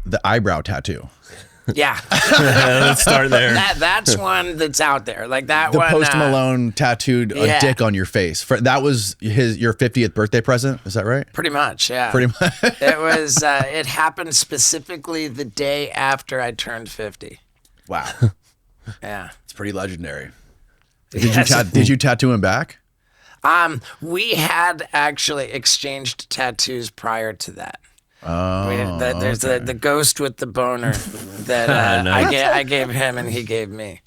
The eyebrow tattoo. Yeah. Let's start there. That's one that's out there. Like that The one. Post Malone tattooed a yeah. dick on your face. That was your 50th birthday present. Is that right? Pretty much, yeah. Pretty much. It was. It happened specifically the day after I turned 50. Wow. Yeah. It's pretty legendary. Did you tattoo him back? We had actually exchanged tattoos prior to that. Oh, there's okay. the ghost with the boner that I gave him and he gave me.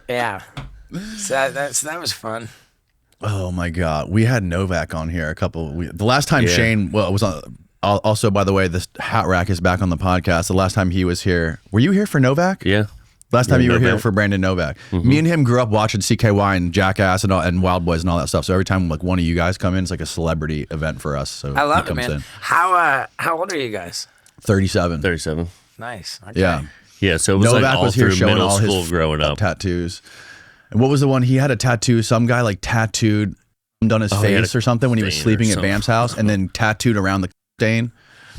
Yeah, so that was fun. Oh my God, we had Novak on here the last time Shane was on. Also, by the way, this hat rack is back on the podcast. The last time he was here, were you here for Novak? Yeah. Last time you were here for Brandon Novak. Me and him grew up watching CKY and Jackass and Wild Boys and all that stuff. So every time like one of you guys come in, it's like a celebrity event for us. So I love he it, comes man. in. How old are you guys? 37. 37. Nice. Okay. Yeah. Yeah, so it was Novak like all was here through showing middle all school his growing up. tattoos. And what was the one? He had a tattoo. Some guy like tattooed on his face or something when he was sleeping at Bam's house, and then tattooed around the stain.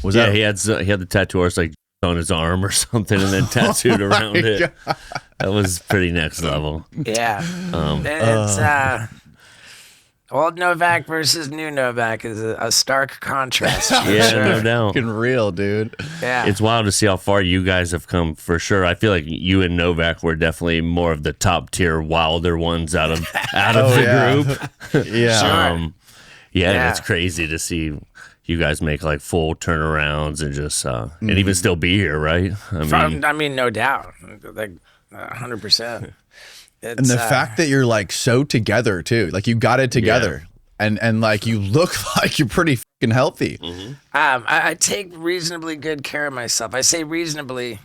Was that? He had the tattoo artist like on his arm or something, and then tattooed around it. God. That was pretty next level. Yeah. It's old Novak versus new Novak is a stark contrast. Yeah, sure. no doubt. Fucking real, dude. Yeah. It's wild to see how far you guys have come for sure. I feel like you and Novak were definitely more of the top tier wilder ones out of the group. Yeah. Sure. Yeah, it's crazy to see you guys make like full turnarounds and just and even still be here, right? I mean, no doubt, like 100%. And the fact that you're like so together too, like you got it together, and like you look like you're pretty fucking healthy. I take reasonably good care of myself. I say reasonably.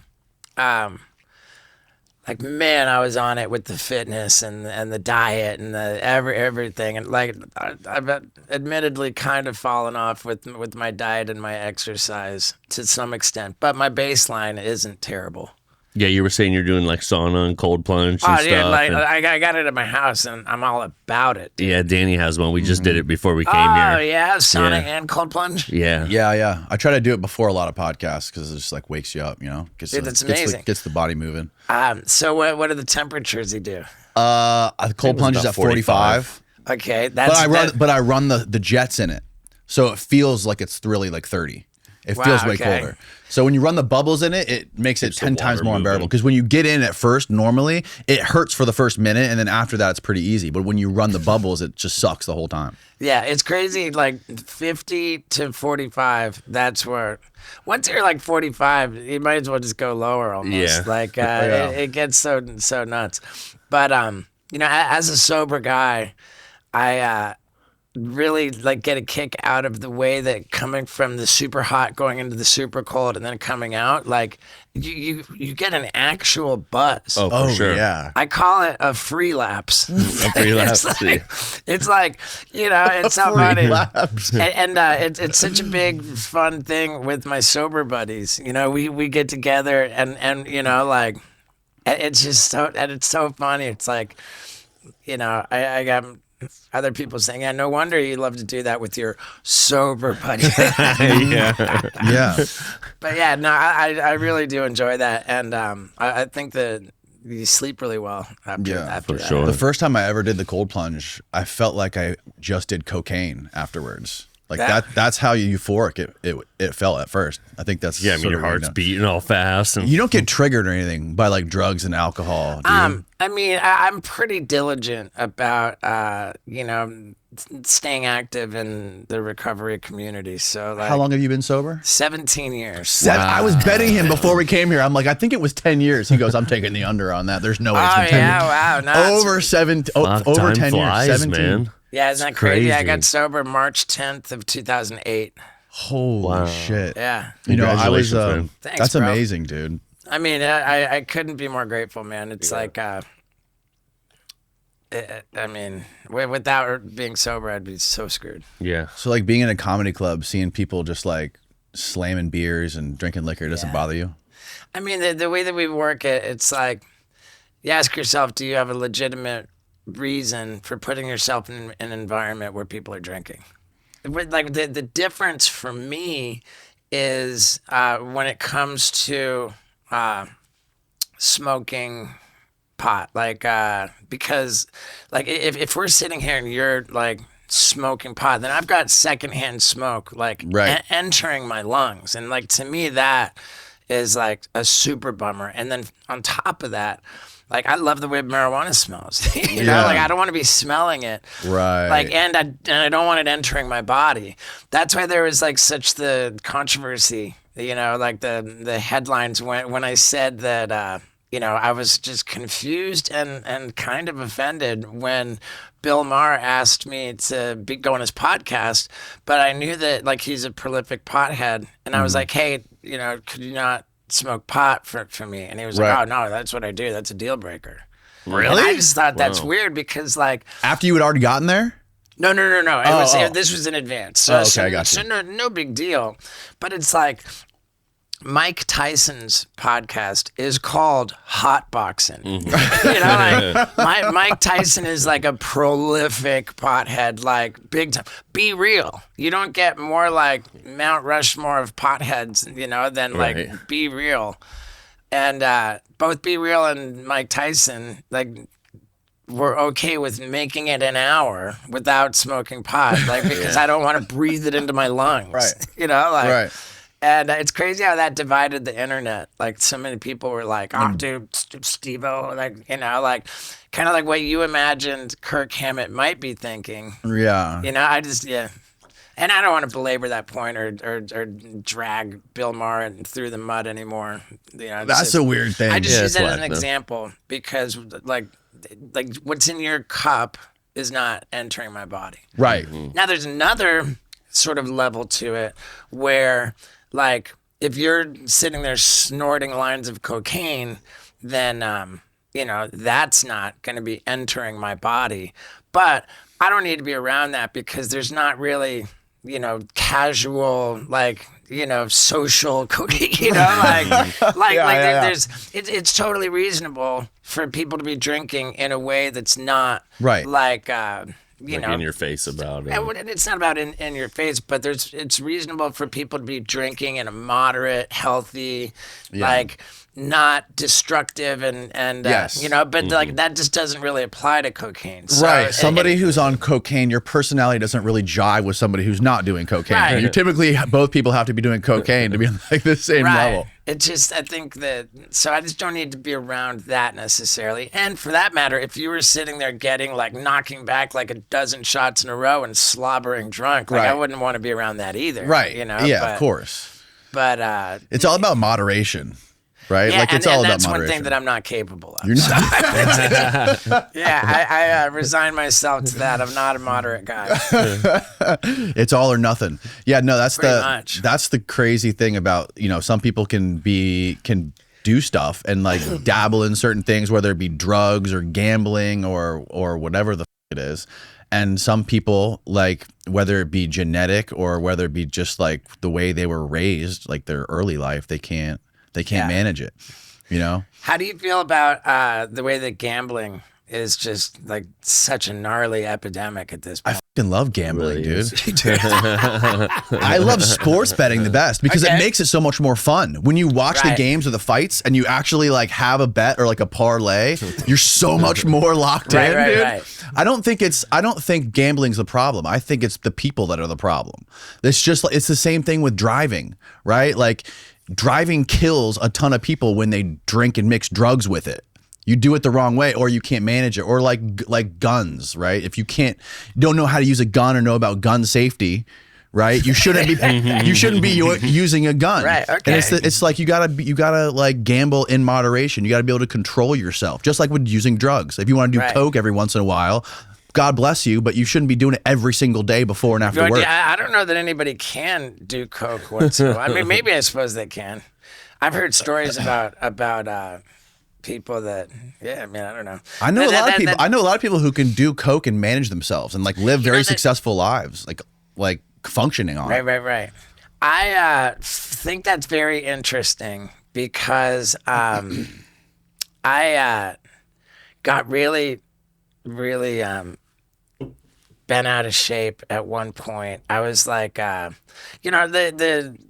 Like, man, I was on it with the fitness and the diet and the everything. And like, I've admittedly kind of fallen off with my diet and my exercise to some extent, but my baseline isn't terrible. Yeah, you were saying you're doing like sauna and cold plunge and stuff. Yeah, like I got it at my house and I'm all about it. Yeah, Danny has one. We just did it before we came here. Oh yeah, sauna and cold plunge. Yeah. Yeah. I try to do it before a lot of podcasts because it just like wakes you up, you know. Dude, that's amazing. Gets the body moving. So what are the temperatures you do? Cold plunge is at 45. Okay, But I run the jets in it, so it feels like it's really like 30. It feels way colder. So when you run the bubbles in it, it makes it 10 times more unbearable. Because when you get in at first, normally, it hurts for the first minute, and then after that, it's pretty easy. But when you run the bubbles, it just sucks the whole time. Yeah, it's crazy. Like 50 to 45, that's where. Once you're like 45, you might as well just go lower almost. Yeah. Like it gets so nuts. But you know, as a sober guy, I really like get a kick out of the way that coming from the super hot going into the super cold and then coming out, like you get an actual buzz. Oh, for sure. Yeah. I call it a free lapse. A free lapse. It's like, you know, it's so funny. Lapse. And it's such a big fun thing with my sober buddies. You know, we get together and you know, like it's just it's so funny. It's like, you know, I got other people saying, yeah, no wonder you love to do that with your sober buddy. Yeah. But yeah, no, I really do enjoy that. And I think that you sleep really well after for that. sure. The first time I ever did the cold plunge, I felt like I just did cocaine afterwards. Like that's how euphoric it felt at first. I think that's Yeah, I mean, your heart's beating all fast. And You don't get triggered or anything by like drugs and alcohol, do you? I mean, I'm pretty diligent about, you know, staying active in the recovery community. So, like, How long have you been sober? 17 years. I was betting him before we came here. I'm like, I think it was 10 years. He goes, I'm taking the under on that. There's no way it's been 10 years. Wow. No, Over 10 flies, years. 17. man. yeah, isn't that crazy? I crazy. got sober March 10th of 2008. Holy shit. Yeah. You know, I was, Congratulations, man. Thanks, that's bro. amazing, dude. I mean, I couldn't be more grateful, man. It's like, I mean, without being sober, I'd be so screwed. Yeah. So like being in a comedy club, seeing people just like slamming beers and drinking liquor doesn't bother you? I mean, the way that we work it, it's like, you ask yourself, do you have a legitimate reason for putting yourself in an environment where people are drinking. Like the difference for me is when it comes to smoking pot, like because like if we're sitting here and you're like smoking pot, then I've got secondhand smoke like entering my lungs, and like to me that is like a super bummer. And then on top of that, like I love the way marijuana smells. you know, like I don't want to be smelling it. Right. Like and I don't want it entering my body. That's why there was like such the controversy, you know, like the headlines when I said that you know, I was just confused and kind of offended when Bill Maher asked me to go on his podcast, but I knew that like he's a prolific pothead, and I was like, hey, you know, could you not smoke pot for me? And he was like, oh no, that's what I do. That's a deal breaker. Really? And I just thought that's weird because like after you had already gotten there. No. This was in advance. So, I got you. So no big deal, but it's like. Mike Tyson's podcast is called Hot Boxing. Mm-hmm. You know, like Mike Tyson is like a prolific pothead, like big time. Be real. You don't get more like Mount Rushmore of potheads, you know, than like Be Real. And both Be Real and Mike Tyson, like, were okay with making it an hour without smoking pot, like because I don't want to breathe it into my lungs. Right. You know, like. Right. And it's crazy how that divided the internet. Like, so many people were like, oh, dude, Steve-O, like, you know, like, kind of like what you imagined Kirk Hammett might be thinking. Yeah. You know, I just, And I don't want to belabor that point or drag Bill Maher through the mud anymore. You know, that's a weird thing. I just use that as an example because, like what's in your cup is not entering my body. Right. Now, there's another sort of level to it where... Like, if you're sitting there snorting lines of cocaine, then, you know, that's not going to be entering my body. But I don't need to be around that because there's not really, you know, casual, like, you know, social cocaine, you know, there's, it's totally reasonable for people to be drinking in a way that's not like, you know, in your face about it. And it's not about in your face, but it's reasonable for people to be drinking in a moderate, healthy, like not destructive and you know, but like that just doesn't really apply to cocaine. So, right. Somebody who's on cocaine, your personality doesn't really jive with somebody who's not doing cocaine. Right. You typically both people have to be doing cocaine to be on like the same level. It's just, I think that, so I just don't need to be around that necessarily. And for that matter, if you were sitting there getting like knocking back like a dozen shots in a row and slobbering drunk, like I wouldn't want to be around that either. Right. You know? Yeah, of course. But it's all about moderation. Right? Yeah, like it's all about that's moderation. One thing that I'm not capable of. You're not. I resign myself to that. I'm not a moderate guy. It's all or nothing. Yeah, no, that's Pretty much. That's the crazy thing about, you know, some people can do stuff and like dabble in certain things, whether it be drugs or gambling or whatever the it is. And some people, like, whether it be genetic or whether it be just like the way they were raised, like their early life, they can't manage it, you know? How do you feel about the way that gambling is just like such a gnarly epidemic at this point? I fucking love gambling, dude. I love sports betting the best because it makes it so much more fun. When you watch the games or the fights and you actually like have a bet or like a parlay, you're so much more locked in, dude. Right. I don't think gambling's the problem. I think it's the people that are the problem. It's the same thing with driving, right? Like, driving kills a ton of people when they drink and mix drugs with it. You do it the wrong way, or you can't manage it, or like guns, right? If you don't know how to use a gun or know about gun safety, right? You shouldn't be using a gun. Right. Okay. And it's like you gotta like gamble in moderation. You gotta be able to control yourself, just like with using drugs. If you want to do coke every once in a while, God bless you, but you shouldn't be doing it every single day before and after work. Yeah, I don't know that anybody can do coke whatsoever. I mean, maybe I suppose they can. I've heard stories about people that, I mean, I don't know. I know a lot of people who can do coke and manage themselves and like live very successful lives, like functioning on it. Right. I think that's very interesting because I got really really been out of shape at one point. I was like, the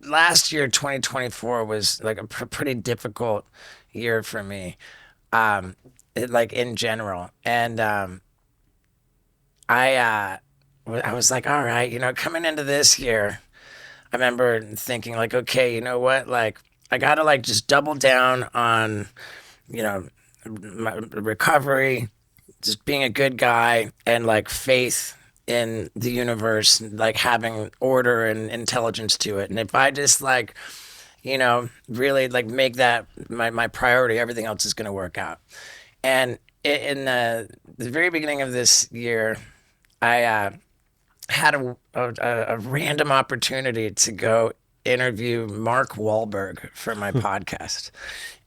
last year, 2024, was like a pretty difficult year for me, like in general. And I was like, all right, coming into this year, I remember thinking like, okay, you know what, like I gotta like just double down on, my recovery, just being a good guy, and like faith in the universe, like having order and intelligence to it. And if I just like, really like make that my priority, everything else is going to work out. And in the very beginning of this year, I had a random opportunity to go interview Mark Wahlberg for my podcast.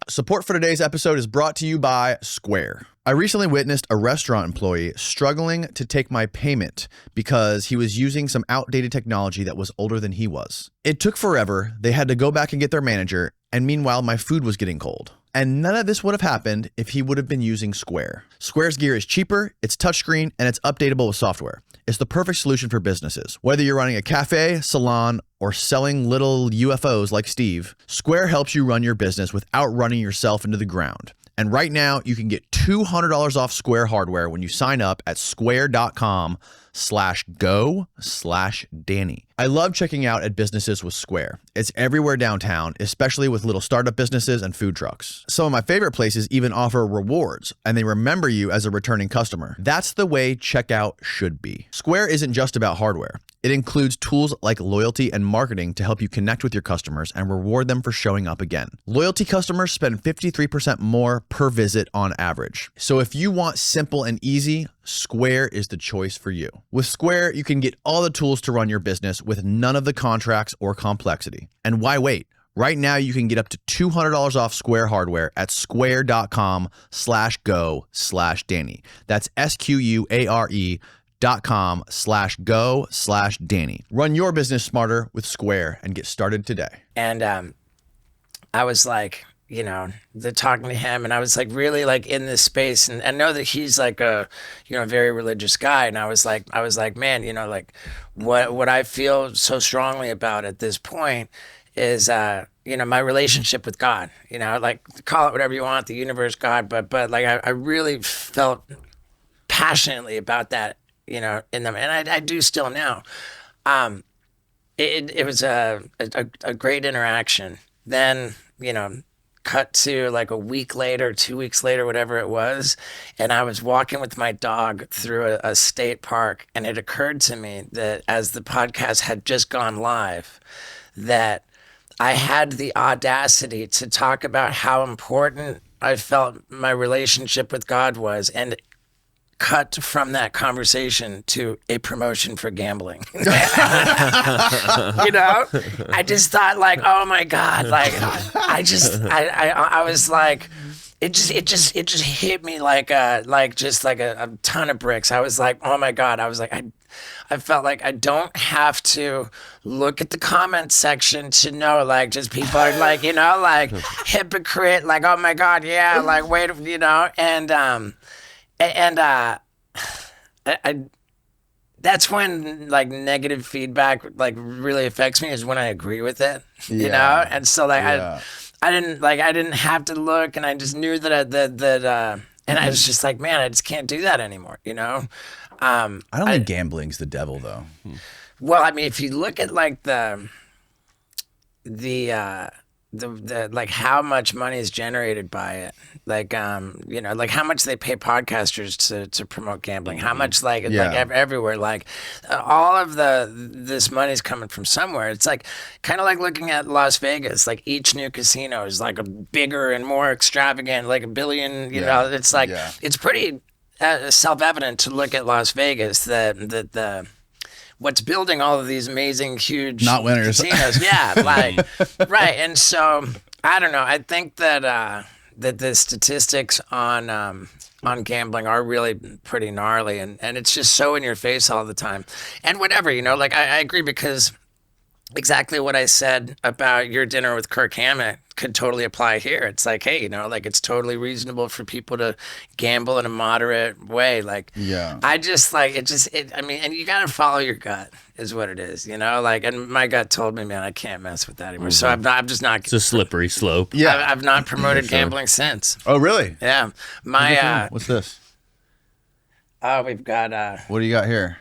Support for today's episode is brought to you by Square. I recently witnessed a restaurant employee struggling to take my payment because he was using some outdated technology that was older than he was. It took forever. They had to go back and get their manager, and meanwhile, my food was getting cold. And none of this would have happened if he would have been using Square. Square's gear is cheaper, it's touchscreen, and it's updatable with software. It's the perfect solution for businesses. Whether you're running a cafe, salon, or selling little UFOs like Steve, Square helps you run your business without running yourself into the ground. And right now, you can get $200 off Square hardware when you sign up at square.com/go/Danny. I love checking out at businesses with Square. It's everywhere downtown, especially with little startup businesses and food trucks. Some of my favorite places even offer rewards, and they remember you as a returning customer. That's the way checkout should be. Square isn't just about hardware. It includes tools like loyalty and marketing to help you connect with your customers and reward them for showing up again. Loyalty customers spend 53% more per visit on average. So if you want simple and easy, Square is the choice for you. With Square, you can get all the tools to run your business with none of the contracts or complexity. And why wait? Right now, you can get up to $200 off Square hardware at square.com/go/Danny. That's SQUARE.com/go/Danny. Run your business smarter with Square and get started today. And I was like, talking to him, and I was like really like in this space, and I know that he's like a, very religious guy. And I was like, man, like what I feel so strongly about at this point is, my relationship with God, like call it whatever you want, the universe, God, but like I really felt passionately about that, in them. And I do still now. It was a great interaction. Then, cut to like a week later, 2 weeks later, whatever it was. And I was walking with my dog through a state park. And it occurred to me that as the podcast had just gone live, that I had the audacity to talk about how important I felt my relationship with God was, and cut from that conversation to a promotion for gambling. I just thought like, oh my God, like I was like, it just hit me like a ton of bricks. I was like, oh my God. I was like, I felt like I don't have to look at the comment section to know, like, just people are like, like hypocrite, like, oh my God, yeah, like, wait, I that's when like negative feedback like really affects me, is when I agree with it, and so like I didn't have to look, and I just knew that and I was just like, man, I just can't do that anymore, I don't think gambling's the devil though. Well, I mean, if you look at like the like how much money is generated by it, like like how much they pay podcasters to promote gambling, how much like everywhere, like all of this money is coming from somewhere. It's like kind of like looking at Las Vegas, like each new casino is like a bigger and more extravagant, like $1 billion, it's like it's pretty self-evident to look at Las Vegas that the what's building all of these amazing, huge not winners casinos. Yeah, like right. And so I don't know. I think that that the statistics on gambling are really pretty gnarly, and it's just so in your face all the time. And whatever, like I agree, because exactly what I said about your dinner with Kirk Hammett could totally apply here. It's like, hey, you know, like it's totally reasonable for people to gamble in a moderate way. Like, I just like it. I mean, and you got to follow your gut, is what it is, you know. Like, and my gut told me, man, I can't mess with that anymore. So I'm just not. It's a slippery slope. Yeah, I've not promoted gambling since. Oh, really? Yeah, my what's this? Oh, we've got What do you got here?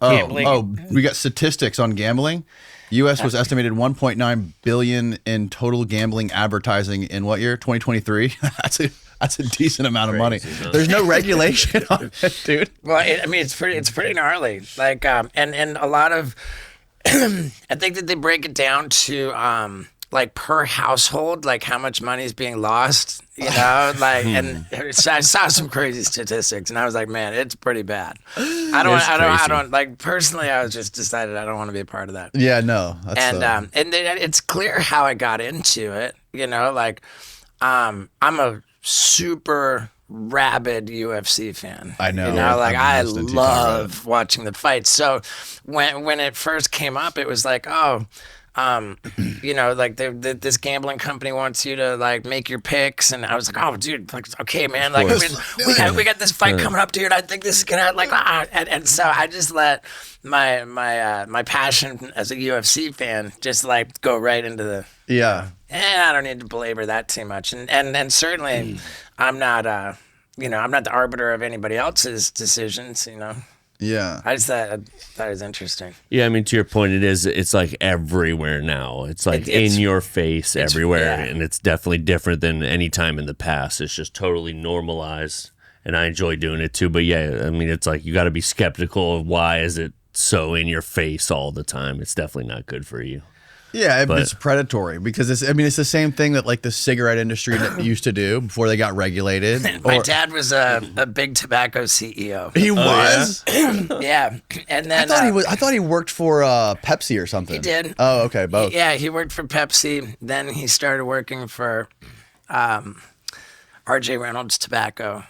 Gambling. We got statistics on gambling. U.S. was estimated 1.9 billion in total gambling advertising in what year? 2023. That's a decent amount of money. There's no regulation on it, dude. Well, I mean, it's pretty gnarly. Like, and a lot of, I think that they break it down to like per household, like how much money is being lost. You know, like, and so I saw some crazy statistics, and I was like, man, it's pretty bad. I don't like personally. I was just decided I don't want to be a part of that. Yeah, no. And then it's clear how I got into it. You know, like, I'm a super rabid UFC fan. I know. You know, like I love watching the fights. So when it first came up, it was like, oh. You know, like this gambling company wants you to like make your picks, and I was like, oh, dude, like, okay, man, like we got this fight coming up, dude. I think this is gonna like, and so I just let my passion as a UFC fan just like go right into the And I don't need to belabor that too much, and certainly I'm not you know, I'm not the arbiter of anybody else's decisions, you know. Yeah. I just thought it was interesting. Yeah, I mean, to your point, it's like everywhere now. It's like in your face everywhere, and it's definitely different than any time in the past. It's just totally normalized, and I enjoy doing it too. But yeah, I mean, it's like you got to be skeptical of why is it so in your face all the time. It's definitely not good for you. Yeah, it's predatory because it's the same thing that like the cigarette industry used to do before they got regulated. My dad was a big tobacco CEO. He was? Yeah. And then I thought he worked for Pepsi or something. He did. Oh, okay, both. He worked for Pepsi. Then he started working for R.J. Reynolds Tobacco.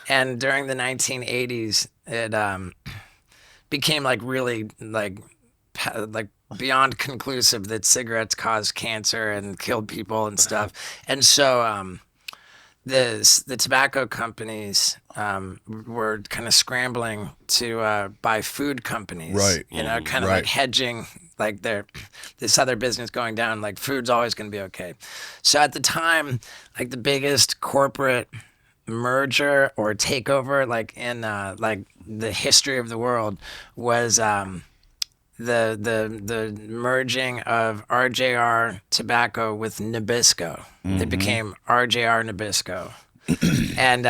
And during the 1980s, it became like really like beyond conclusive that cigarettes caused cancer and killed people and stuff. And so the tobacco companies were kind of scrambling to buy food companies. Right. You know, kind of like hedging like this other business going down, like food's always going to be okay. So at the time, like the biggest corporate merger or takeover like in like the history of the world was the merging of RJR Tobacco with Nabisco. It became RJR Nabisco. And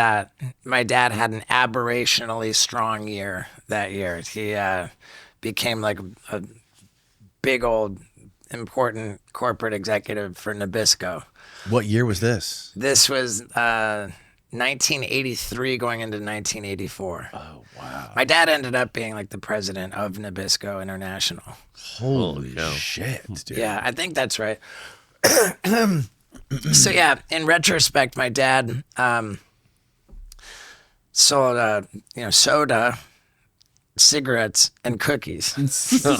my dad had an aberrationally strong year that year. He became like a big old important corporate executive for Nabisco. What year was this? This was 1983 going into 1984. Oh, wow. My dad ended up being like the president of Nabisco International. Holy shit, dude. Yeah, I think that's right. So yeah, in retrospect, my dad sold soda, cigarettes, and cookies. So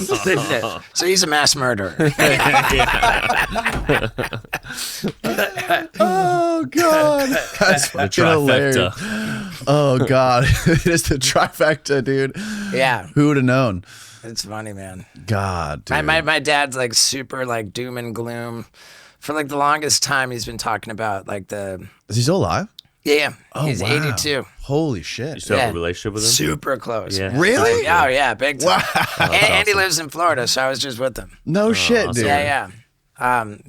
he's a mass murderer. Oh God, that's the trifecta. Oh God, it is the trifecta, dude. Yeah, who would have known? It's funny, man. God, dude. My dad's like super like doom and gloom. For like the longest time, he's been talking about like the. Is he still alive? Yeah, oh, he's wow. 82. Holy shit! You still have a relationship with him? Super close. Yeah. Really? Oh yeah, big time. Wow. And he lives in Florida, so I was just with him. No shit, awesome. dude. Yeah.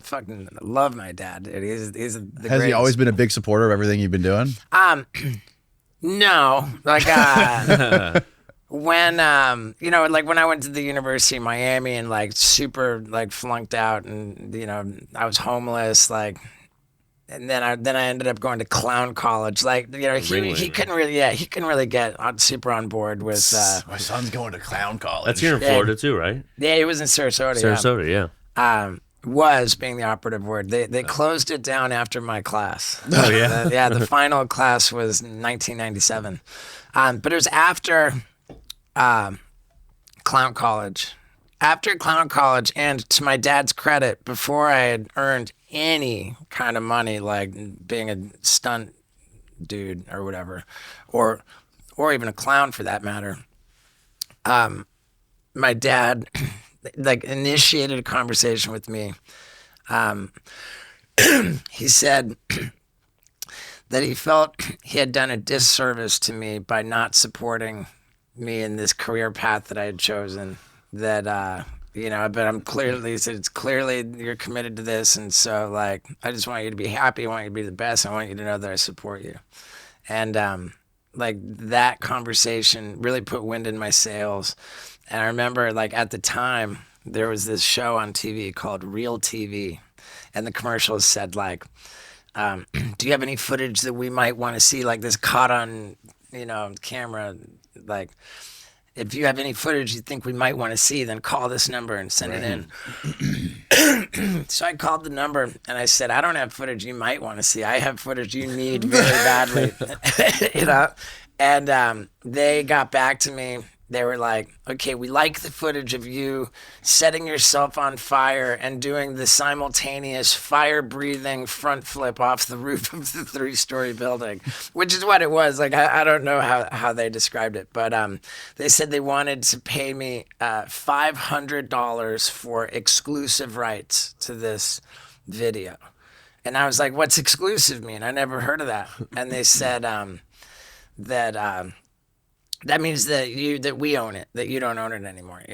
Fucking love my dad, dude. He's the Has greatest. he always been a big supporter of everything you've been doing? No, like when like when I went to the University of Miami and like super like flunked out and I was homeless like. And then I ended up going to clown college. Like, he couldn't really get super on board with. My son's going to clown college. That's here in Florida too, right? Yeah, he was in Sarasota. Sarasota, yeah. Was being the operative word. They closed it down after my class. Oh yeah. The final class was 1997, but it was after clown college. After clown college, and to my dad's credit, before I had earned any kind of money, like being a stunt dude or whatever, or even a clown for that matter. My dad like initiated a conversation with me. He said that he felt he had done a disservice to me by not supporting me in this career path that I had chosen. That but I'm clearly, he said, it's clearly you're committed to this, and so like I just want you to be happy. I want you to be the best. I want you to know that I support you. And like that conversation really put wind in my sails. And I remember like at the time there was this show on TV called Real TV, and the commercials said like, do you have any footage that we might want to see, like this caught on camera, like if you have any footage you think we might want to see, then call this number and send it in. So I called the number and I said, I don't have footage you might want to see. I have footage you need very badly. And they got back to me. They were like, okay, we like the footage of you setting yourself on fire and doing the simultaneous fire-breathing front flip off the roof of the 3-story building, which is what it was. Like, I don't know how they described it, but they said they wanted to pay me $500 for exclusive rights to this video. And I was like, what's exclusive mean? I never heard of that. And they said that means that we own it, that you don't own it anymore,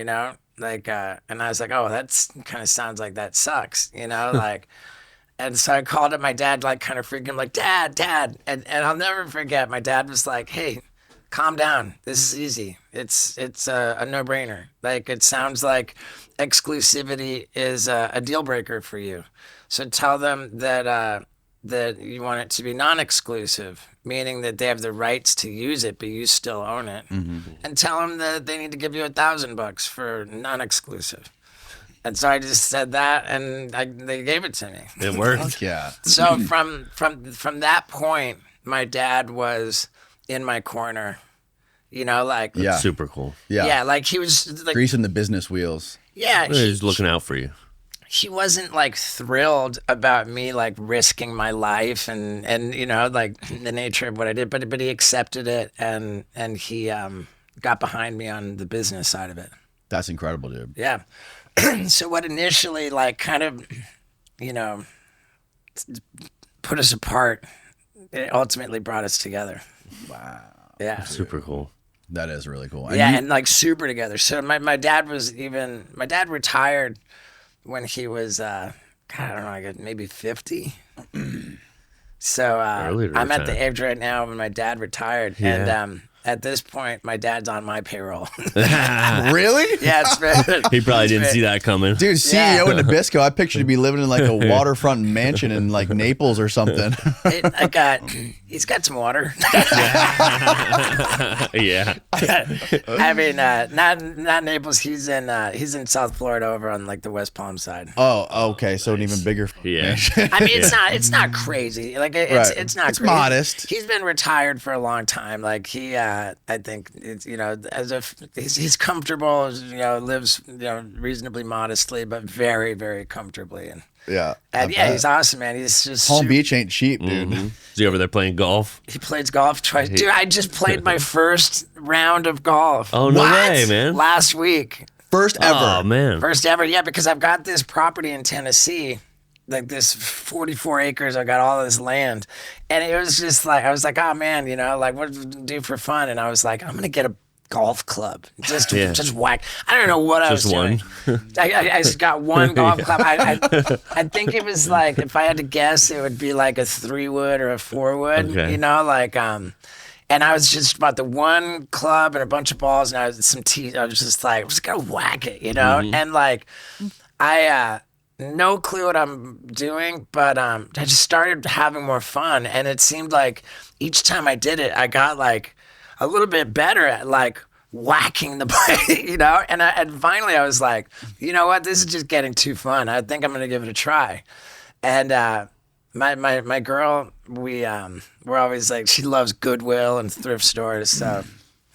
like, and I was like, oh, that's kind of sounds like that sucks, like, and so I called up my dad, like kind of freaking like, dad, and I'll never forget, my dad was like, hey, calm down, this is easy, it's a no-brainer, like it sounds like exclusivity is a deal breaker for you, so tell them that you want it to be non-exclusive, meaning that they have the rights to use it, but you still own it. Mm-hmm. And tell them that they need to give you $1,000 for non-exclusive. And so I just said that, and they gave it to me. It worked. Yeah. So from that point, my dad was in my corner. Like yeah. Super cool. Yeah. Yeah, like he was like greasing the business wheels. Yeah, he's looking out for you. He wasn't like thrilled about me like risking my life and like the nature of what I did, but he accepted it and he got behind me on the business side of it. That's incredible, dude. Yeah. So what initially like kind of put us apart, it ultimately brought us together. Wow. Yeah. Super cool. That is really cool. And like super together. So my dad retired when he was, I don't know, I guess maybe 50. So I'm at the age right now when my dad retired. Yeah. And at this point, my dad's on my payroll. Really? Yeah, it's very, he probably didn't see that coming. Dude, CEO in Nabisco, I pictured to be living in like a waterfront mansion in like Naples or something. He's got some water. Yeah. I mean, not Naples. He's in South Florida over on like the West Palm side. Oh, okay. So an even bigger. Yeah. I mean, it's not crazy. Like it's not. It's crazy. modest. He's been retired for a long time. Like he, I think it's as if he's comfortable. Lives reasonably modestly, but very very comfortably and. Yeah. And he's awesome, man. He's just Palm Beach ain't cheap, dude. Mm-hmm. Is he over there playing golf? He plays golf twice. Dude, I just played my first round of golf. Oh, no way, man. Last week. First ever. Oh, man. First ever, yeah, because I've got this property in Tennessee, like this 44 acres. I got all this land. And it was just like, I was like, oh, man, like what do we do for fun? And I was like, I'm going to get a golf club. Just whack. I don't know what I was doing. I just got one golf club. I think it was like, if I had to guess, it would be like a 3-wood or a 4-wood, okay. And I was just about the one club and a bunch of balls and I was some tees. I was just like, I'm just gonna whack it, Mm-hmm. And like, I no clue what I'm doing, but I just started having more fun, and it seemed like each time I did it, I got like a little bit better at like whacking the play, and finally I was like, you know what, this is just getting too fun. I think I'm gonna give it a try. And my girl, we're always like, she loves Goodwill and thrift stores, so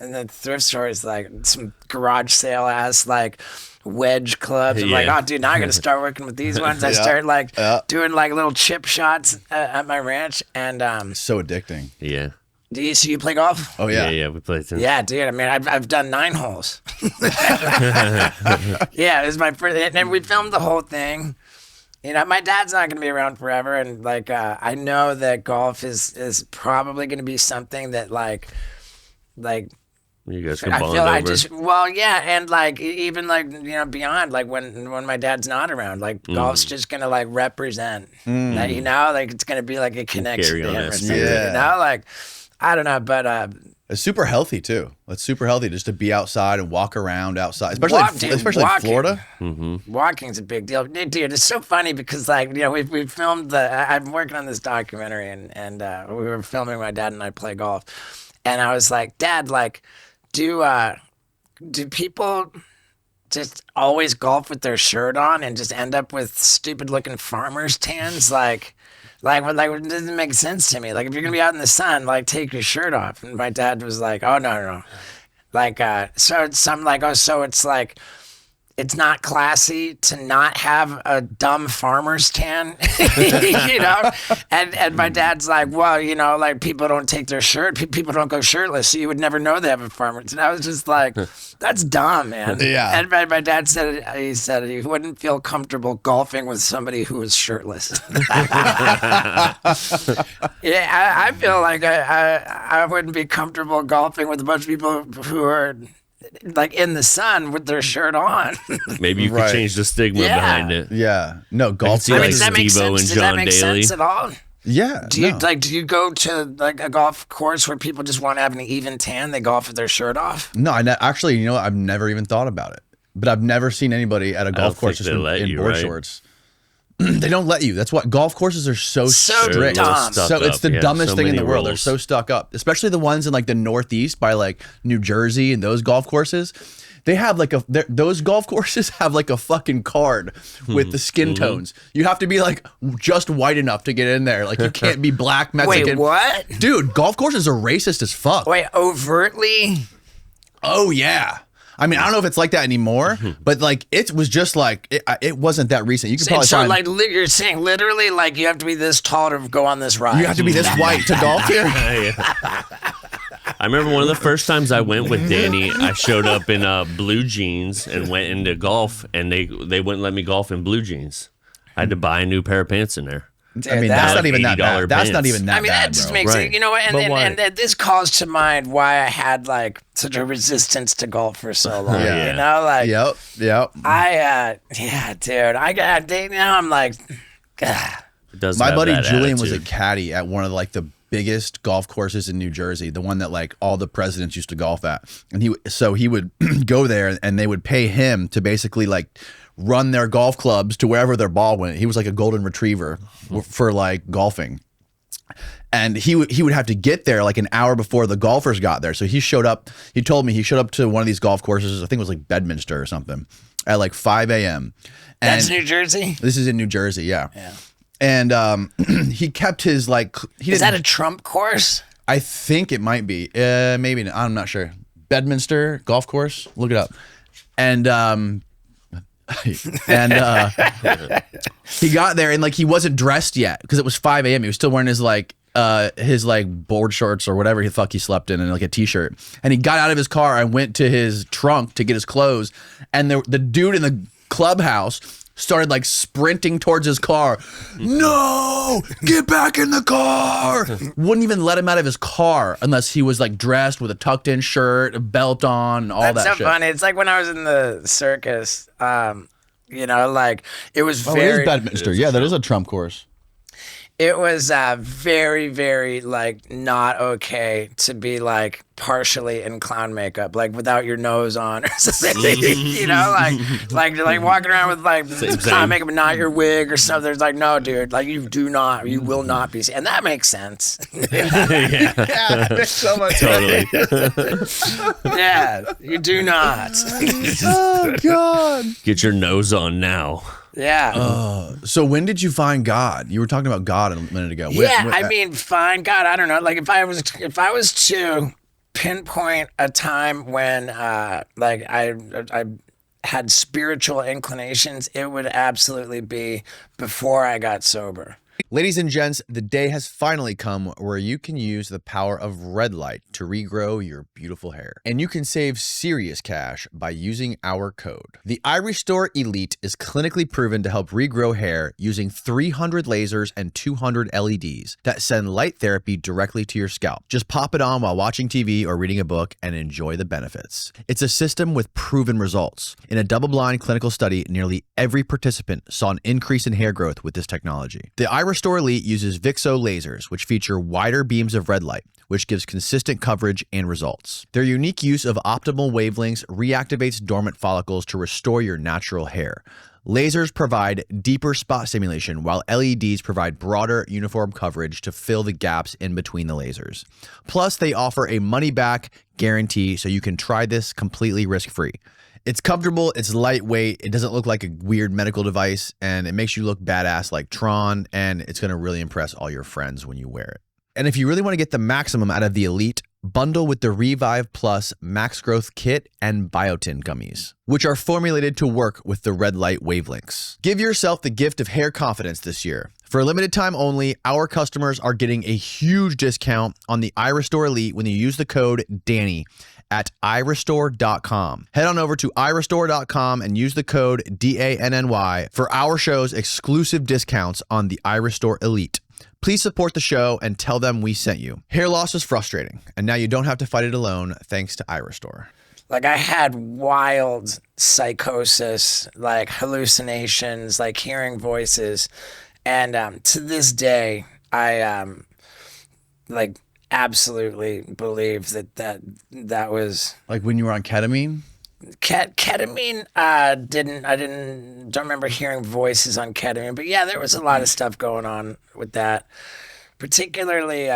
And the thrift store is like some garage sale ass like wedge clubs. I'm like, oh, dude, now I got to start working with these ones. I start like doing like little chip shots at my ranch, and so addicting. Yeah. So you play golf? Oh yeah, yeah. We played. Yeah, dude. I mean, I've done 9 holes. Yeah, it was my first, and we filmed the whole thing. You know, my dad's not going to be around forever, and like I know that golf is probably going to be something that like. You guys can I bond feel over. I just yeah, and like even like beyond like when my dad's not around, like golf's just gonna like represent that, like it's gonna be like it connects to Carry on him or that something, like I don't know, but it's super healthy too. It's super healthy just to be outside and walk around outside, especially in Florida. Walking's a big deal, dude. It's so funny because like we filmed I'm working on this documentary and we were filming my dad and I play golf, and I was like, Dad, like. Do people just always golf with their shirt on and just end up with stupid looking farmer's tans? Like it doesn't make sense to me. Like if you're gonna be out in the sun, like take your shirt off. And my dad was like, oh no. Like so it's like it's not classy to not have a dumb farmer's tan, And my dad's like, well, like people don't take their people don't go shirtless, so you would never know they have a farmer's. And I was just like, that's dumb, man. Yeah. And my dad said he wouldn't feel comfortable golfing with somebody who was shirtless. Yeah, I feel like I wouldn't be comfortable golfing with a bunch of people who are like in the sun with their shirt on. Maybe you could change the stigma behind it. Yeah. No, golf. See, like does that make Steve-O sense? and John Does that make Daly. sense at all? Yeah. Do you go to like a golf course where people just want to have an even tan? They golf with their shirt off? No, actually, I've never even thought about it. But I've never seen anybody at a golf course just in board shorts. They don't let you. That's what golf courses are so strict. Dumb. So it's the dumbest thing in the world. They're rules. so stuck up, especially the ones in like the Northeast by like New Jersey and those golf courses. They have like those golf courses have like a fucking card with the skin tones. You have to be like just white enough to get in there. Like you can't be black, Mexican. Wait, what? Dude, golf courses are racist as fuck. Wait, overtly? Oh yeah. I mean, I don't know if it's like that anymore, but like it was just like it wasn't that recent. You could probably find, like you're saying literally like you have to be this tall to go on this ride. You have to be this white to golf here. I remember one of the first times I went with Danny, I showed up in blue jeans and went into golf, and they wouldn't let me golf in blue jeans. I had to buy a new pair of pants in there. Dude, I mean, that's not even that bad. That's not even that bad. I mean, that just makes it, and this calls to mind why I had like such a resistance to golf for so long. Yep. Dude, now I'm like, my buddy Julian was a caddy at one of like the biggest golf courses in New Jersey, the one that like all the presidents used to golf at. And he would go there and they would pay him to basically like run their golf clubs to wherever their ball went. He was like a golden retriever for like golfing. And he would have to get there like an hour before the golfers got there. So he told me he showed up to one of these golf courses, I think it was like Bedminster or something, at like 5 a.m. That's New Jersey? This is in New Jersey, yeah. And he kept his like. Is that a Trump course? I think it might be. Maybe not, I'm not sure. Bedminster golf course. Look it up. And he got there and like he wasn't dressed yet because it was 5 a.m. He was still wearing his board shorts or whatever the fuck he slept in and like a t-shirt. And he got out of his car and went to his trunk to get his clothes. And the dude in the clubhouse started like sprinting towards his car. No, get back in the car. Wouldn't even let him out of his car unless he was like dressed with a tucked in shirt, a belt on, and all that shit. That's so funny. It's like when I was in the circus, like it was very. It is Bedminster. Yeah, that is a Trump course. It was very, very like not okay to be like partially in clown makeup, like without your nose on or something. like walking around with like clown makeup and not your wig or something. It's like, no, dude, like you will not be. And that makes sense. Yeah, that makes so much sense. Yeah, you do not. Oh God! Get your nose on now. Yeah. So when did you find God? You were talking about God a minute ago. I mean, find God. I don't know. Like if I was to pinpoint a time when like I had spiritual inclinations, it would absolutely be before I got sober. Ladies and gents, the day has finally come where you can use the power of red light to regrow your beautiful hair. And you can save serious cash by using our code. The iRestore Elite is clinically proven to help regrow hair using 300 lasers and 200 LEDs that send light therapy directly to your scalp. Just pop it on while watching TV or reading a book and enjoy the benefits. It's a system with proven results. In a double-blind clinical study, nearly every participant saw an increase in hair growth with this technology. The iRestore Elite uses VIXO lasers, which feature wider beams of red light, which gives consistent coverage and results. Their unique use of optimal wavelengths reactivates dormant follicles to restore your natural hair. Lasers provide deeper spot stimulation, while LEDs provide broader, uniform coverage to fill the gaps in between the lasers. Plus, they offer a money-back guarantee, so you can try this completely risk-free. It's comfortable, it's lightweight, it doesn't look like a weird medical device, and it makes you look badass like Tron, and it's going to really impress all your friends when you wear it. And if you really want to get the maximum out of the Elite, bundle with the Revive Plus Max Growth Kit and Biotin gummies, which are formulated to work with the red light wavelengths. Give yourself the gift of hair confidence this year. For a limited time only, our customers are getting a huge discount on the iRestore Elite when you use the code DANNY at iRestore.com. Head on over to iRestore.com and use the code DANNY for our show's exclusive discounts on the iRestore Elite. Please support the show and tell them we sent you. Hair loss is frustrating, and now you don't have to fight it alone thanks to iRestore. Like I had wild psychosis, like hallucinations, like hearing voices. And to this day, I like absolutely believe that was like when you were on ketamine. Ketamine. Don't remember hearing voices on ketamine, but yeah, there was a lot of stuff going on with that, particularly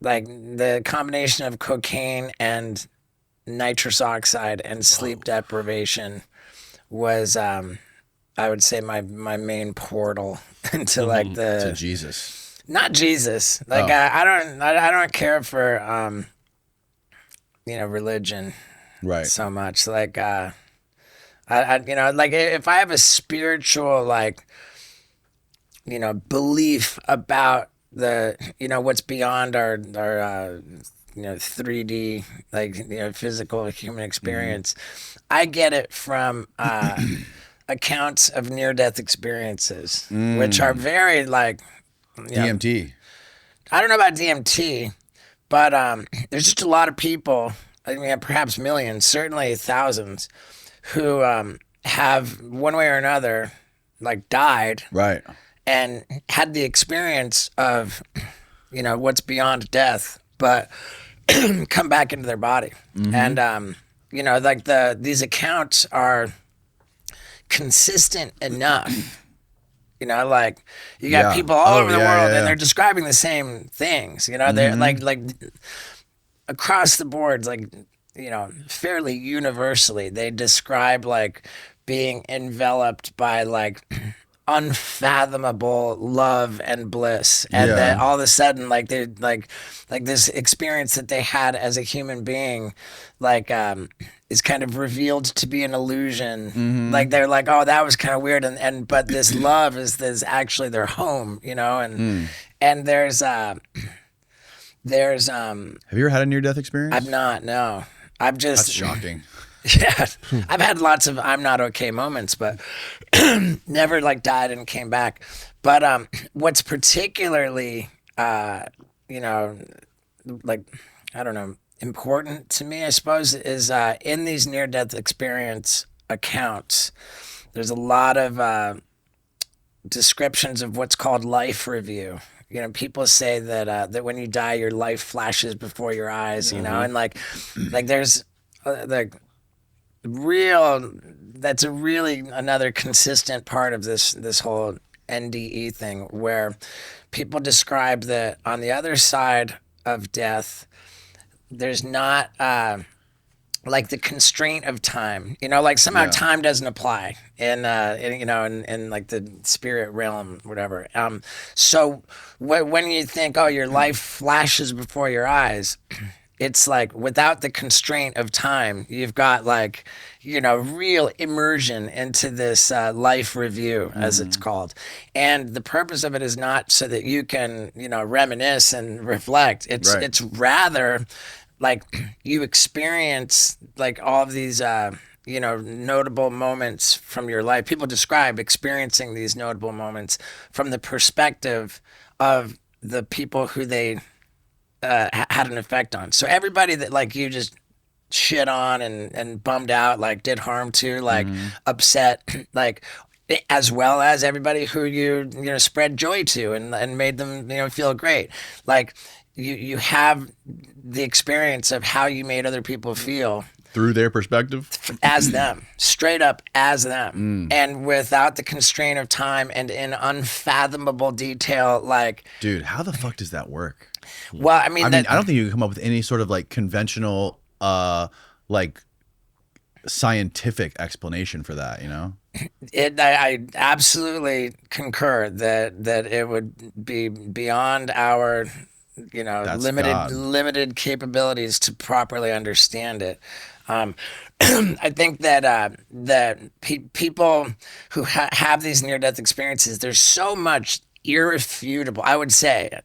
like the combination of cocaine and nitrous oxide and sleep deprivation was I would say my main portal into like to Jesus. Not Jesus. Like I don't care for religion right so much. Like I like if I have a spiritual like belief about the what's beyond our 3D like physical human experience, I get it from accounts of near-death experiences, which are very like DMT. I don't know about DMT, but there's just a lot of people, I mean, perhaps millions, certainly thousands, who have one way or another like died, right, and had the experience of what's beyond death, but come back into their body. And like these accounts are consistent enough. Like you got people all over the world and they're describing the same things, they're like across the boards, like, fairly universally, they describe like being enveloped by like unfathomable love and bliss. And then all of a sudden, like they like this experience that they had as a human being, like, is kind of revealed to be an illusion. Like they're like, oh, that was kind of weird, but this love is actually their home, and there's have you ever had a near-death experience? I've not, no. I've just That's shocking. Yeah, I've had lots of I'm not okay moments, but never like died and came back. But what's particularly like, I don't know, important to me, I suppose, is in these near-death experience accounts, there's a lot of descriptions of what's called life review. People say that that when you die, your life flashes before your eyes. And like there's that's a really another consistent part of this whole NDE thing, where people describe that on the other side of death, there's not like the constraint of time, like somehow time doesn't apply in like the spirit realm, whatever. So when you think, oh, your life flashes before your eyes, it's like without the constraint of time, you've got like, real immersion into this life review, as it's called. And the purpose of it is not so that you can, reminisce and reflect. It's rather like you experience like all of these notable moments from your life. People describe experiencing these notable moments from the perspective of the people who they had an effect on. So everybody that like you just shit on and bummed out, like did harm to, like upset, like as well as everybody who you spread joy to and made them feel great. Like you have the experience of how you made other people feel through their perspective, as them, straight up as them, and without the constraint of time and in unfathomable detail. Like, dude, how the fuck does that work? Well, I mean, I don't think you can come up with any sort of like conventional, like scientific explanation for that. I absolutely concur that it would be beyond our limited capabilities to properly understand it. I think that people who have these near-death experiences, there's so much irrefutable, I would say,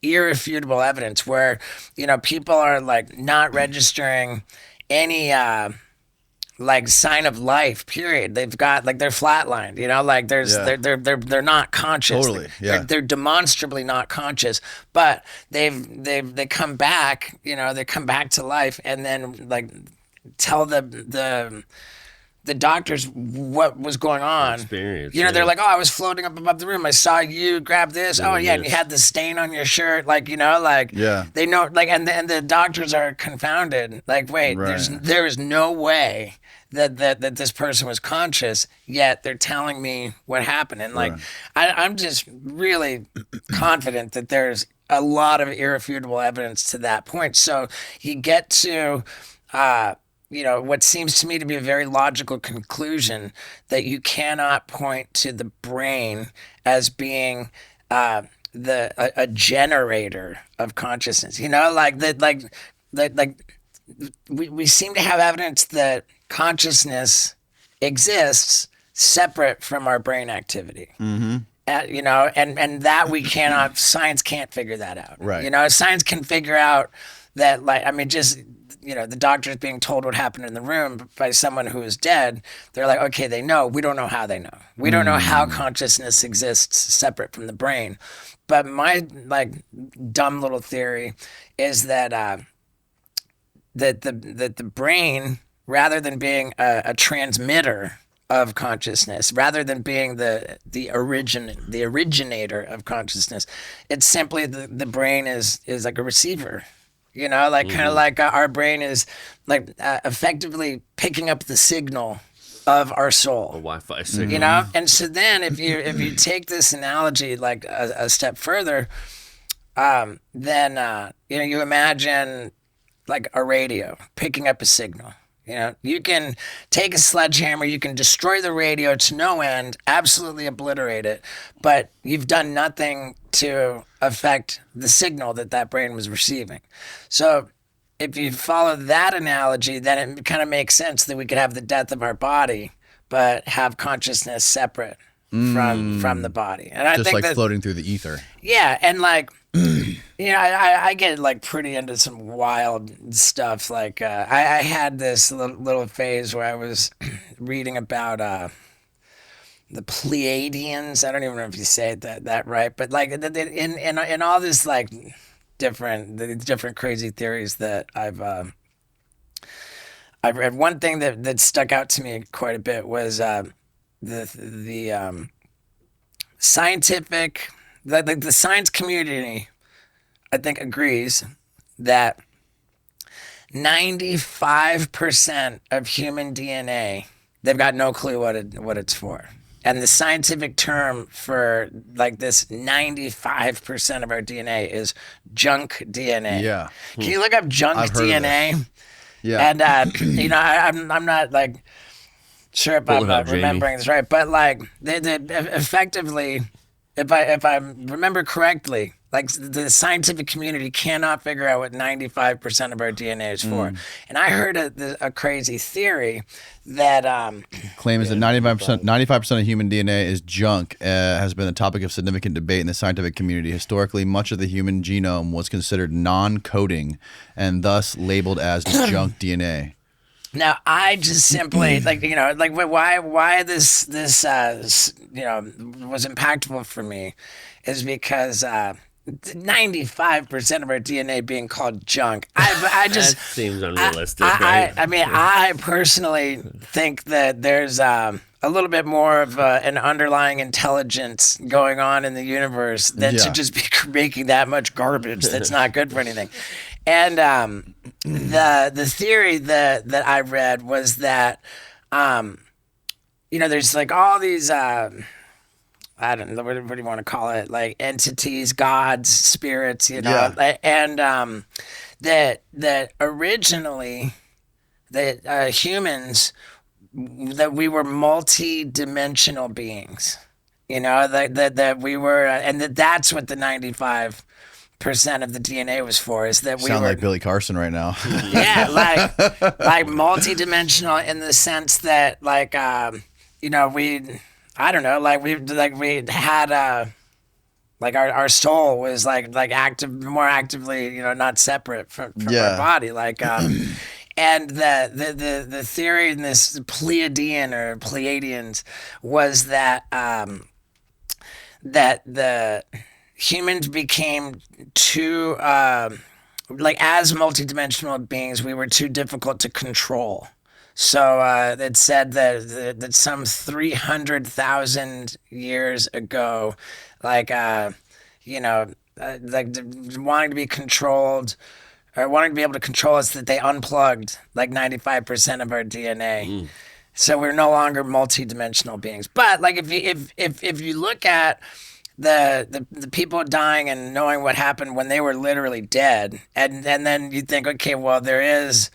irrefutable evidence where people are like not registering any like sign of life, period. They've got like they're flatlined, like they're not conscious. Totally. Yeah. They're demonstrably not conscious, but they come back, they come back to life and then like tell the doctors what was going on. Experience, they're like, oh, I was floating up above the room. I saw you grab this. Oh yeah, and you had the stain on your shirt. Like, they know, like, and the doctors are confounded. Like, wait, there is no way that this person was conscious, yet they're telling me what happened. And like, I'm just really confident that there's a lot of irrefutable evidence to that point. So you get to, what seems to me to be a very logical conclusion that you cannot point to the brain as being a generator of consciousness. We seem to have evidence that consciousness exists separate from our brain activity. Mm-hmm. And that we cannot, science can't figure that out. Right. Science can figure out that, like, I mean, just, the doctors being told what happened in the room by someone who is dead, they're like, okay, they know. We don't know how they know. We don't know how consciousness exists separate from the brain. But my, like, dumb little theory is that the brain, rather than being a transmitter of consciousness, rather than being the originator of consciousness, it's simply the brain is like a receiver. Kind of like our brain is like effectively picking up the signal of our soul, a Wi-Fi signal. And so then if you take this analogy like a step further, then you imagine like a radio picking up a signal. You can take a sledgehammer, you can destroy the radio to no end, absolutely obliterate it, but you've done nothing to affect the signal that brain was receiving. So if you follow that analogy, then it kind of makes sense that we could have the death of our body, but have consciousness separate from the body. And I think like floating through the ether. Yeah, and like, I get like pretty into some wild stuff. Like I had this little phase where I was reading about the Pleiadians. I don't even know if you say it that right, but like in all this like different crazy theories that I've read. One thing that stuck out to me quite a bit was the scientific. The science community, I think, agrees that 95% of human DNA, they've got no clue what it's for. And the scientific term for like this 95% of our DNA is junk DNA. Yeah. Can you look up junk DNA? Yeah. And I'm not like sure if I'm remembering this right, but like they effectively, if I remember correctly, like the scientific community cannot figure out what 95% of our DNA is for. And I heard a crazy theory that claim is that 95% of human DNA is junk. Has been the topic of significant debate in the scientific community. Historically, much of the human genome was considered non-coding and thus labeled as junk DNA. Now, I just simply why this was impactful for me is because 95% of our DNA being called junk. I just that seems unrealistic. I personally think that there's a little bit more of an underlying intelligence going on in the universe than to just be making that much garbage that's not good for anything. And the theory that I read was that there's like all these I don't know, what do you want to call it? Like entities, gods, spirits, and that originally that humans, that we were multi-dimensional beings, that we were, and that's what the 95% of the DNA was for, is that we sound were like Billy Carson right now. Yeah, like multi-dimensional in the sense that we had our soul was like more actively, not separate from our body, and the theory in this Pleiadian or Pleiadians was that that the humans became too as multidimensional beings, we were too difficult to control. So it said that some 300,000 years ago, wanting to be controlled or wanting to be able to control us, that they unplugged like 95% of our DNA. So we're no longer multidimensional beings. But like if you look at the people dying and knowing what happened when they were literally dead, and then you think, okay, well, there is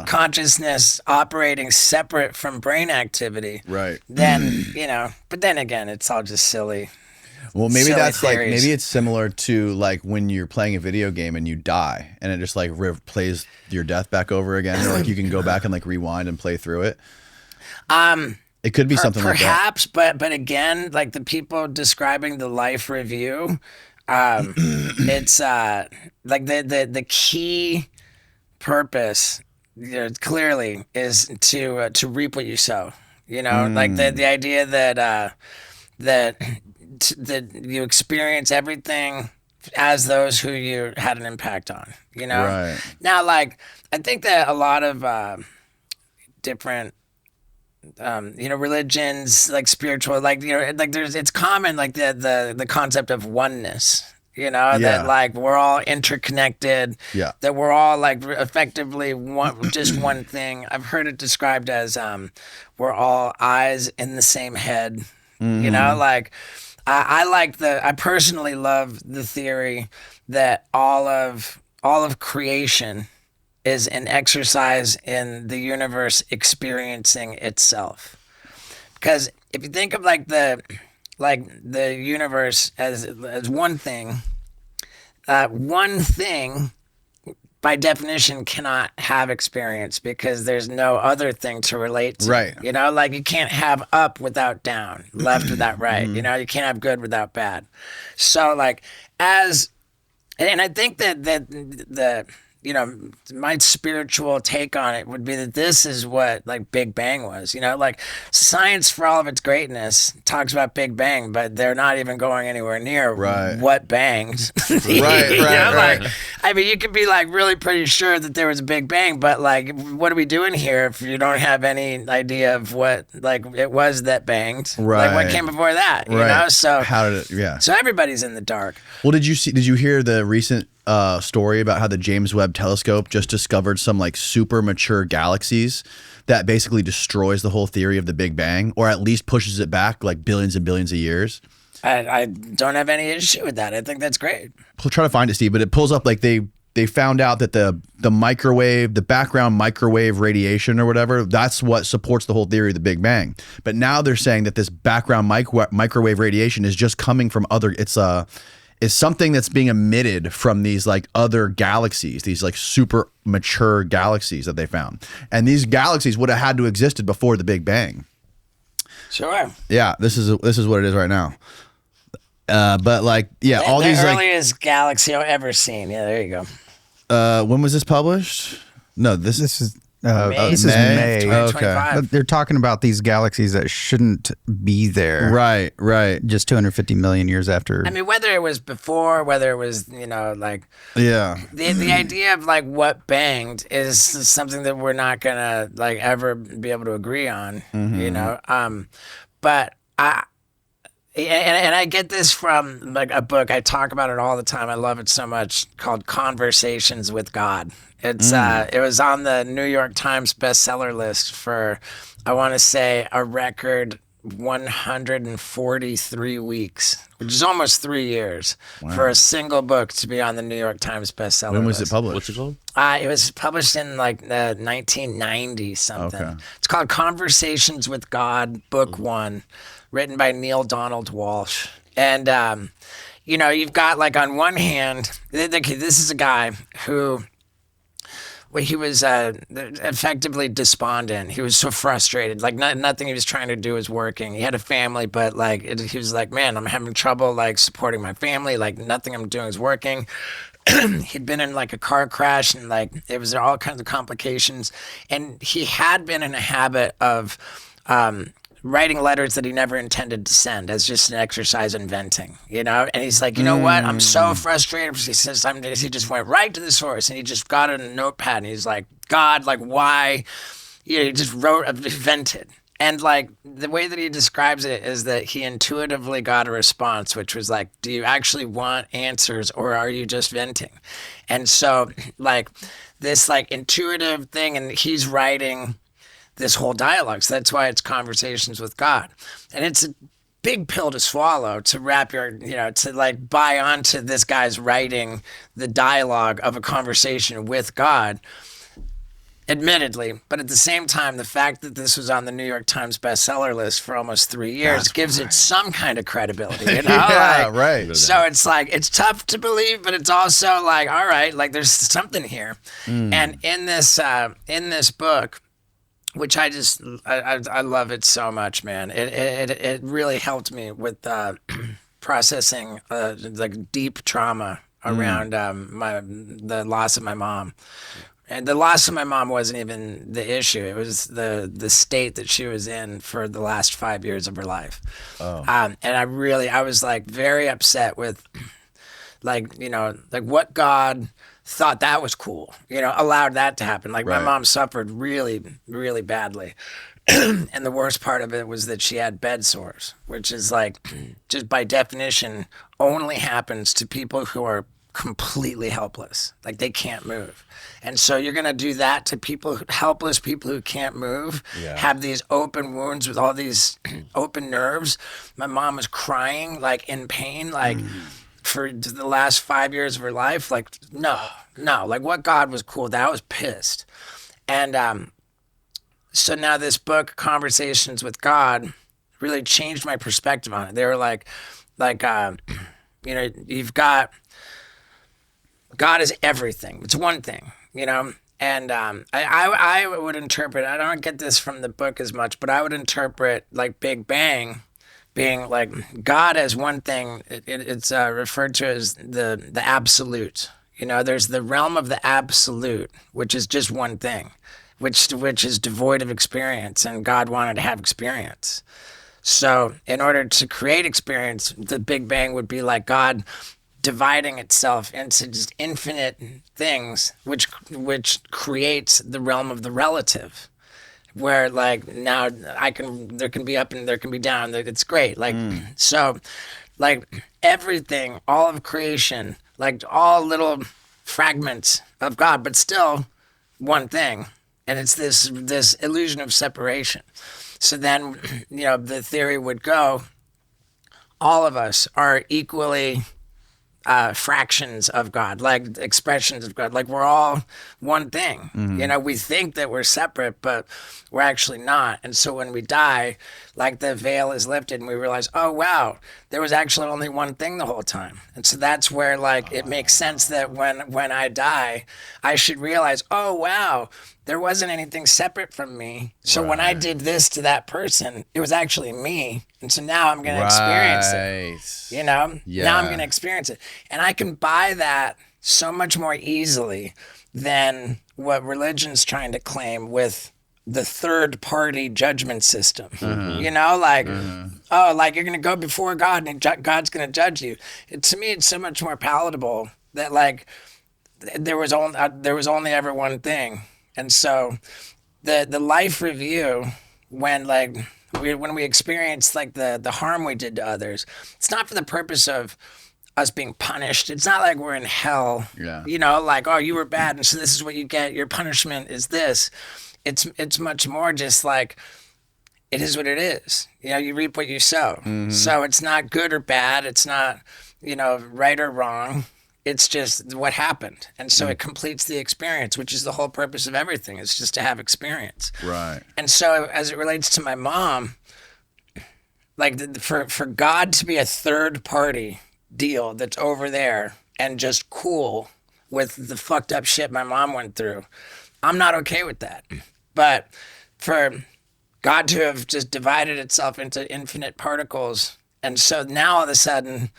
consciousness operating separate from brain activity, right? Then but then again, it's all just silly. Well, maybe that's theories. maybe it's similar to like when you're playing a video game and you die and it just like plays your death back over again, or like you can go back and like rewind and play through it. It could be something like that. Perhaps, but again, like the people describing the life review, it's like the key purpose clearly is to reap what you sow. Like the idea that you experience everything as those who you had an impact on. Right. Now, like I think that a lot of different religions, like spiritual, it's common, like the concept of oneness, that like we're all interconnected, that we're all like effectively just one thing. I've heard it described as we're all eyes in the same head. I personally love the theory that all of creation is an exercise in the universe experiencing itself. Because if you think of like the universe as one thing by definition cannot have experience because there's no other thing to relate to. Right. Like you can't have up without down, left without right. You can't have good without bad. So like and I think that the my spiritual take on it would be that this is what like Big Bang was. Like science, for all of its greatness, talks about Big Bang, but they're not even going anywhere near what banged. Right. I mean, you could be like really pretty sure that there was a Big Bang, but like, what are we doing here if you don't have any idea of what like it was that banged? Right. Like what came before that? So how did it? Yeah. So everybody's in the dark. Well, did you hear the recent story about how the James Webb Telescope just discovered some like super mature galaxies that basically destroys the whole theory of the Big Bang, or at least pushes it back like billions and billions of years? I don't have any issue with that. I think that's great. We'll try to find it, Steve, but it pulls up like they they found out that the microwave, the background microwave radiation or whatever, that's what supports the whole theory of the Big Bang. But now they're saying that this background microwave radiation is just coming from other. It's something that's being emitted from these like other galaxies, these like super mature galaxies that they found, and these galaxies would have had to existed before the Big Bang. Sure. Yeah, this is what it is right now. But like, yeah, all these the like earliest galaxy I've ever seen. Yeah, there you go. when was this published? No, this Is May. this is May. 2025. But they're talking about these galaxies that shouldn't be there. right. Just 250 million years after. I mean, whether it was before, whether it was, like Yeah. the idea of like what banged is something that we're not gonna like ever be able to agree on, but and I get this from like a book. I talk about it all the time. I love it so much, called Conversations with God. It's it was on the New York Times bestseller list for, I want to say, a record 143 weeks, which is almost 3 years for a single book to be on the New York Times bestseller When was list. it published? What's it called? It was published in like the 1990 something. Okay. It's called Conversations with God, Book 1, written by Neil Donald Walsh. And, you've got like on one hand, this is a guy who, well, he was effectively despondent. He was so frustrated. Like nothing he was trying to do was working. He had a family, but like he was like, man, I'm having trouble like supporting my family. Like nothing I'm doing is working. He'd been in like a car crash and like it was all kinds of complications. And he had been in a habit of writing letters that he never intended to send as just an exercise in venting, And he's like, you know what? I'm so frustrated. He says, he just went right to the source and he just got a notepad and he's like, God, like why? He just vented. And like the way that he describes it is that he intuitively got a response, which was like, do you actually want answers or are you just venting? And so like this like intuitive thing, and he's writing this whole dialogue. So that's why it's Conversations with God. And it's a big pill to swallow to wrap your, to like buy onto this guy's writing the dialogue of a conversation with God, admittedly. But at the same time, the fact that this was on the New York Times bestseller list for almost 3 years gives it some kind of credibility, Yeah, right. So it's like, it's tough to believe, but it's also like, all right, like there's something here. And in this book, which I love it so much, man. It really helped me with processing like deep trauma around the loss of my mom. And the loss of my mom wasn't even the issue. It was the state that she was in for the last 5 years of her life. Oh. And I was like very upset with like what God thought that was cool, allowed that to happen. Like my mom suffered really, really badly. And the worst part of it was that she had bed sores, which is like, just by definition, only happens to people who are completely helpless. Like they can't move. And so you're going to do that to helpless people who can't move, have these open wounds with all these open nerves. My mom was crying, like in pain, like for the last 5 years of her life. Like, no, like what God was cool. That I was pissed. And so now this book, Conversations with God, really changed my perspective on it. They were like, you've got, God is everything. It's one thing, And I would interpret, I don't get this from the book as much, but I would interpret like Big Bang being like God as one thing. It's referred to as the absolute. There's the realm of the absolute, which is just one thing, which is devoid of experience, and God wanted to have experience. So in order to create experience, the Big Bang would be like God dividing itself into just infinite things, which creates the realm of the relative, where like now there can be up and there can be down. It's great. Like so, like everything, all of creation, like all little fragments of God, but still one thing, and it's this illusion of separation. So then, the theory would go, all of us are equally fractions of God, like expressions of God. Like we're all one thing. You know, we think that we're separate, but we're actually not. And so when we die, like the veil is lifted and we realize, oh, wow, there was actually only one thing the whole time. And so that's where like it makes sense that when I die, I should realize, oh, wow, there wasn't anything separate from me. So when I did this to that person, it was actually me. And so now I'm going to experience it. You know? Yeah. Now I'm going to experience it. And I can buy that so much more easily than what religion's trying to claim with the third party judgment system. You know, like, oh, like you're going to go before God and God's going to judge you. To me, it's so much more palatable that like there was only ever one thing. And so the life review, when we experience like the harm we did to others, it's not for the purpose of us being punished. It's not like we're in hell, you know, like, oh, you were bad and so this is what you get. Your punishment is this. It's much more just like, it is what it is. You know, you reap what you sow. So it's not good or bad. It's not, you know, right or wrong. It's just what happened. And so it completes the experience, which is the whole purpose of everything. It's just to have experience. Right. And so as it relates to my mom, like for God to be a third party deal that's over there and just cool with the fucked up shit my mom went through, I'm not okay with that. But for God to have just divided itself into infinite particles, and so now all of a sudden,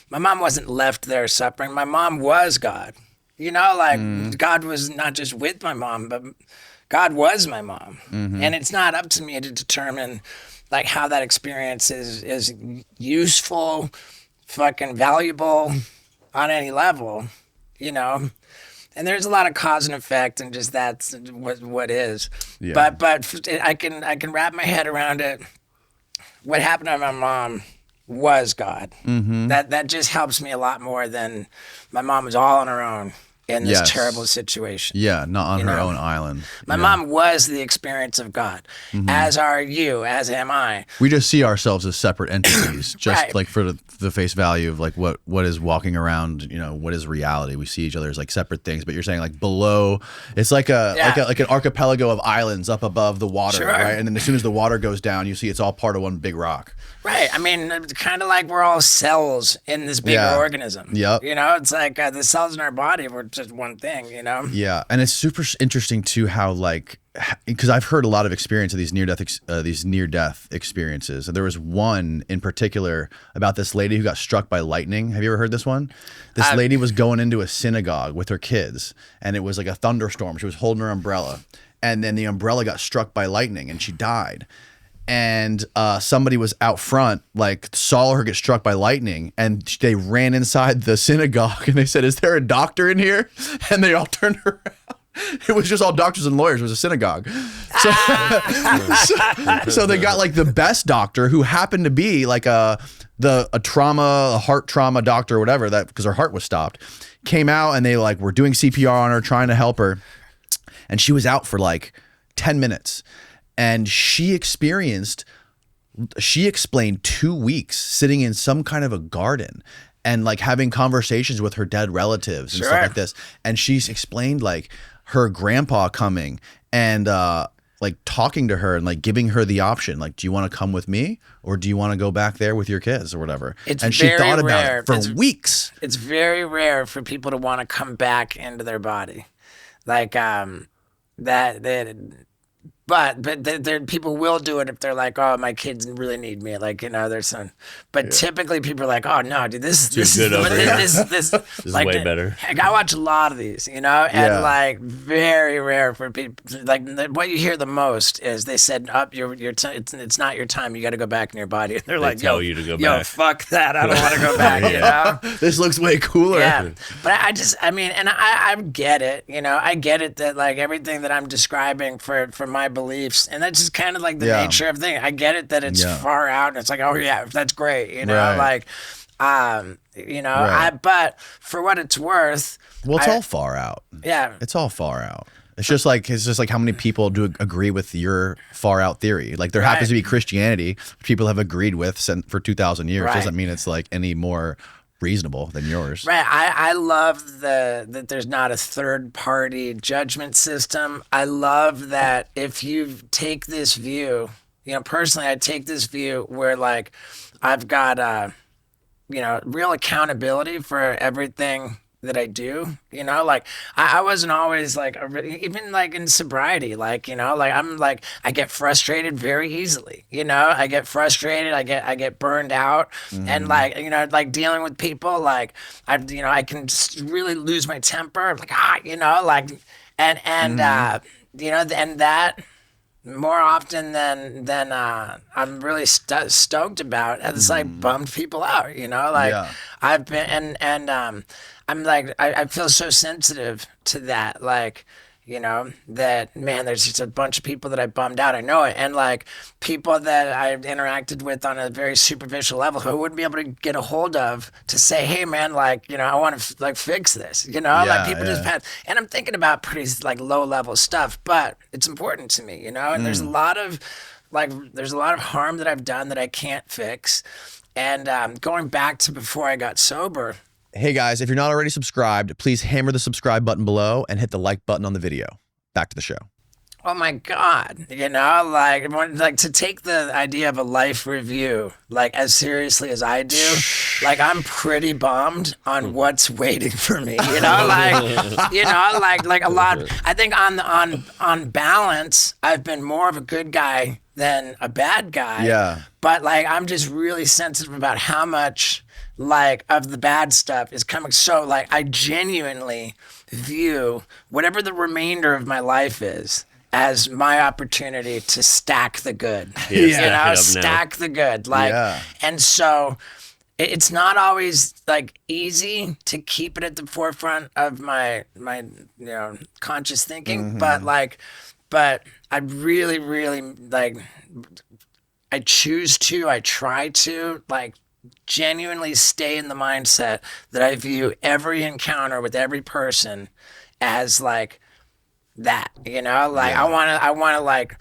my mom wasn't left there suffering. My mom was God. You know, like God was not just with my mom, but God was my mom. And it's not up to me to determine like how that experience is useful, fucking valuable on any level, you know. And there's a lot of cause and effect, and just that's what is. Yeah. But I can wrap my head around it. What happened to my mom was God. That just helps me a lot more than my mom was all on her own in this terrible situation. Yeah, not on her own island. My mom was the experience of God, as are you, as am I. We just see ourselves as separate entities, just like for the face value of like what is walking around, you know, what is reality. We see each other as like separate things, but you're saying like below, it's like like an archipelago of islands up above the water, right? And then as soon as the water goes down, you see it's all part of one big rock. Right. I mean, it's kind of like we're all cells in this bigger organism. Yep. You know, it's like the cells in our body were just one thing, you know? Yeah. And it's super interesting too how like, because I've heard a lot of experience of these near-death experiences. And there was one in particular about this lady who got struck by lightning. Have you ever heard this one? This lady was going into a synagogue with her kids, and it was like a thunderstorm. She was holding her umbrella, and then the umbrella got struck by lightning, and she died. And somebody was out front, like saw her get struck by lightning, and they ran inside the synagogue, and they said, "Is there a doctor in here?" And they all turned around. It was just all doctors and lawyers. It was a synagogue. So they got like the best doctor, who happened to be like a heart trauma doctor or whatever, that because her heart was stopped, came out, and they like were doing CPR on her, trying to help her. And she was out for like 10 minutes. And she explained 2 weeks sitting in some kind of a garden and like having conversations with her dead relatives and stuff like this. And she's explained like her grandpa coming and like talking to her and like giving her the option, like, do you want to come with me or do you want to go back there with your kids or whatever? And she thought about it for weeks. It's very rare for people to want to come back into their body. Like But people will do it if they're like, oh, my kids really need me, like, you know, there's some. But typically people are like, oh no, dude, this is way better. I watch a lot of these, you know, and like very rare for people. Like what you hear the most is they said, "Up, it's not your time. You got to go back in your body." And they're like, tell you to go back. Yo, fuck that. I don't want to go back. You know, this looks way cooler. Yeah, but I get it. You know, I get it that like everything that I'm describing for my beliefs, and that's just kind of like the nature of thing. I get it that it's far out, and it's like, oh yeah, that's great, you know, like, you know, but for what it's worth, well, it's all far out. Yeah, it's all far out. It's just like how many people do agree with your far out theory. Like there happens to be Christianity, which people have agreed with for 2,000 years. Doesn't mean it's like any more reasonable than yours. Right. I love that there's not a third party judgment system. I love that if you take this view, personally, I take this view where like I've got, real accountability for everything that I do, like I wasn't always like, even like in sobriety, like, like I'm like, I get frustrated very easily, I get frustrated, I get burned out and like, like dealing with people, like I can just really lose my temper, like, like, and and that more often than I'm really stoked about. It's like bummed people out, like I've been and I'm like I feel so sensitive to that, like that, man, there's just a bunch of people that I bummed out. I know it. And like people that I've interacted with on a very superficial level who I wouldn't be able to get a hold of to say, hey man, like, I want to like fix this, like people just pass. And I'm thinking about pretty like low level stuff, but it's important to me, and there's a lot of harm that I've done that I can't fix. And going back to before I got sober, hey guys, if you're not already subscribed, please hammer the subscribe button below and hit the like button on the video. Back to the show. Oh my God, like to take the idea of a life review like as seriously as I do, like I'm pretty bummed on what's waiting for me, like a lot. I think on balance, I've been more of a good guy than a bad guy. Yeah. But like I'm just really sensitive about how much like of the bad stuff is coming. So like I genuinely view whatever the remainder of my life is as my opportunity to stack the good. Stack the good. Like, and so it's not always like easy to keep it at the forefront of my conscious thinking, but I really, really like, I try to like genuinely stay in the mindset that I view every encounter with every person as like that, I want to like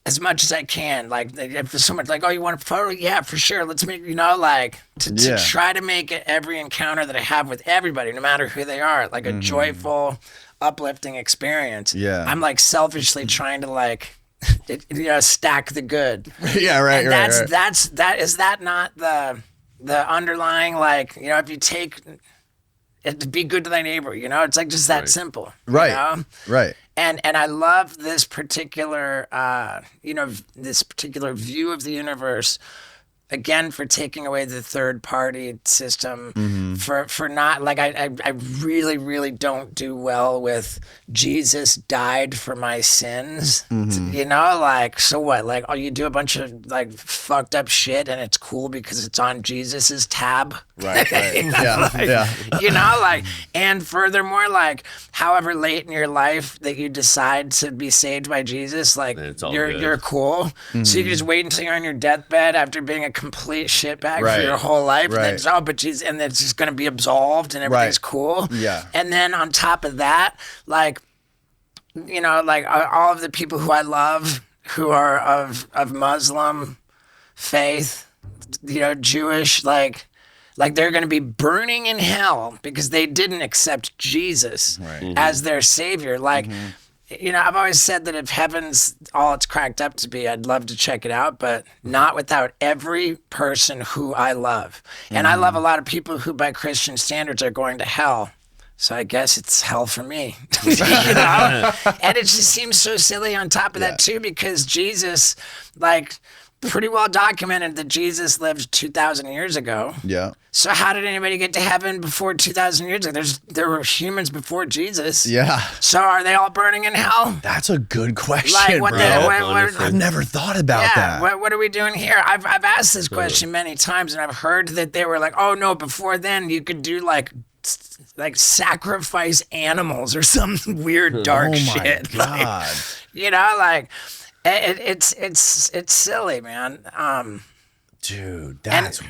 as much as I can, like if someone's like, oh, you want a photo? Yeah, for sure. Let's make, to try to make it every encounter that I have with everybody, no matter who they are, like a joyful, uplifting experience. Yeah. I'm like selfishly trying to like, stack the good. Yeah, right, and right. Is that not the underlying, like, if you take it to be good to thy neighbor, it's like just that simple. Right. Right. And I love this particular, this particular view of the universe, again, for taking away the third party system, for not, like, I really, really don't do well with Jesus died for my sins, like, so what, like, oh, you do a bunch of like fucked up shit and it's cool because it's on Jesus's tab. Right. Like, and furthermore, like, however late in your life that you decide to be saved by Jesus, like, you're cool. So you can just wait until you're on your deathbed after being a complete shitbag for your whole life, and then but Jesus, and then it's just going to be absolved and everything's cool. Yeah. And then on top of that, like, like all of the people who I love who are of Muslim faith, Jewish, like they're going to be burning in hell because they didn't accept Jesus as their savior. Like, I've always said that if heaven's all it's cracked up to be, I'd love to check it out, but not without every person who I love. And I love a lot of people who, by Christian standards, are going to hell. So I guess it's hell for me, And it just seems so silly on top of that too, because Jesus, like, pretty well documented that Jesus lived 2,000 years ago. Yeah. So how did anybody get to heaven before 2,000 years ago? There were humans before Jesus. Yeah. So are they all burning in hell? That's a good question, like, bro. I've never thought about that. What are we doing here? I've asked this question many times, and I've heard that they were like, oh no, before then you could do like sacrifice animals or some weird dark shit. Oh my God. Like, it's silly, man. Dude, that's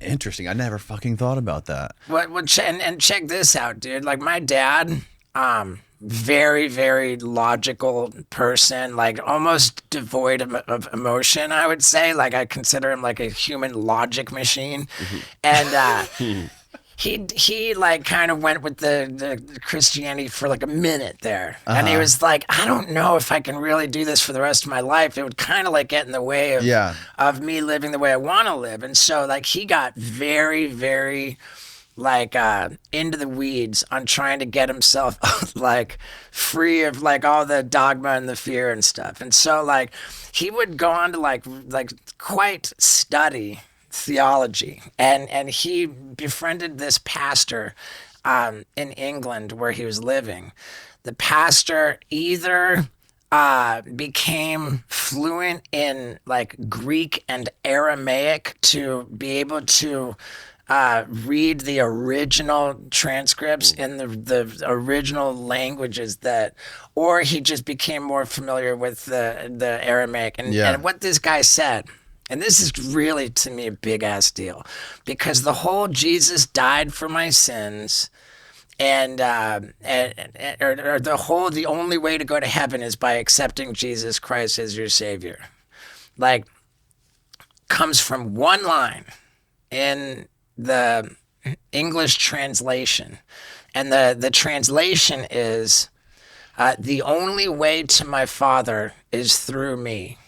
interesting. I never fucking thought about that. And check this out, dude. Like my dad very, very logical person, like almost devoid of emotion, I would say. Like I consider him like a human logic machine. And he like kind of went with the Christianity for like a minute there. And he was like, I don't know if I can really do this for the rest of my life. It would kind of like get in the way of me living the way I want to live. And so like he got very, very like into the weeds on trying to get himself like free of like all the dogma and the fear and stuff. And so like he would go on to like quite study theology, and he befriended this pastor in England where he was living. The pastor either became fluent in like Greek and Aramaic to be able to read the original transcripts in the original languages or he just became more familiar with the Aramaic. And what this guy said, and this is really to me a big ass deal, because the whole Jesus died for my sins and the only way to go to heaven is by accepting Jesus Christ as your savior, like comes from one line in the English translation. And the translation is, the only way to my Father is through me.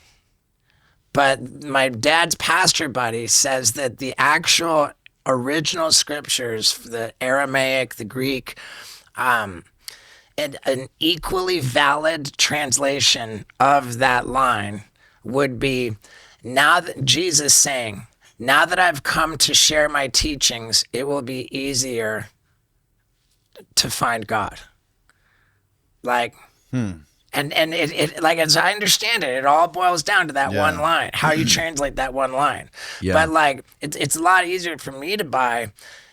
But my dad's pastor buddy says that the actual original scriptures, the Aramaic, the Greek, and an equally valid translation of that line would be, now that Jesus saying, now that I've come to share my teachings, it will be easier to find God. Like, and it like, as I understand it, it all boils down to that one line, how you translate that one line. Yeah. But like, it's a lot easier for me to buy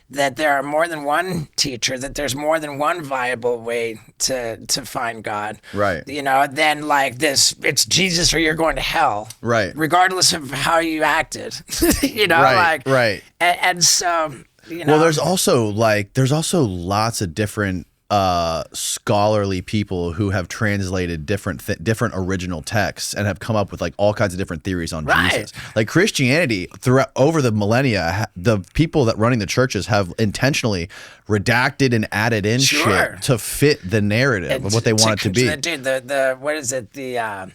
that there are more than one teacher, that there's more than one viable way to find God. Right. You know, then like this, it's Jesus or you're going to hell. Right. Regardless of how you acted. You know, right. And so, you know. Well, there's also lots of different scholarly people who have translated different original texts and have come up with like all kinds of different theories on Jesus. Like Christianity, throughout over the millennia, the people that running the churches have intentionally redacted and added in shit to fit the narrative of what they want it to be. Dude, the what is it? The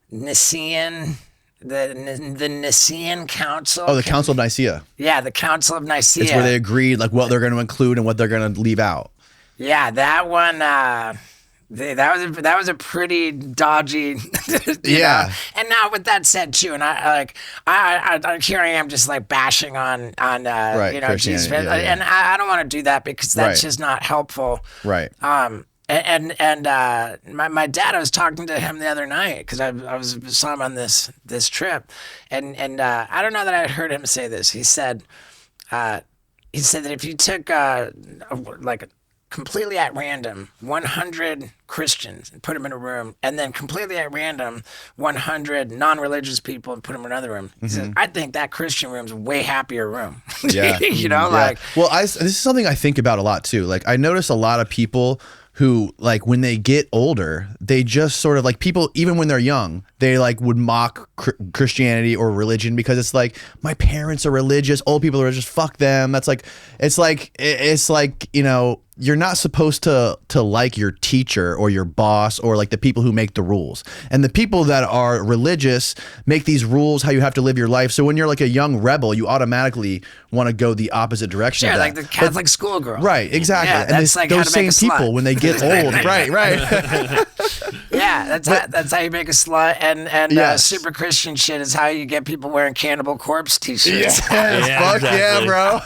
Nicene. The Nicene Council. Oh, the Council of Nicaea. Yeah, the Council of Nicaea. It's where they agreed like what they're going to include and what they're going to leave out. Yeah, that one. That was a pretty dodgy. Yeah. Know? And now with that said too, and I here I am just like bashing on Jesus, and I don't want to do that because that's just not helpful. Right. And my dad, I was talking to him the other night because I saw him on this trip, and I don't know that I had heard him say this. He said that if you took completely at random 100 Christians and put them in a room, and then completely at random 100 non-religious people and put them in another room, he said, I think that Christian room's a way happier room. Yeah. You know, like. Well, this is something I think about a lot too. Like I notice a lot of people who like when they get older, they just sort of like people, even when they're young, they like would mock Christianity or religion because it's like, my parents are religious, old people are religious, fuck them. That's like, it's like, you know, you're not supposed to like your teacher or your boss or like the people who make the rules. And the people that are religious make these rules how you have to live your life. So when you're like a young rebel, you automatically want to go the opposite direction. Sure, of that. like the Catholic schoolgirl. Right, exactly. Yeah, and that's like those same people when they get old, right. Yeah, that's how you make a slut. And super Christian shit is how you get people wearing Cannibal Corpse t-shirts. Fuck exactly. Yeah, bro.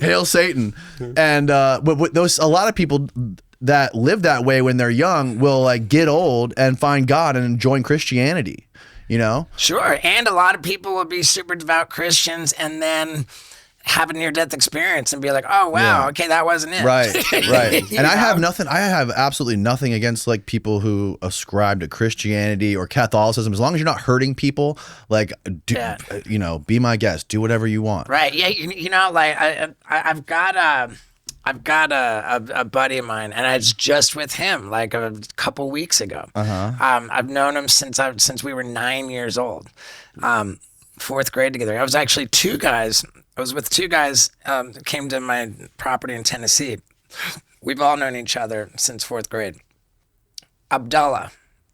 Hail Satan. And but those, a lot of people that live that way when they're young will like get old and find God and join Christianity, you know? Sure. And a lot of people will be super devout Christians and then have a near-death experience and be like, oh, wow, okay, that wasn't it. Right. And I have absolutely nothing against like people who ascribe to Christianity or Catholicism, as long as you're not hurting people, like, you know, be my guest, do whatever you want. Right. Yeah. You know, like I've got I've got a buddy of mine, and I was just with him like a couple weeks ago. I've known him since we were 9 years old, 4th grade together. I was actually I was with two guys that came to my property in Tennessee. We've all known each other since 4th grade. Abdullah,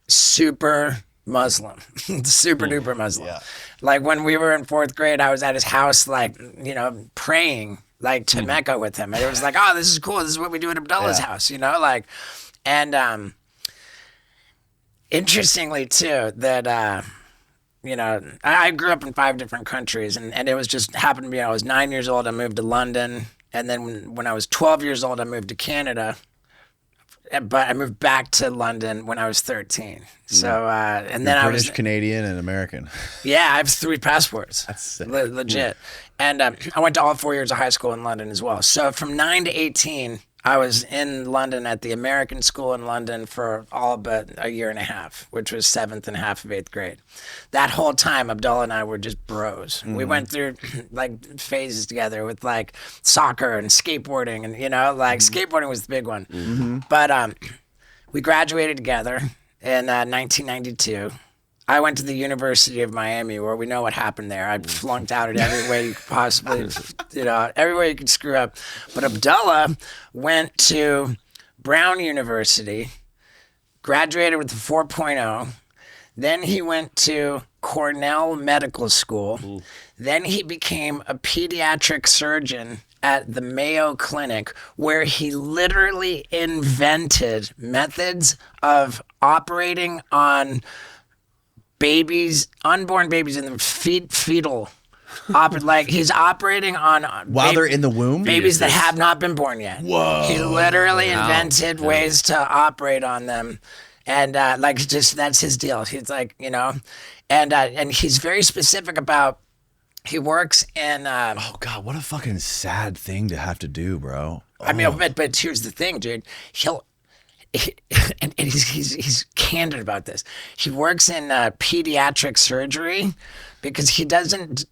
super Muslim, super duper Muslim. Yeah. Like when we were in 4th grade, I was at his house, like, praying like to Mecca with him. And it was like, oh, this is cool. This is what we do at Abdullah's house, like, and interestingly too, that, I grew up in 5 different countries, and it was just happened to be, I was 9 years old. I moved to London. And then when I was 12 years old, I moved to Canada. But I moved back to London when I was 13. So, and then British, Canadian, and American. Yeah, I have 3 passports. That's sick. Legit. And I went to all 4 years of high school in London as well. So from 9 to 18, I was in London at the American school in London for all but a year and a half, which was 7th and half of 8th grade. That whole time, Abdullah and I were just bros. We went through like phases together with like soccer and skateboarding, and skateboarding was the big one. But we graduated together in 1992. I went to the University of Miami, where we know what happened there. I flunked out at every way you could possibly, every way you could screw up. But Abdullah went to Brown University, graduated with a 4.0. Then he went to Cornell Medical School. Then he became a pediatric surgeon at the Mayo Clinic, where he literally invented methods of operating on unborn babies in the fetal, like he's operating on while they're in the womb, babies that have not been born yet. Whoa! He literally invented ways to operate on them, and that's his deal. He's like, and he's very specific about. He works in. Oh God, what a fucking sad thing to have to do, bro. Oh. I mean, but here's the thing, dude. And he's candid about this. He works in pediatric surgery because he doesn't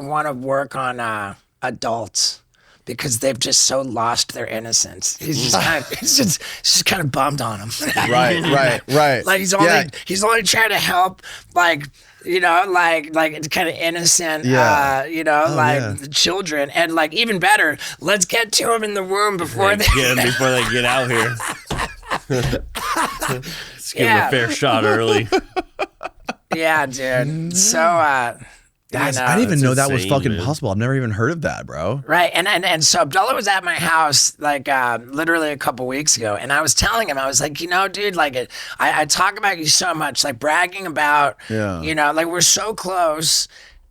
want to work on adults because they've just so lost their innocence. He's just kind of bummed on them. Right. Like he's only trying to help, like, like kind of innocent, children, and like even better, let's get to them in the womb before they get out here. Let's give them a fair shot early. Yeah, dude. So, guys, I didn't even know that was fucking possible. I've never even heard of that, bro. Right, and so Abdullah was at my house like literally a couple weeks ago, and I was telling him, I was like, dude, like I talk about you so much, like bragging about, like we're so close.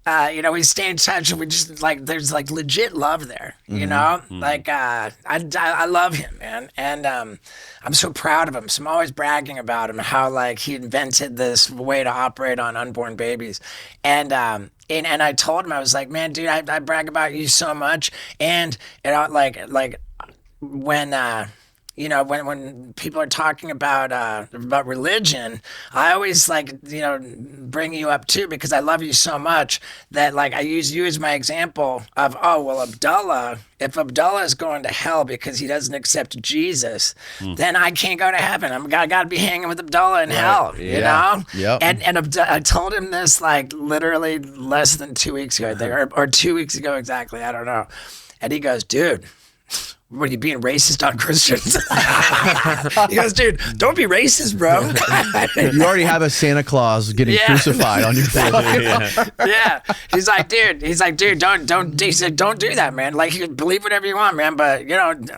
We stay in touch, and we just like there's like legit love there, like I love him, man, and I'm so proud of him. So I'm always bragging about him, how like he invented this way to operate on unborn babies, and I told him, I was like, man, dude, I brag about you so much, and like when people are talking about religion, I always bring you up too, because I love you so much that like I use you as my example of, Abdullah, if Abdullah is going to hell because he doesn't accept Jesus, then I can't go to heaven. I got to be hanging with Abdullah in hell, you know? Yep. And I told him this like literally less than 2 weeks ago, I think, or 2 weeks ago exactly, I don't know. And he goes, dude, what are you being racist on Christians? He goes, dude, don't be racist, bro. You already have a Santa Claus getting crucified on your face. Yeah. He's like, dude, he said, don't do that, man. Like, you believe whatever you want, man, but don't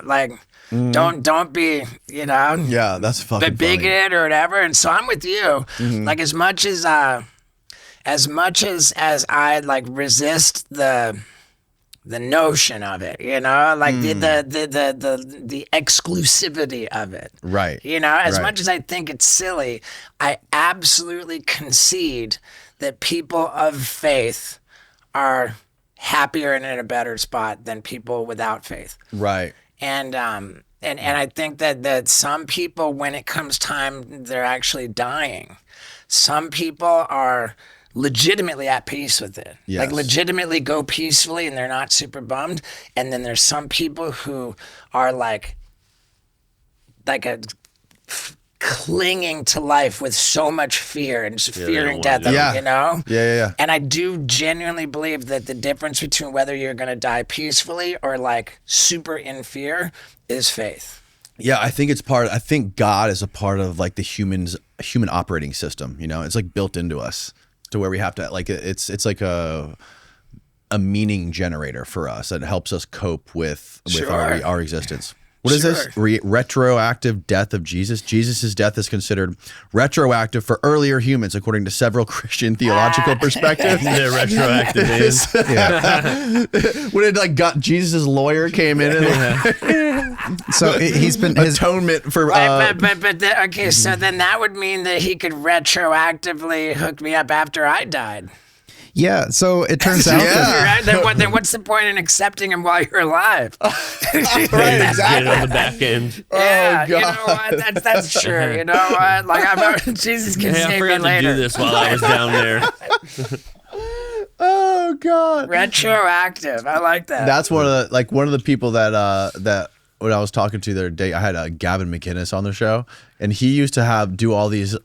be, Yeah, that's fucking bigoted or whatever. And so I'm with you. Like, as much as I like resist the notion of it, like the exclusivity of it, right? As much as I think it's silly, I absolutely concede that people of faith are happier and in a better spot than people without faith, right? And I think that some people, when it comes time, they're actually dying. Some people are legitimately at peace with it. Yes. Like legitimately go peacefully and they're not super bummed. And then there's some people who are like a clinging to life with so much fear and just fearing death, you know? Yeah. And I do genuinely believe that the difference between whether you're going to die peacefully or like super in fear is faith. Yeah, I think God is a part of like the human operating system, you know? It's like built into us to where we have to like it's like a meaning generator for us that helps us cope with our existence. What is this? Retroactive death of Jesus. Jesus' death is considered retroactive for earlier humans, according to several Christian theological perspectives. They're retroactive is. When it like got Jesus' lawyer came in and So he's been his atonement for. Okay, so then that would mean that he could retroactively hook me up after I died. Yeah, so it turns out that Right? Then what's the point in accepting him while you're alive? Right, Get exactly. on the back end. Yeah, God. you know what? That's true. You know what? Like Jesus can Hey, I save me forgot to later. do this while I was down there. Oh God. Retroactive. I like that. That's one of the people that when I was talking to the other day, I had Gavin McInnes on the show, and he used to do all these.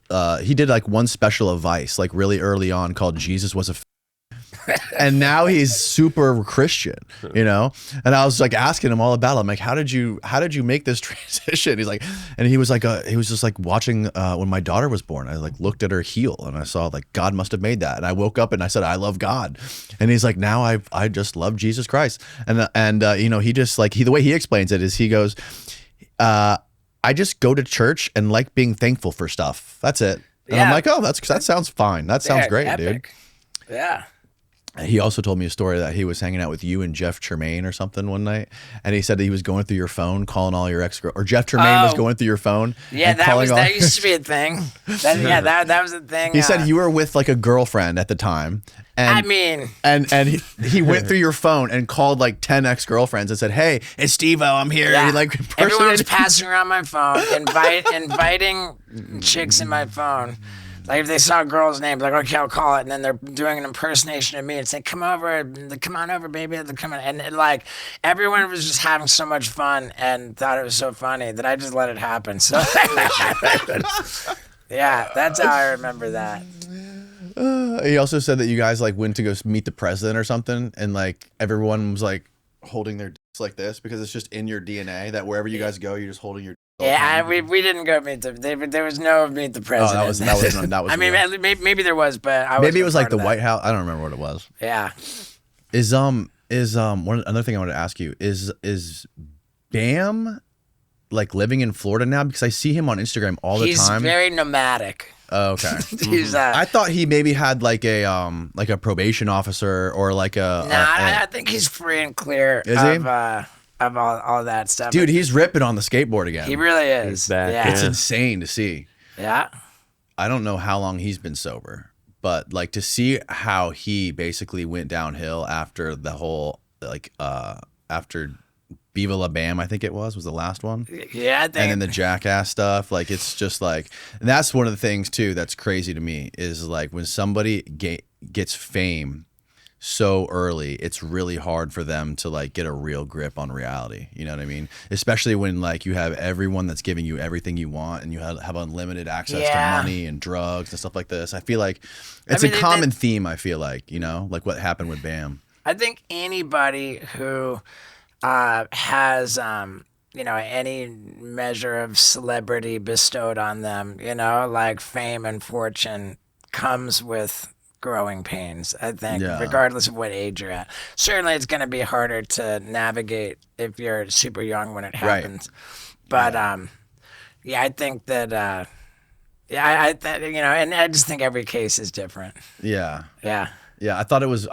He did like one special of Vice, like really early on, called "Jesus Was a." And now he's super Christian, you know. And I was like asking him all about it. I'm like, how did you make this transition? He's like, and he was just like watching when my daughter was born. I like looked at her heel and I saw like God must have made that. And I woke up and I said, I love God. And he's like, now I just love Jesus Christ. And you know, he just like the way he explains it is he goes, I just go to church and like being thankful for stuff. That's it. And I'm like, oh, that sounds fine. That sounds great, epic. Dude. Yeah. He also told me a story that he was hanging out with you and Jeff Tremaine or something one night, and he said that he was going through your phone, calling all your ex-girl, or Jeff Tremaine was going through your phone. Yeah, and that used to be a thing. That was a thing. He said you were with like a girlfriend at the time. And, I mean, and he went through your phone and called like 10 ex-girlfriends and said, "Hey, it's Steve-O, I'm here." yeah. And he like Everyone was impersonated- passing around my phone, inviting chicks in my phone. Like if they saw a girl's name, like okay, I'll call it, and then they're doing an impersonation of me and say, "Come on over, baby." And like everyone was just having so much fun and thought it was so funny that I just let it happen. So yeah, that's how I remember that. He also said that you guys like went to go meet the president or something, and like everyone was like holding their dicks like this because it's just in your DNA that wherever you guys go, you're just holding your. Yeah, we didn't go meet there was no meet the president. Oh, that was. I mean, real. maybe there was, but maybe it was like the White House. I don't remember what it was. Yeah. Is another thing I wanted to ask you is Bam like living in Florida now, because I see him on Instagram all the time. He's very nomadic. Oh, okay. He's I thought he maybe had like a probation officer or like a. I think he's free and clear of all that stuff. Dude, he's ripping on the skateboard again. He really is. He's back, Yeah. It's insane to see. Yeah. I don't know how long he's been sober, but like to see how he basically went downhill after the whole after Viva La Bam, I think it was the last one. Yeah, I think. And then the Jackass stuff, like it's just like, and that's one of the things too that's crazy to me is like when somebody gets fame so early, it's really hard for them to like get a real grip on reality. You know what I mean? Especially when like you have everyone that's giving you everything you want and you have unlimited access to money and drugs and stuff like this. I feel like it's a common theme. I feel like, you know, like what happened with Bam. I think anybody who has any measure of celebrity bestowed on them, you know, like fame and fortune comes with growing pains, I think, regardless of what age you're at. Certainly it's going to be harder to navigate if you're super young when it happens. Right. But I think that and I just think every case is different. Yeah. Yeah. Yeah, I thought it was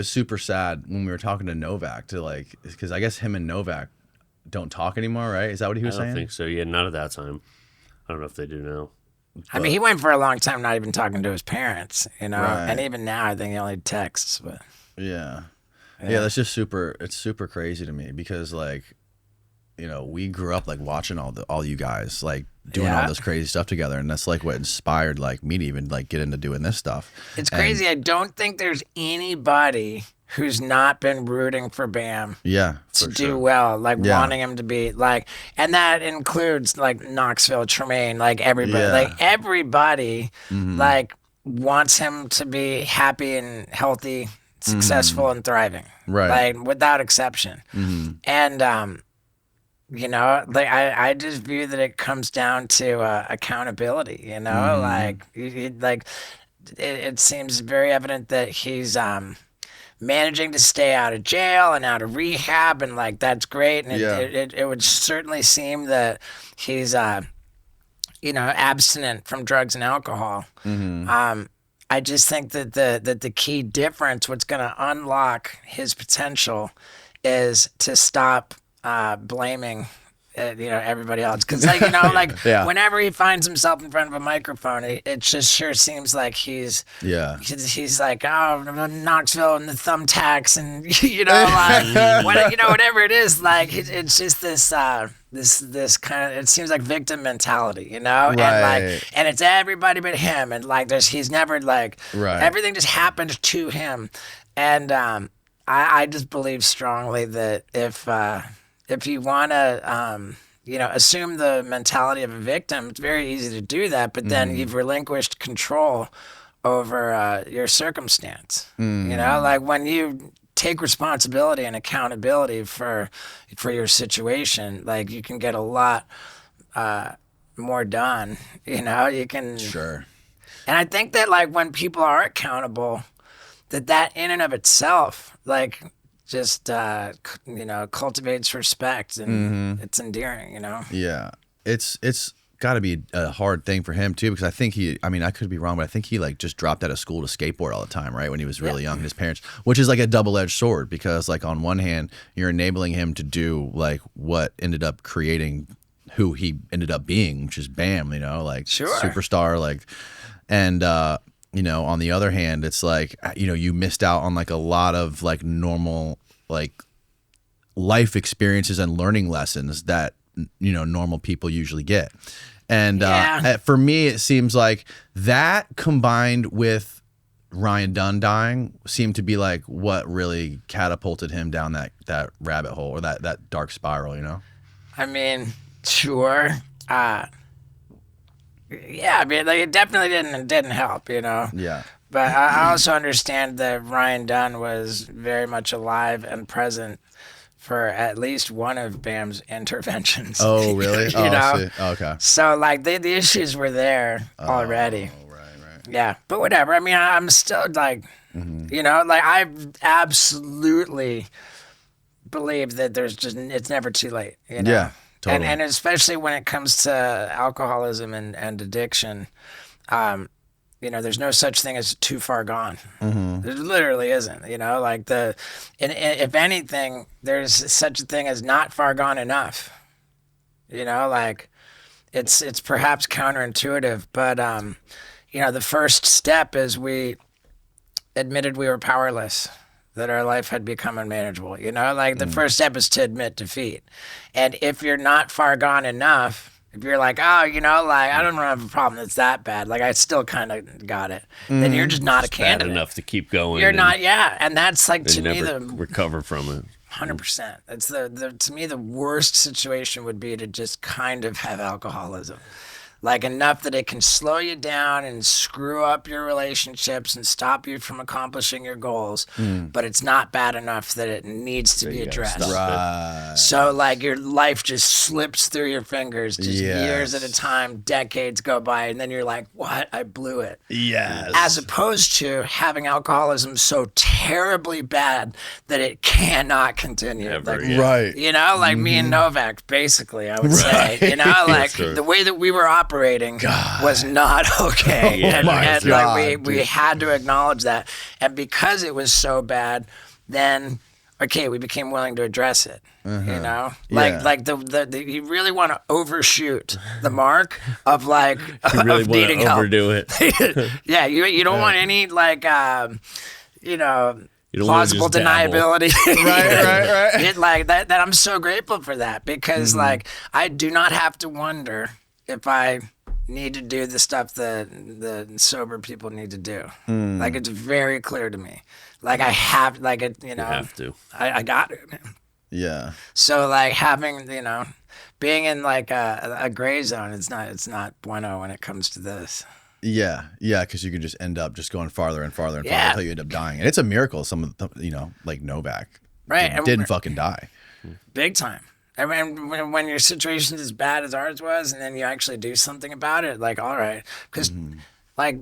super sad when we were talking to Novak to like, because I guess him and Novak don't talk anymore, right? Is that what he was saying? I don't think so. Yeah, not at that time. I don't know if they do now. I mean, he went for a long time not even talking to his parents, you know, Right. and even now I think he only texts. But yeah, that's just super. It's super crazy to me because like, we grew up like watching all you guys like doing all this crazy stuff together, and that's like what inspired like me to even like get into doing this stuff. It's crazy. I don't think there's anybody who's not been rooting for Bam to do well, like wanting him to be like, and that includes like Knoxville, Tremaine, like everybody like wants him to be happy and healthy, successful and thriving, right? Like without exception. And like I just view that it comes down to accountability. Like it seems very evident that he's managing to stay out of jail and out of rehab, and like that's great. And it would certainly seem that he's abstinent from drugs and alcohol. I just think that the key difference, what's going to unlock his potential, is to stop blaming everybody else, because whenever he finds himself in front of a microphone, it just sure seems like he's like, oh, Knoxville and the thumbtacks and whatever it is, like it's just this kind of, it seems like victim mentality, and it's everybody but him, and like he's never like everything just happened to him, and I just believe strongly that if you want to, assume the mentality of a victim, it's very easy to do that. But then you've relinquished control over your circumstance. Like when you take responsibility and accountability for your situation, like you can get a lot more done. You can. Sure. And I think that like when people are accountable, that in and of itself, like, just cultivates respect, and it's endearing. Yeah, it's got to be a hard thing for him too, because I think I could be wrong, but I think he like just dropped out of school to skateboard all the time, right, when he was really young. His parents, which is like a double-edged sword, because like on one hand you're enabling him to do like what ended up creating who he ended up being, which is Bam, superstar, like, and on the other hand, it's like, you missed out on like a lot of like normal like life experiences and learning lessons that, normal people usually get. And for me, it seems like that combined with Ryan Dunn dying seemed to be like what really catapulted him down that rabbit hole, or that dark spiral, I mean, sure. Yeah, I mean, like it definitely didn't help, Yeah. But I also understand that Ryan Dunn was very much alive and present for at least one of Bam's interventions. Oh, really? I see. Oh, okay. So like the issues were there already. Oh, right. Yeah, but whatever. I mean, I'm still like, like I absolutely believe that it's never too late. Yeah. Totally. And especially when it comes to alcoholism and addiction, there's no such thing as too far gone. There literally isn't. Like and if anything, there's such a thing as not far gone enough. Like it's perhaps counterintuitive, but the first step is we admitted we were powerless, that our life had become unmanageable. Like the first step is to admit defeat. And if you're not far gone enough, if you're like, oh, like I don't have a problem that's that bad, like I still kind of got it, then you're just not a candidate. Bad enough to keep going. You're not, and that's like to me recover from it. 100%. It's to me the worst situation would be to just kind of have alcoholism. Like enough that it can slow you down and screw up your relationships and stop you from accomplishing your goals, but it's not bad enough that it needs to be addressed. Right. So like your life just slips through your fingers, just years at a time, decades go by, and then you're like, what? I blew it. Yes. As opposed to having alcoholism so terribly bad that it cannot continue. Ever, Right. Like me and Novak, basically, I would say. Like the way that we were operating was not okay. And we had to acknowledge that. And because it was so bad, then we became willing to address it. Like you really want to overshoot the mark of like you really of needing help. Overdo it. Yeah, you don't want any like You don't want to plausible just dabble. deniability. Right. It, like that I'm so grateful for that because like I do not have to wonder if I need to do the stuff that the sober people need to do. Like it's very clear to me. Like I have, like it, you know, have to. I got it. Yeah. So like having, you know, being in like a gray zone, it's not bueno when it comes to this. Yeah, because you could just end up just going farther and farther and farther Yeah. until you end up dying. And it's a miracle some of the, you know, like Novak Right. didn't fucking die. Big time. I mean, when your situation's as bad as ours was, and then you actually do something about it, like, all right. Because, like,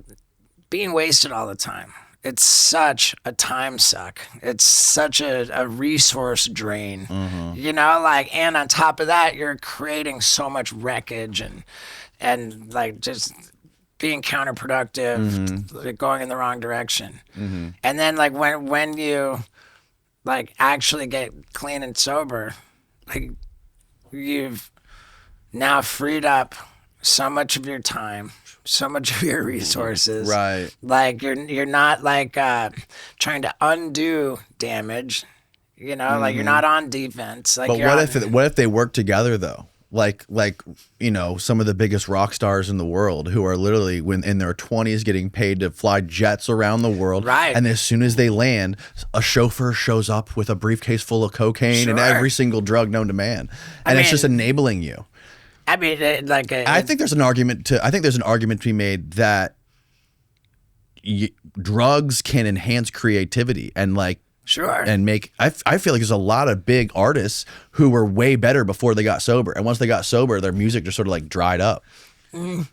being wasted all the time, it's such a time suck. It's such a resource drain. You know, like, and on top of that, you're creating so much wreckage and like, just being counterproductive, like, going in the wrong direction. And then, like, when you, like, actually get clean and sober, like, you've now freed up so much of your time, so much of your resources. Right. Like you're not like trying to undo damage. You know, like you're not on defense. Like But what if they work together though? Like you know, some of the biggest rock stars in the world who are literally when in their 20s getting paid to fly jets around the world. Right. And as soon as they land, a chauffeur shows up with a briefcase full of cocaine and Sure. every single drug known to man. And it's just mean- enabling you. I mean, like I think there's an argument to be made that drugs can enhance creativity and like sure. and make I feel like there's a lot of big artists who were way better before they got sober, and once they got sober their music just sort of like dried up. I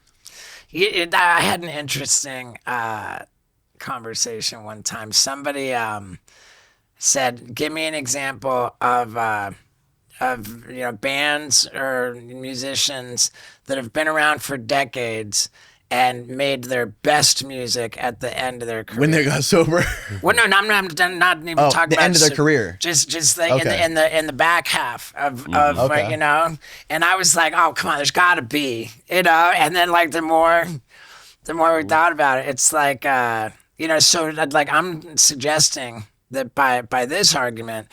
had an interesting conversation one time. Somebody said, "Give me an example of you know, bands or musicians that have been around for decades and made their best music at the end of their career." When they got sober. Well, no, I'm not even Oh, talking the about end of their career. Just like Okay. in the back half of Okay. you know. And I was like, oh come on, there's got to be, you know. And then like the more we thought about it, it's like you know. So like I'm suggesting that by this argument,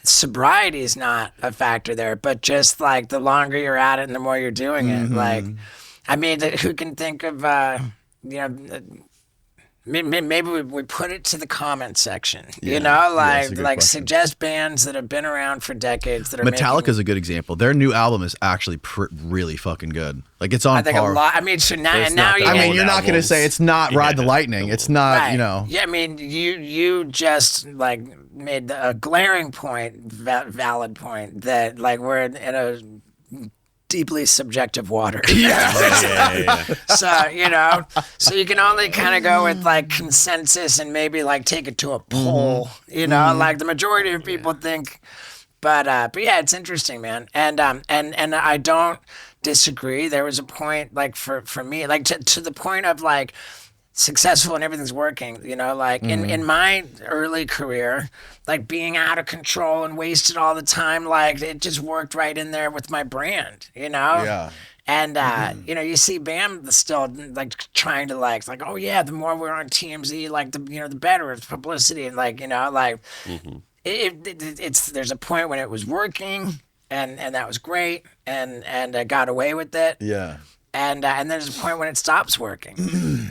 sobriety is not a factor there, but just like the longer you're at it and the more you're doing it, like, I mean, who can think of, you know, maybe we put it to the comment section, you know, that's a like good question. suggest bands that have been around for decades that are Metallica's a good example. Their new album is actually really fucking good. Like it's on I think par. a lot. I mean, so now It's and now not you. the I mean, old you're not going to albums. say it's not Ride the Yeah. Lightning. It's not, Right. you know. Yeah, I mean, you just like made a glaring point, valid point that like we're in a deeply subjective water. Yeah. So, you know, so you can only kind of go with like consensus and maybe like take it to a poll, you know, like the majority of people think, but yeah, it's interesting, man. And I don't disagree. There was a point like for me, like to the point of like successful and everything's working, you know, like in my early career, like being out of control and wasted all the time, like it just worked right in there with my brand, you know? Yeah. And, you know, you see BAM still like trying to like, oh yeah, the more we're on TMZ, like the, you know, the better it's publicity and like, you know, like it's, there's a point when it was working and that was great. And I got away with it. Yeah. And there's a point when it stops working.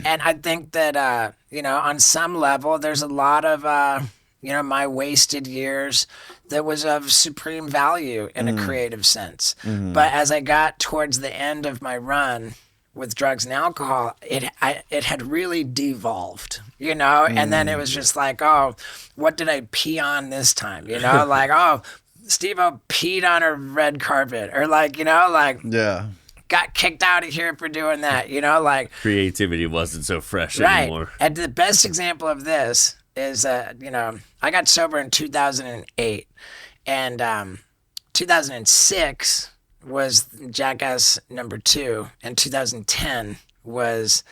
And I think that, you know, on some level, there's a lot of, you know, my wasted years that was of supreme value in a creative sense. But as I got towards the end of my run with drugs and alcohol, it had really devolved, you know? And then it was just like, oh, what did I pee on this time? You know, like, oh, Steve-O peed on a red carpet. Or like, you know, like... Yeah. Got kicked out of here for doing that, you know, like Creativity wasn't so fresh right. anymore. And the best example of this is, you know, I got sober in 2008, and 2006 was Jackass #2, and 2010 was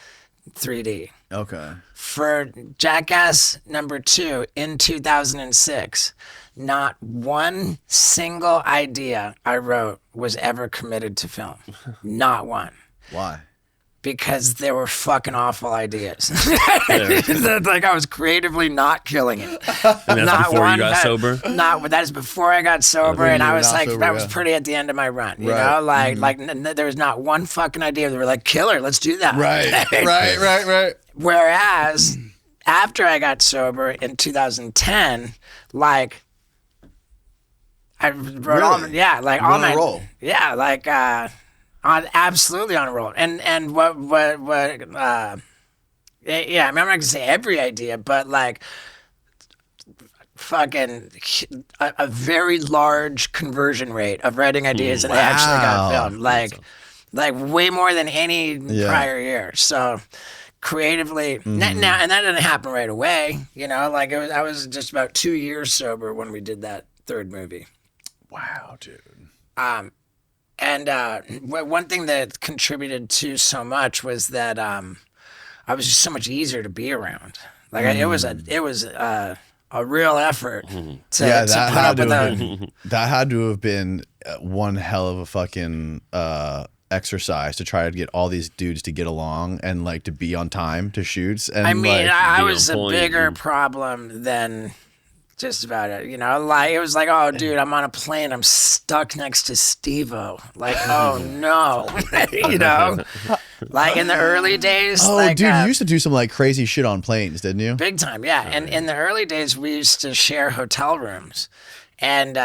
3D. Okay. For Jackass #2 in 2006, not one single idea I wrote was ever committed to film. Not one. Why? because they were fucking awful ideas. Like I was creatively not killing it. And that's before you got sober? That is before I got sober, and I was like, sober, that was pretty at the end of my run. You know, like there was not one fucking idea. They were like, killer, let's do that. Right. Whereas after I got sober in 2010, like I wrote on a roll. Yeah, like absolutely on a roll. And yeah, I mean, I'm not gonna say every idea, but like fucking a very large conversion rate of writing ideas that actually got filmed. Like way more than any prior year. So creatively now, and that didn't happen right away, you know, like I was just about 2 years sober when we did that third movie. Wow, dude. And one thing that contributed to so much was that I was just so much easier to be around. Like it was a real effort to put up with that had to have been one hell of a fucking exercise to try to get all these dudes to get along and like to be on time to shoots. And I mean, like, I was a bigger problem than just about it, you know. Like it was like, oh, dude, I'm on a plane, I'm stuck next to Steve-O. Like, oh no, you know. Like in the early days. Oh, like, dude, you used to do some like crazy shit on planes, didn't you? Big time, yeah. And in the early days, we used to share hotel rooms, and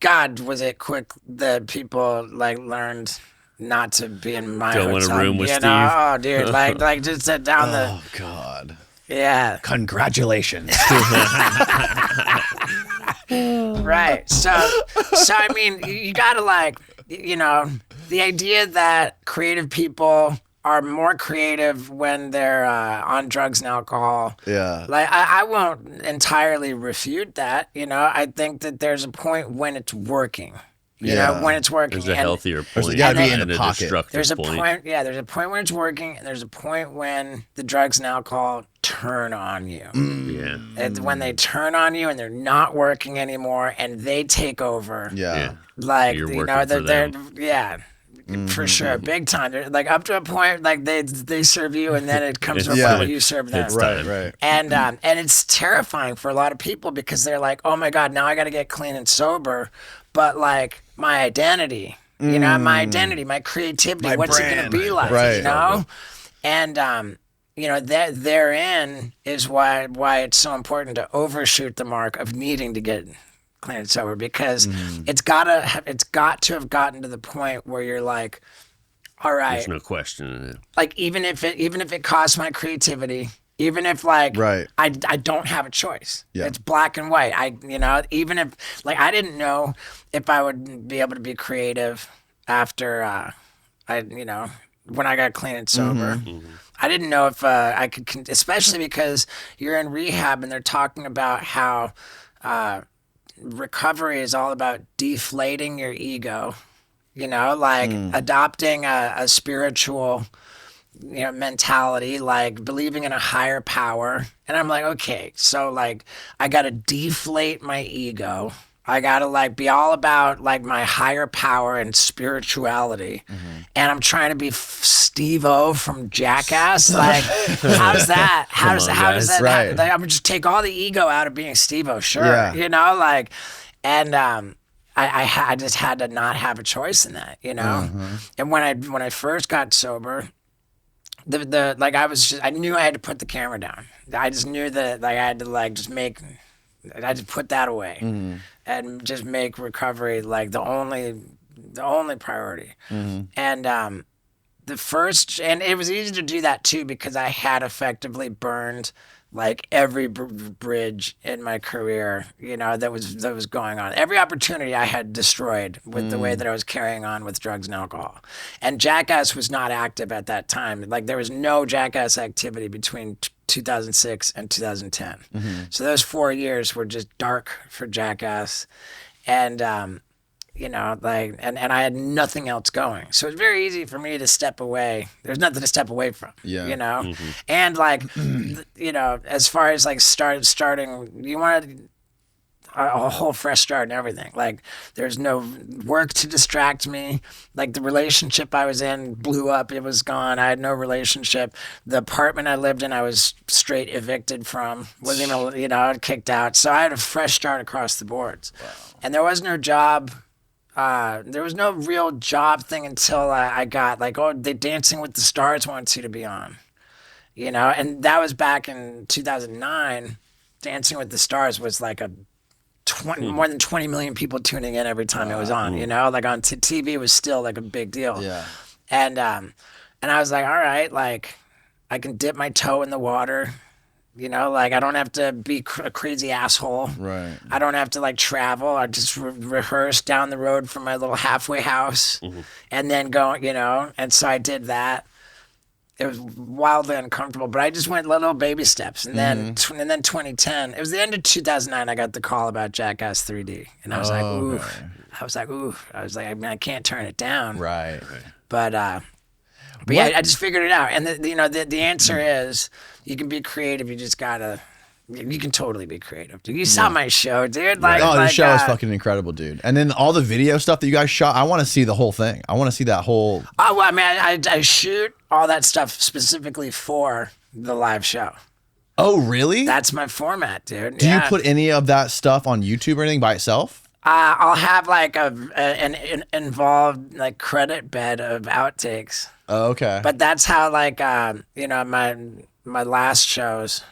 God, was it quick that people like learned not to be in my hotel. Don't want a room with Steve. Oh, dude, like just sit down the. Oh God. Yeah. Congratulations. Right. So I mean, you gotta like, you know, the idea that creative people are more creative when they're on drugs and alcohol. Yeah. Like I won't entirely refute that. You know, I think that there's a point when it's working. You know, when it's working. There's a healthier point. There's got to be in the pocket. There's a point. Yeah, there's a point when it's working, and there's a point when the drugs and alcohol turn on you. Yeah. And when they turn on you and they're not working anymore, and they take over. Yeah. Like you're you know, they're for sure, Mm-hmm. big time. They're, like up to a point, like they serve you, and then it comes to a point where you serve them. Right. And it's terrifying for a lot of people because they're like, oh my God, now I got to get clean and sober, but like my identity, you know, my creativity, what's it going to be like, you know? And, you know, that therein is why it's so important to overshoot the mark of needing to get clean and sober, because it's got to have gotten to the point where you're like, all right, there's no question in it. Like even if it costs my creativity, even if like I don't have a choice. Yeah. It's black and white. You know, even if like I didn't know if I would be able to be creative after when I got clean and sober. I didn't know if I could, especially because you're in rehab and they're talking about how recovery is all about deflating your ego, you know, like adopting a spiritual, you know, mentality, like believing in a higher power. And I'm like, okay, so like I got to deflate my ego. I got to like be all about like my higher power and spirituality. And I'm trying to be Steve-O from Jackass. Like, how's that? How does that? Right. Like, I'm gonna just take all the ego out of being Steve-O, sure. You know, like, and I just had to not have a choice in that, you know. And when I first got sober, I knew I had to put the camera down. I just knew that like I had to like I had to put that away and just make recovery like the only priority. And and it was easy to do that too because I had effectively burned like every bridge in my career, you know, that was going on. Every opportunity I had destroyed with the way that I was carrying on with drugs and alcohol. And Jackass was not active at that time. Like there was no Jackass activity between 2006 and 2010. So those 4 years were just dark for Jackass. And, you know, like, and I had nothing else going. So it's very easy for me to step away. There's nothing to step away from, you know? And like, you know, as far as like starting, a whole fresh start and everything. Like there's no work to distract me. Like the relationship I was in blew up. It was gone. I had no relationship. The apartment I lived in, I was straight evicted from. Wasn't even, kicked out. So I had a fresh start across the boards. Wow. And there was no job. There was no real job thing until I got like, the Dancing with the Stars wants you to be on. And that was back in 2009. Dancing with the Stars was like more than 20 million people tuning in every time it was on. Like on TV was still like a big deal. Yeah. And I was like, all right, like I can dip my toe in the water. Like I don't have to be a crazy asshole. Right. I don't have to like travel. I just rehearse down the road from my little halfway house, and then go. And so I did that. It was wildly uncomfortable, but I just went little baby steps. And then 2010, it was the end of 2009, I got the call about Jackass 3D. And I was like, ooh. Okay. I was like, I mean, I can't turn it down. Right. But yeah, I just figured it out. And the answer is you can be creative. You just gotta. You can totally be creative, dude. You saw my show, dude. The show is fucking incredible, dude. And then all the video stuff that you guys shot, I want to see the whole thing. I want to see that whole. Oh, well, I mean, I shoot all that stuff specifically for the live show. Oh, really? That's my format, dude. Do you put any of that stuff on YouTube or anything by itself? I'll have like an involved like credit bed of outtakes. Oh, okay. But that's how like my last shows.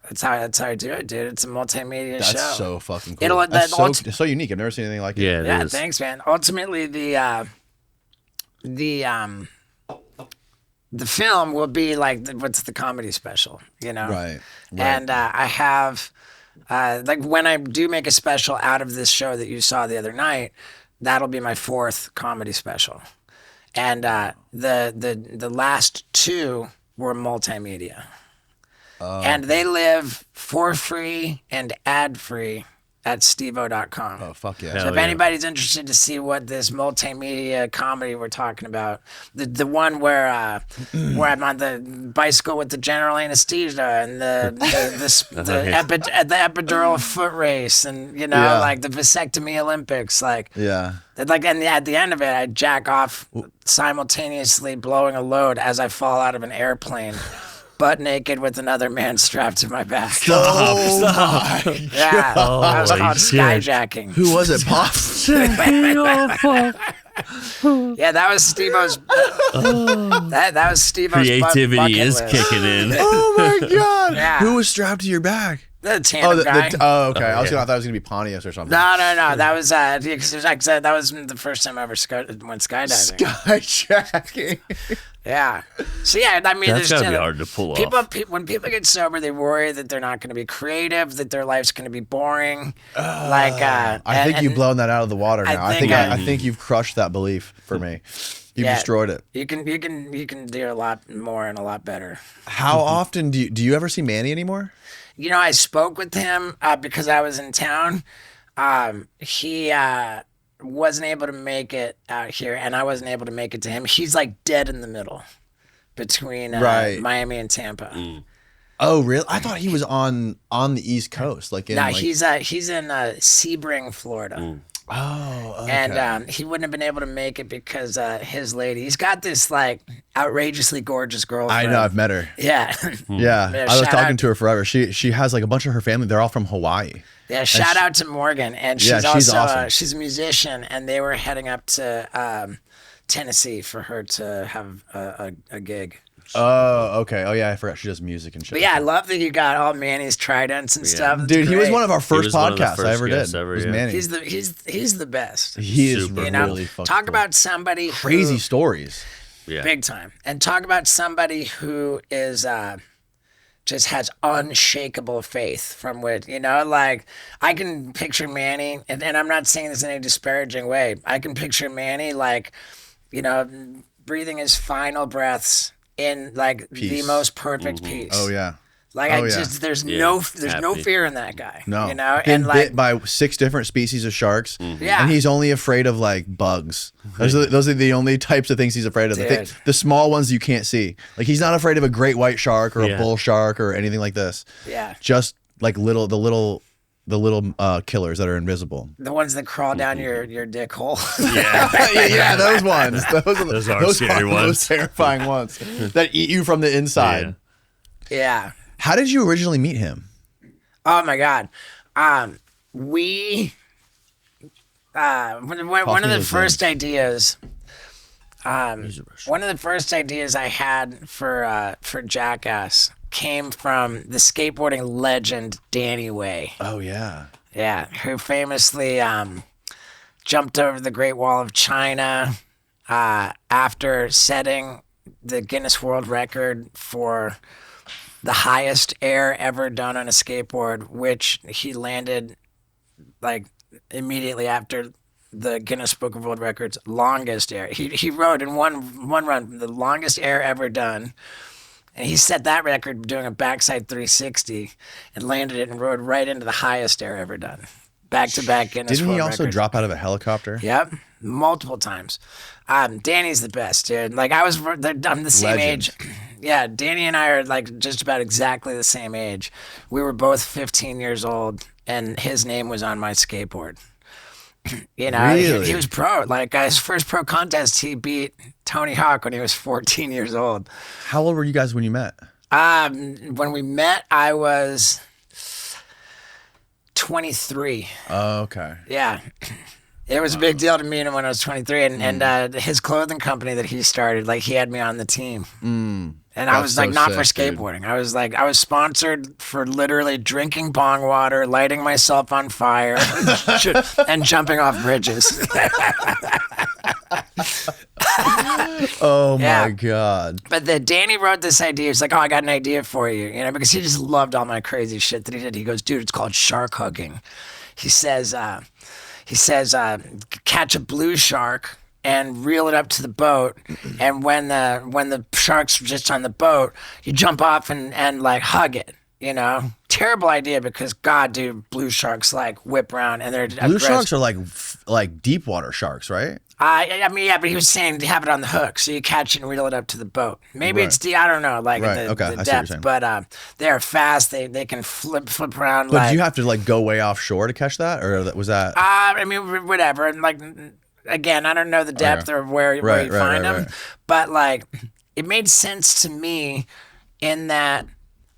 That's how I do it, dude. It's a multimedia show. That's so fucking cool. It's so unique. I've never seen anything like it. Yeah, yeah. Thanks, man. Ultimately, the film will be like what's the comedy special, Right. And I have like when I do make a special out of this show that you saw the other night, that'll be my 4th comedy special, and the last 2 were multimedia. And they live for free and ad free at stevo.com. Oh, fuck yeah. So if anybody's interested to see what this multimedia comedy we're talking about, the one where I'm on the bicycle with the general anesthesia and the epidural foot race and like the vasectomy Olympics, like and at the end of it I jack off simultaneously blowing a load as I fall out of an airplane. Butt naked with another man strapped to my back. Stop. Yeah, that was called skyjacking. Who was it, Pop? Yeah, that was Steve-O's. That was Steve-O's creativity is list. kicking in. Oh my god! Yeah. Who was strapped to your back? The tandem guy. Okay. I thought it was gonna be Pontius or something. No. That was like I said, that was the first time I ever went skydiving. Skyjacking. Yeah. So yeah, I mean, That's gotta be hard to pull off. When people get sober, they worry that they're not going to be creative, that their life's going to be boring. I think you've blown that out of the water now. I think think you've crushed that belief for me. You've destroyed it. You can do a lot more and a lot better. How often do you ever see Manny anymore? I spoke with him because I was in town. He wasn't able to make it out here, and I wasn't able to make it to him. He's like dead in the middle between Miami and Tampa. Oh, really? I thought he was on the East Coast. He's in Sebring, Florida. Oh, okay. And he wouldn't have been able to make it because his lady, he's got this like outrageously gorgeous girlfriend. I know, I've met her. Yeah. Yeah. I was talking to her forever. She has like a bunch of her family. They're all from Hawaii. Yeah, shout out to Morgan. And she's also awesome. She's a musician, and they were heading up to Tennessee for her to have a gig. Oh, okay. Oh, yeah, I forgot she does music and shit. But yeah, I love that you got all Manny's tridents and stuff. Dude, he was one of our first podcasts I ever did. Was Manny. He's the best. He is really fucking Talk about somebody crazy stories. Yeah. Big time. And talk about somebody who is just has unshakable faith from which, like I can picture Manny, and I'm not saying this in a disparaging way. I can picture Manny like, breathing his final breaths in like the most perfect peace. Oh yeah. Like there's no fear in that guy. No. And bit by 6 different species of sharks. Yeah. And he's only afraid of like bugs. Those are the only types of things he's afraid of. The small ones you can't see. Like he's not afraid of a great white shark or a bull shark or anything like this. Yeah. Just like the little The little killers that are invisible. The ones that crawl down your dick hole. Yeah, those ones. Those are scary ones. Those terrifying ones that eat you from the inside. Yeah. How did you originally meet him? Oh my God. One of the first ideas I had for Jackass came from the skateboarding legend Danny Way. Oh yeah. Yeah, who famously jumped over the Great Wall of China after setting the Guinness World Record for the highest air ever done on a skateboard, which he landed like immediately after the Guinness Book of World Records longest air. He rode in one run the longest air ever done. And he set that record doing a backside 360 and landed it and rode right into the highest air ever done. Back-to-back Guinness Didn't he World also records. drop out of a helicopter? Yep, multiple times. Danny's the best, dude. Like I'm the same age. Yeah, Danny and I are like just about exactly the same age. We were both 15 years old, and his name was on my skateboard. You know, Really? he was pro. Like his first pro contest, he beat Tony Hawk when he was 14 years old. How old were you guys when you met? When we met, I was 23. Oh, okay. Yeah. It was a big deal to meet him when I was 23. And his clothing company that he started, like, he had me on the team. And I was like, not for skateboarding. Dude. I was sponsored for literally drinking bong water, lighting myself on fire, and jumping off bridges. Oh my God. But then Danny wrote this idea. He's like, oh, I got an idea for you. You know, because he just loved all my crazy shit that he did. He goes, dude, it's called shark hugging. He says, catch a blue shark and reel it up to the boat, and when the shark's just on the boat, you jump off and like hug it. You know, terrible idea because God, dude, blue sharks like whip around and they're Blue sharks are like deep water sharks, right? I mean, yeah, but he was saying to have it on the hook, so you catch it and reel it up to the boat. Maybe it's I don't know, like the depth, but they're fast. They can flip around. But do you have to like go way offshore to catch that, or was that? I mean, whatever. And like, again, I don't know the depth or where you find them, but like, it made sense to me in that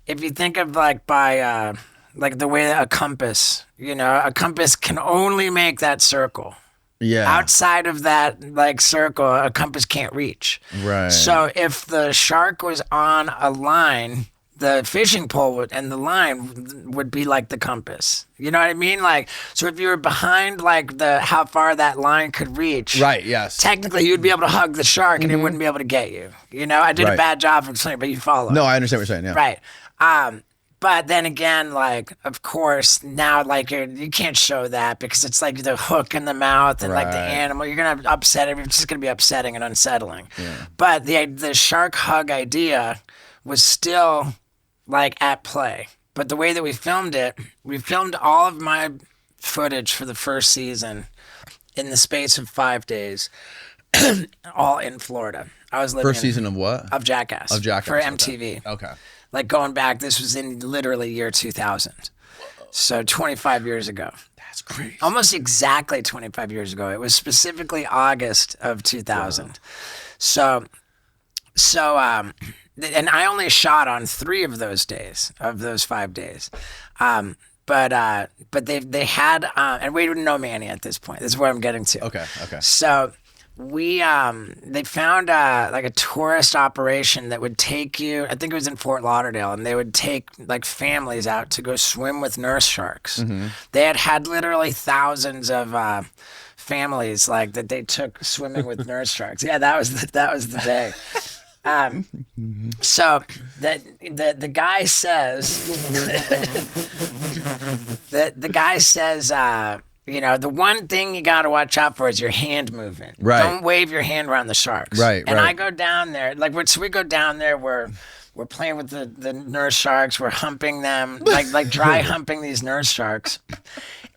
if you think of like by like the way that a compass, you know, a compass can only make that circle. Yeah. Outside of that like circle, a compass can't reach. Right. So if the shark was on a line, the fishing pole and the line would be like the compass. You know what I mean? Like, so if you were behind like how far that line could reach, right? Yes. Technically, you'd be able to hug the shark and it wouldn't be able to get you. You know, I did a bad job of explaining, but you follow. No, I understand what you're saying. Yeah. Right. But then again, like, of course, now, like, you can't show that because it's like the hook in the mouth and like the animal. You're gonna upset it. It's just gonna be upsetting and unsettling. Yeah. But the shark hug idea was still like at play. But the way that we filmed all of my footage for the first season in the space of 5 days, all in Florida. I was living first season of what? Of Jackass. Of Jackass for MTV. Okay. Like going back, this was in literally year 2000. So 25 years ago. That's crazy. Almost exactly 25 years ago. It was specifically August of 2000. Wow. So, and I only shot on 3 of those days, of those 5 days. But they had, and we didn't know Manny at this point. This is where I'm getting to. Okay. So they found like a tourist operation that would take you, I think it was in Fort Lauderdale, and they would take like families out to go swim with nurse sharks. Mm-hmm. They had literally thousands of families like that they took swimming with nurse sharks. Yeah, that was the day. So the guy says the guy says you know, the one thing you got to watch out for is your hand movement. Right. Don't wave your hand around the sharks. Right. And I go down there, so we go down there. We're playing with the nurse sharks. We're humping them, like dry humping these nurse sharks.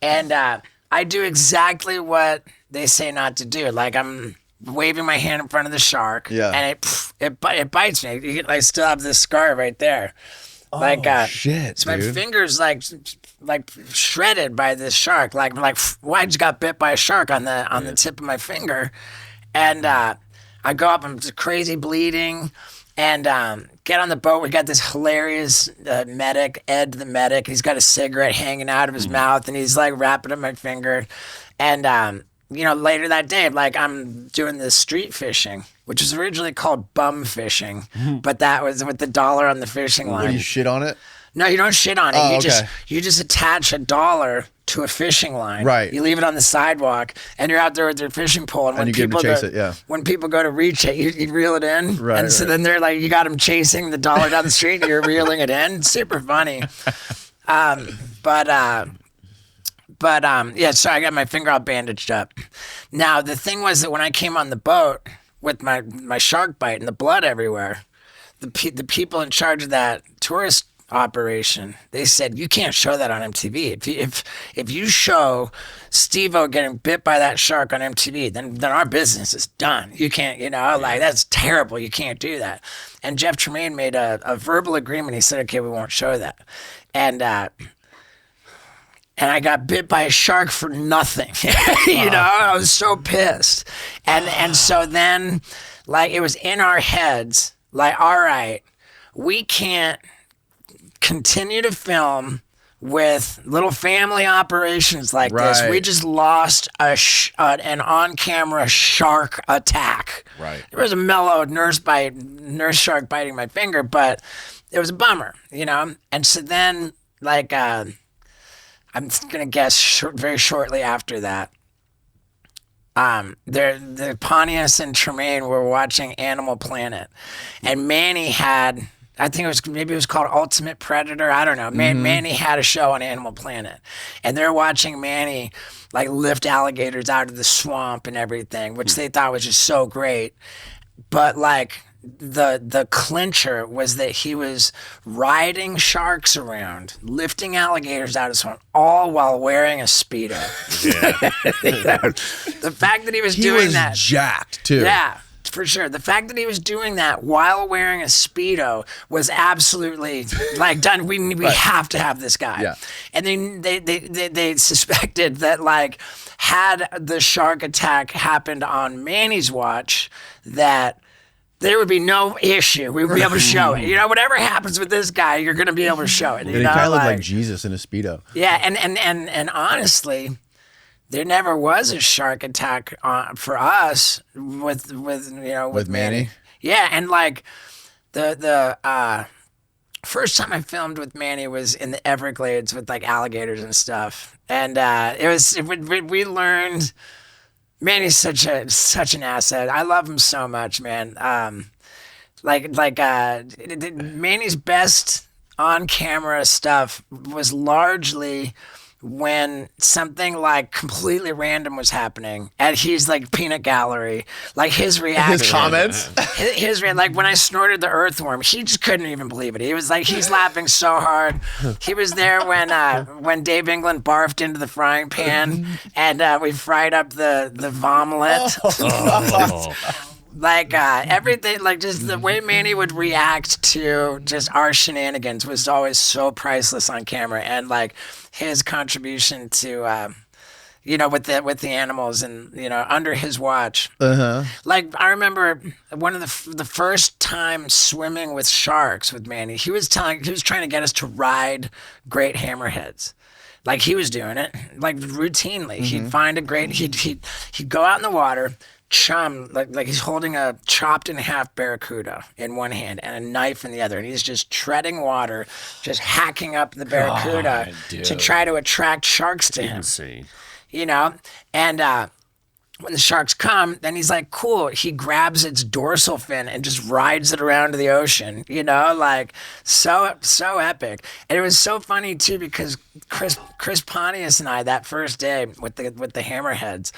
And I do exactly what they say not to do. Like I'm waving my hand in front of the shark, and it bites me. I still have this scar right there. Shit, so my dude. fingers like shredded by this shark. Like well, I just got bit by a shark on the tip of my finger, and I go up, I'm just crazy bleeding, and get on the boat. We got this hilarious medic, Ed the medic. He's got a cigarette hanging out of his mouth, and he's like wrapping up my finger, and later that day, like I'm doing this street fishing, which was originally called bum fishing, but that was with the dollar on the fishing line. When you shit on it? No, you don't shit on it. Oh, You just attach a dollar to a fishing line. Right. You leave it on the sidewalk, and you're out there with your fishing pole. And when you get people to chase it, yeah. When people go to reach it, you reel it in. Right. And so then they're like, you got them chasing the dollar down the street, and you're reeling it in. Super funny. Yeah, so I got my finger all bandaged up. Now, the thing was that when I came on the boat with my shark bite and the blood everywhere, the people in charge of that tourist operation, they said, you can't show that on MTV. If you show Steve-O getting bit by that shark on MTV, then our business is done. You can't, like, that's terrible. You can't do that. And Jeff Tremaine made a verbal agreement. He said, okay, we won't show that. And I got bit by a shark for nothing. I was so pissed. And so then, like, it was in our heads, like, all right, we can't continue to film with little family operations like this. We just lost an on-camera shark attack. Right. There was a mellow nurse shark biting my finger, but it was a bummer, And so then, like, I'm gonna guess very shortly after that, the Pontius and Tremaine were watching Animal Planet, and Manny had, I think it was called Ultimate Predator. I don't know. Manny had a show on Animal Planet, and they're watching Manny like lift alligators out of the swamp and everything, which they thought was just so great. But like the clincher was that he was riding sharks around, lifting alligators out of the swamp, all while wearing a Speedo. Yeah. The fact that he was doing that, jacked too. Yeah. For sure. The fact that he was doing that while wearing a Speedo was absolutely like done. We have to have this guy. Yeah. And then they suspected that, like, had the shark attack happened on Manny's watch, that there would be no issue. We would be able to show it. Whatever happens with this guy, you're going to be able to show it. And he kind of looked like Jesus in a Speedo. Yeah, and honestly, there never was a shark attack for us with Manny. Yeah, and like the first time I filmed with Manny was in the Everglades with like alligators and stuff, and we learned Manny's such an asset. I love him so much, man. Manny's best on camera stuff was largely when something like completely random was happening and he's like peanut gallery, like his reaction, his comments, like when I snorted the earthworm, he just couldn't even believe it. He was like, he's laughing so hard. He was there when Dave England barfed into the frying pan and we fried up the vomlet. Like everything, like just the way Manny would react to just our shenanigans was always so priceless on camera, and like his contribution to, with the animals and under his watch. Like I remember one of the first time swimming with sharks with Manny. He was trying to get us to ride great hammerheads. Like he was doing it like routinely. He'd find a great. He'd go out in the water. Chum, like he's holding a chopped in half barracuda in one hand and a knife in the other, and he's just treading water, just hacking up the barracuda to try to attract sharks to him. Insane. And when the sharks come, then he's like, cool. He grabs its dorsal fin and just rides it around to the ocean. Like so epic. And it was so funny too because Chris Pontius and I that first day with the hammerheads.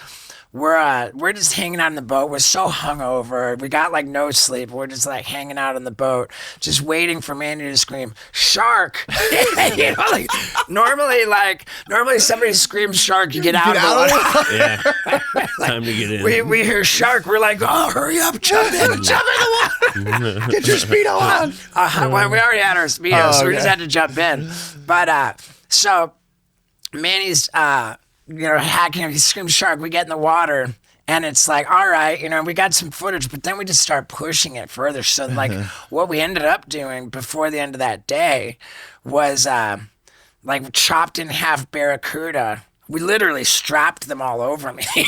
We're just hanging out on the boat. We're so hungover. We got like no sleep. We're just like hanging out on the boat, just waiting for Manny to scream, "Shark!" Normally somebody screams "shark," you get out of the water. Yeah, time to get in. We hear "shark." We're like, "Oh, hurry up, jump in the Get your Speedo on. Well, we already had our Speedo, so we just had to jump in. But so Manny's, hacking, he screams shark. We get in the water. And it's like, all right, we got some footage, but then we just start pushing it further. So, like, what we ended up doing before the end of that day was, chopped in half barracuda. We literally strapped them all over me. I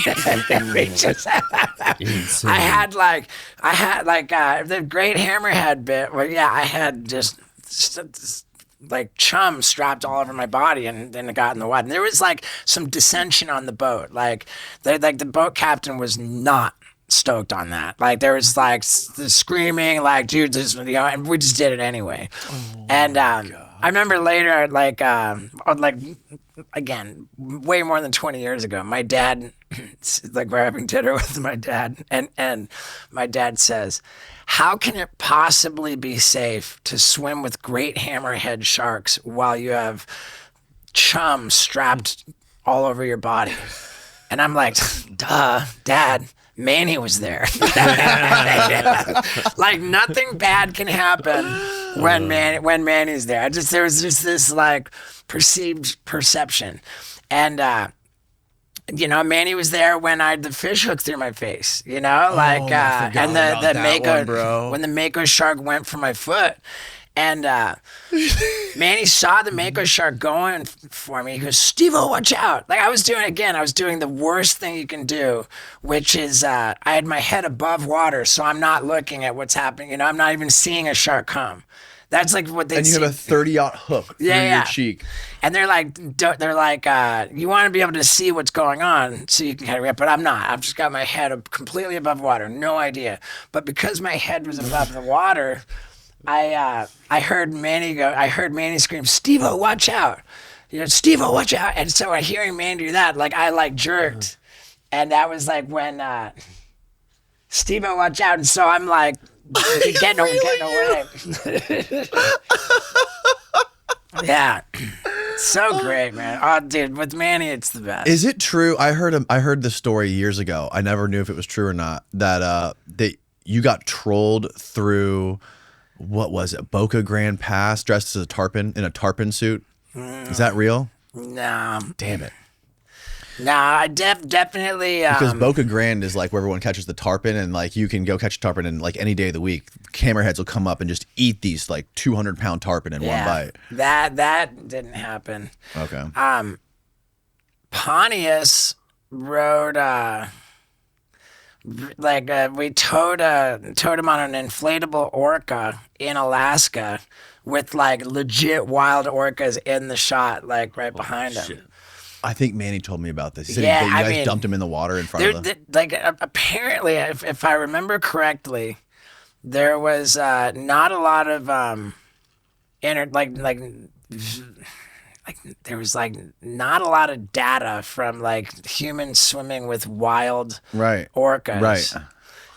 had the great hammerhead bit. Well, yeah, I had just like chum strapped all over my body, and then it got in the water. And there was like some dissension on the boat. Like the boat captain was not stoked on that. Like there was like the screaming, like, dude, this, and we just did it anyway. And I remember later, again, way more than 20 years ago, my dad, we're having dinner with my dad, and my dad says, how can it possibly be safe to swim with great hammerhead sharks while you have chum strapped all over your body? And I'm like, duh, Dad, Manny was there. Like nothing bad can happen when Manny's there. There was just this like perception. And Manny was there when I had the fish hook through my face, and the mako, when the mako shark went for my foot, and Manny saw the mako shark going for me. He goes, Steve-O, watch out. Like I was doing the worst thing you can do, which is I had my head above water, so I'm not looking at what's happening. I'm not even seeing a shark come. That's like what they. And you have a 30-aught hook through your cheek. And they're like, you want to be able to see what's going on so you can kind of react, but I'm not. I've just got my head completely above water, no idea. But because my head was above the water, I heard Manny scream, Steve-O, watch out! Steve-O, watch out! And so hearing Manny do that, like I jerked, and that was like when Steve-O, watch out! And so I'm like. Getting away. Yeah. So great, man. Oh, dude, with Manny, it's the best. Is it true? I heard this story years ago. I never knew if it was true or not. That you got trolled through, what was it, Boca Grande Pass, dressed as a tarpon in a tarpon suit. Is that real? No. Damn it. No, I definitely because Boca Grande is like where everyone catches the tarpon, and like you can go catch a tarpon and like any day of the week, hammerheads will come up and just eat these like 200-pound tarpon in one bite. That didn't happen. Okay. Pontius rode we towed him on an inflatable orca in Alaska with like legit wild orcas in the shot, like right behind him. Shit. I think Manny told me about this. He said you guys dumped him in the water in front of them. Apparently, if I remember correctly, there was not a lot of there was like not a lot of data from like humans swimming with wild orcas. Right.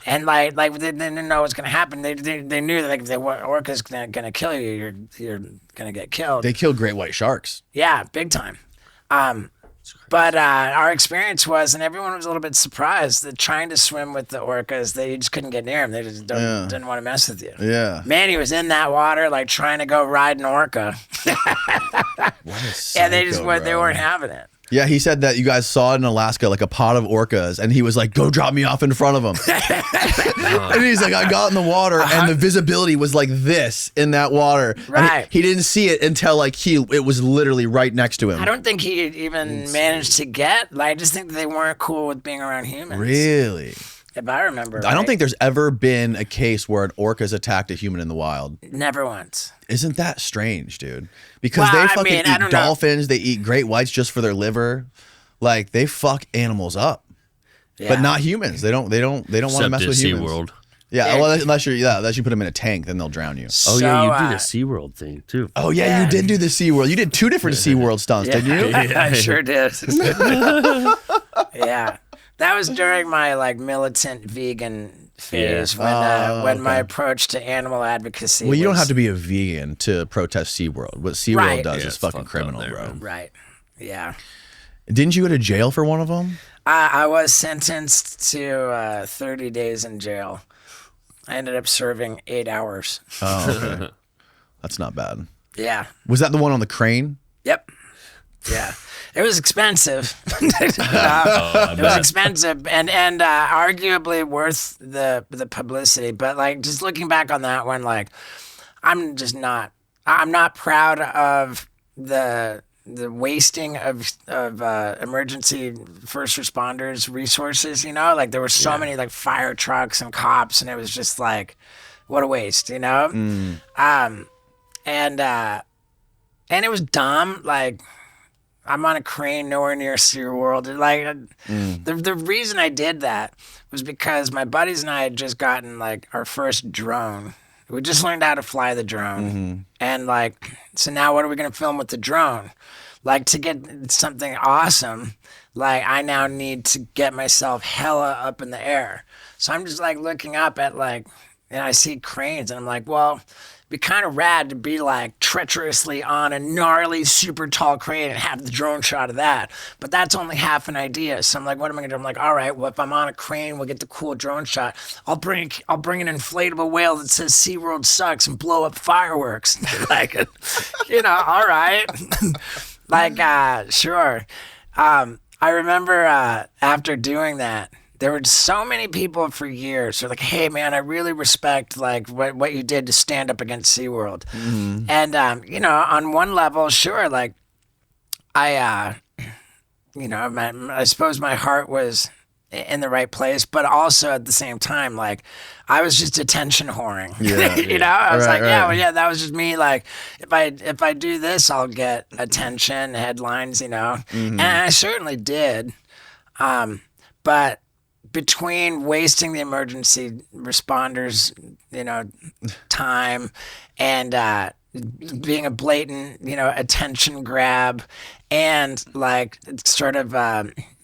And like they didn't know what's gonna happen. They knew that like if the orca's gonna kill you, you're gonna get killed. They kill great white sharks. Yeah, big time. But our experience was, and everyone was a little bit surprised that trying to swim with the orcas, they just couldn't get near them. They just didn't want to mess with you. Yeah. Manny was in that water, like trying to go ride an orca. And they weren't having it. Yeah, he said that you guys saw it in Alaska, like a pod of orcas, and he was like, go drop me off in front of them. And he's like, I got in the water, and the visibility was like this in that water. Right. He didn't see it until like it was literally right next to him. I don't think he even managed to get, I just think that they weren't cool with being around humans. Really? If I remember right. I don't think there's ever been a case where an orca's attacked a human in the wild. Never once. Isn't that strange, dude? Because they fucking eat dolphins, they eat great whites just for their liver. Like they fuck animals up. Yeah. But not humans. They don't want to mess with humans. SeaWorld. Yeah, well, unless you put them in a tank, then they'll drown you. Oh yeah, you did a SeaWorld thing too. Oh yeah, you did do the SeaWorld. You did 2 different SeaWorld stunts, didn't you? I sure did. Yeah. That was during my like militant vegan phase when my approach to animal advocacy. Well, you don't have to be a vegan to protest SeaWorld. What SeaWorld does is fucking criminal, bro. Right. Yeah. Didn't you go to jail for one of them? I was sentenced to 30 days in jail I ended up serving 8 hours. Oh, okay. That's not bad. Yeah. Was that the one on the crane? Yep. Yeah. It was expensive. It was expensive and arguably worth the publicity. But like just looking back on that one, like I'm not proud of the wasting of emergency first responders resources, like there were so many like fire trucks and cops, and it was just like, what a waste, and it was dumb. Like I'm on a crane nowhere near SeaWorld. Like the reason I did that was because my buddies and I had just gotten like our first drone. We just learned how to fly the drone. And like, so now what are we going to film with the drone? Like to get something awesome, like I now need to get myself hella up in the air. So I'm just like looking up at like, and I see cranes and I'm like, well, it'd be kind of rad to be like treacherously on a gnarly, super tall crane and have the drone shot of that. But that's only half an idea. So I'm like, what am I gonna do? I'm like, all right, well, if I'm on a crane, we'll get the cool drone shot. I'll bring an inflatable whale that says SeaWorld sucks and blow up fireworks. Like, all right. Like, sure. I remember after doing that, there were so many people for years who were like, hey, man, I really respect like what you did to stand up against SeaWorld. And, on one level, sure, like I suppose my heart was in the right place, but also at the same time, like I was just attention whoring. I was that was just me. Like if I do this, I'll get attention, headlines, and I certainly did. But between wasting the emergency responders, time and being a blatant, attention grab and like sort of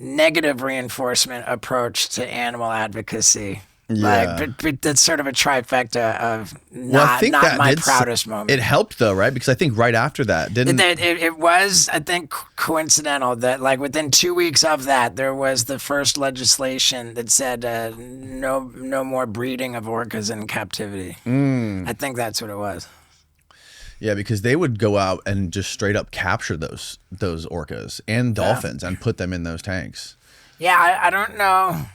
negative reinforcement approach to animal advocacy. Like that's sort of a trifecta of not my proudest moment. It helped though, right? Because I think right after that, it was, I think, coincidental that like within 2 weeks of that, there was the first legislation that said no more breeding of orcas in captivity. I think that's what it was. Yeah, because they would go out and just straight up capture those orcas and dolphins and put them in those tanks. Yeah, I don't know.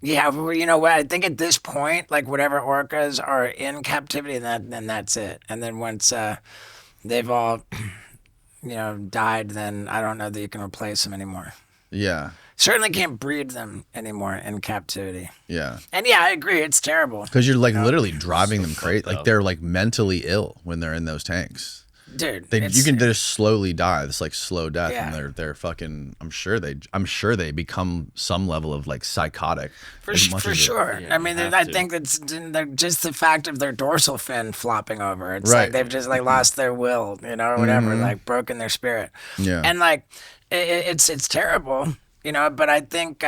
Yeah, what? I think at this point, like whatever orcas are in captivity, then that's it. And then once they've all, died, then I don't know that you can replace them anymore. Yeah. Certainly can't breed them anymore in captivity. Yeah. And yeah, I agree. It's terrible. Because you're like literally driving them crazy. Like they're like mentally ill when they're in those tanks. Dude, you can just slowly die. It's like slow death, and they're fucking. I'm sure they become some level of like psychotic. For sure. I mean, I think that's just the fact of their dorsal fin flopping over. It's like they've just like lost their will, or whatever, like broken their spirit. Yeah. And like it's terrible, But I think,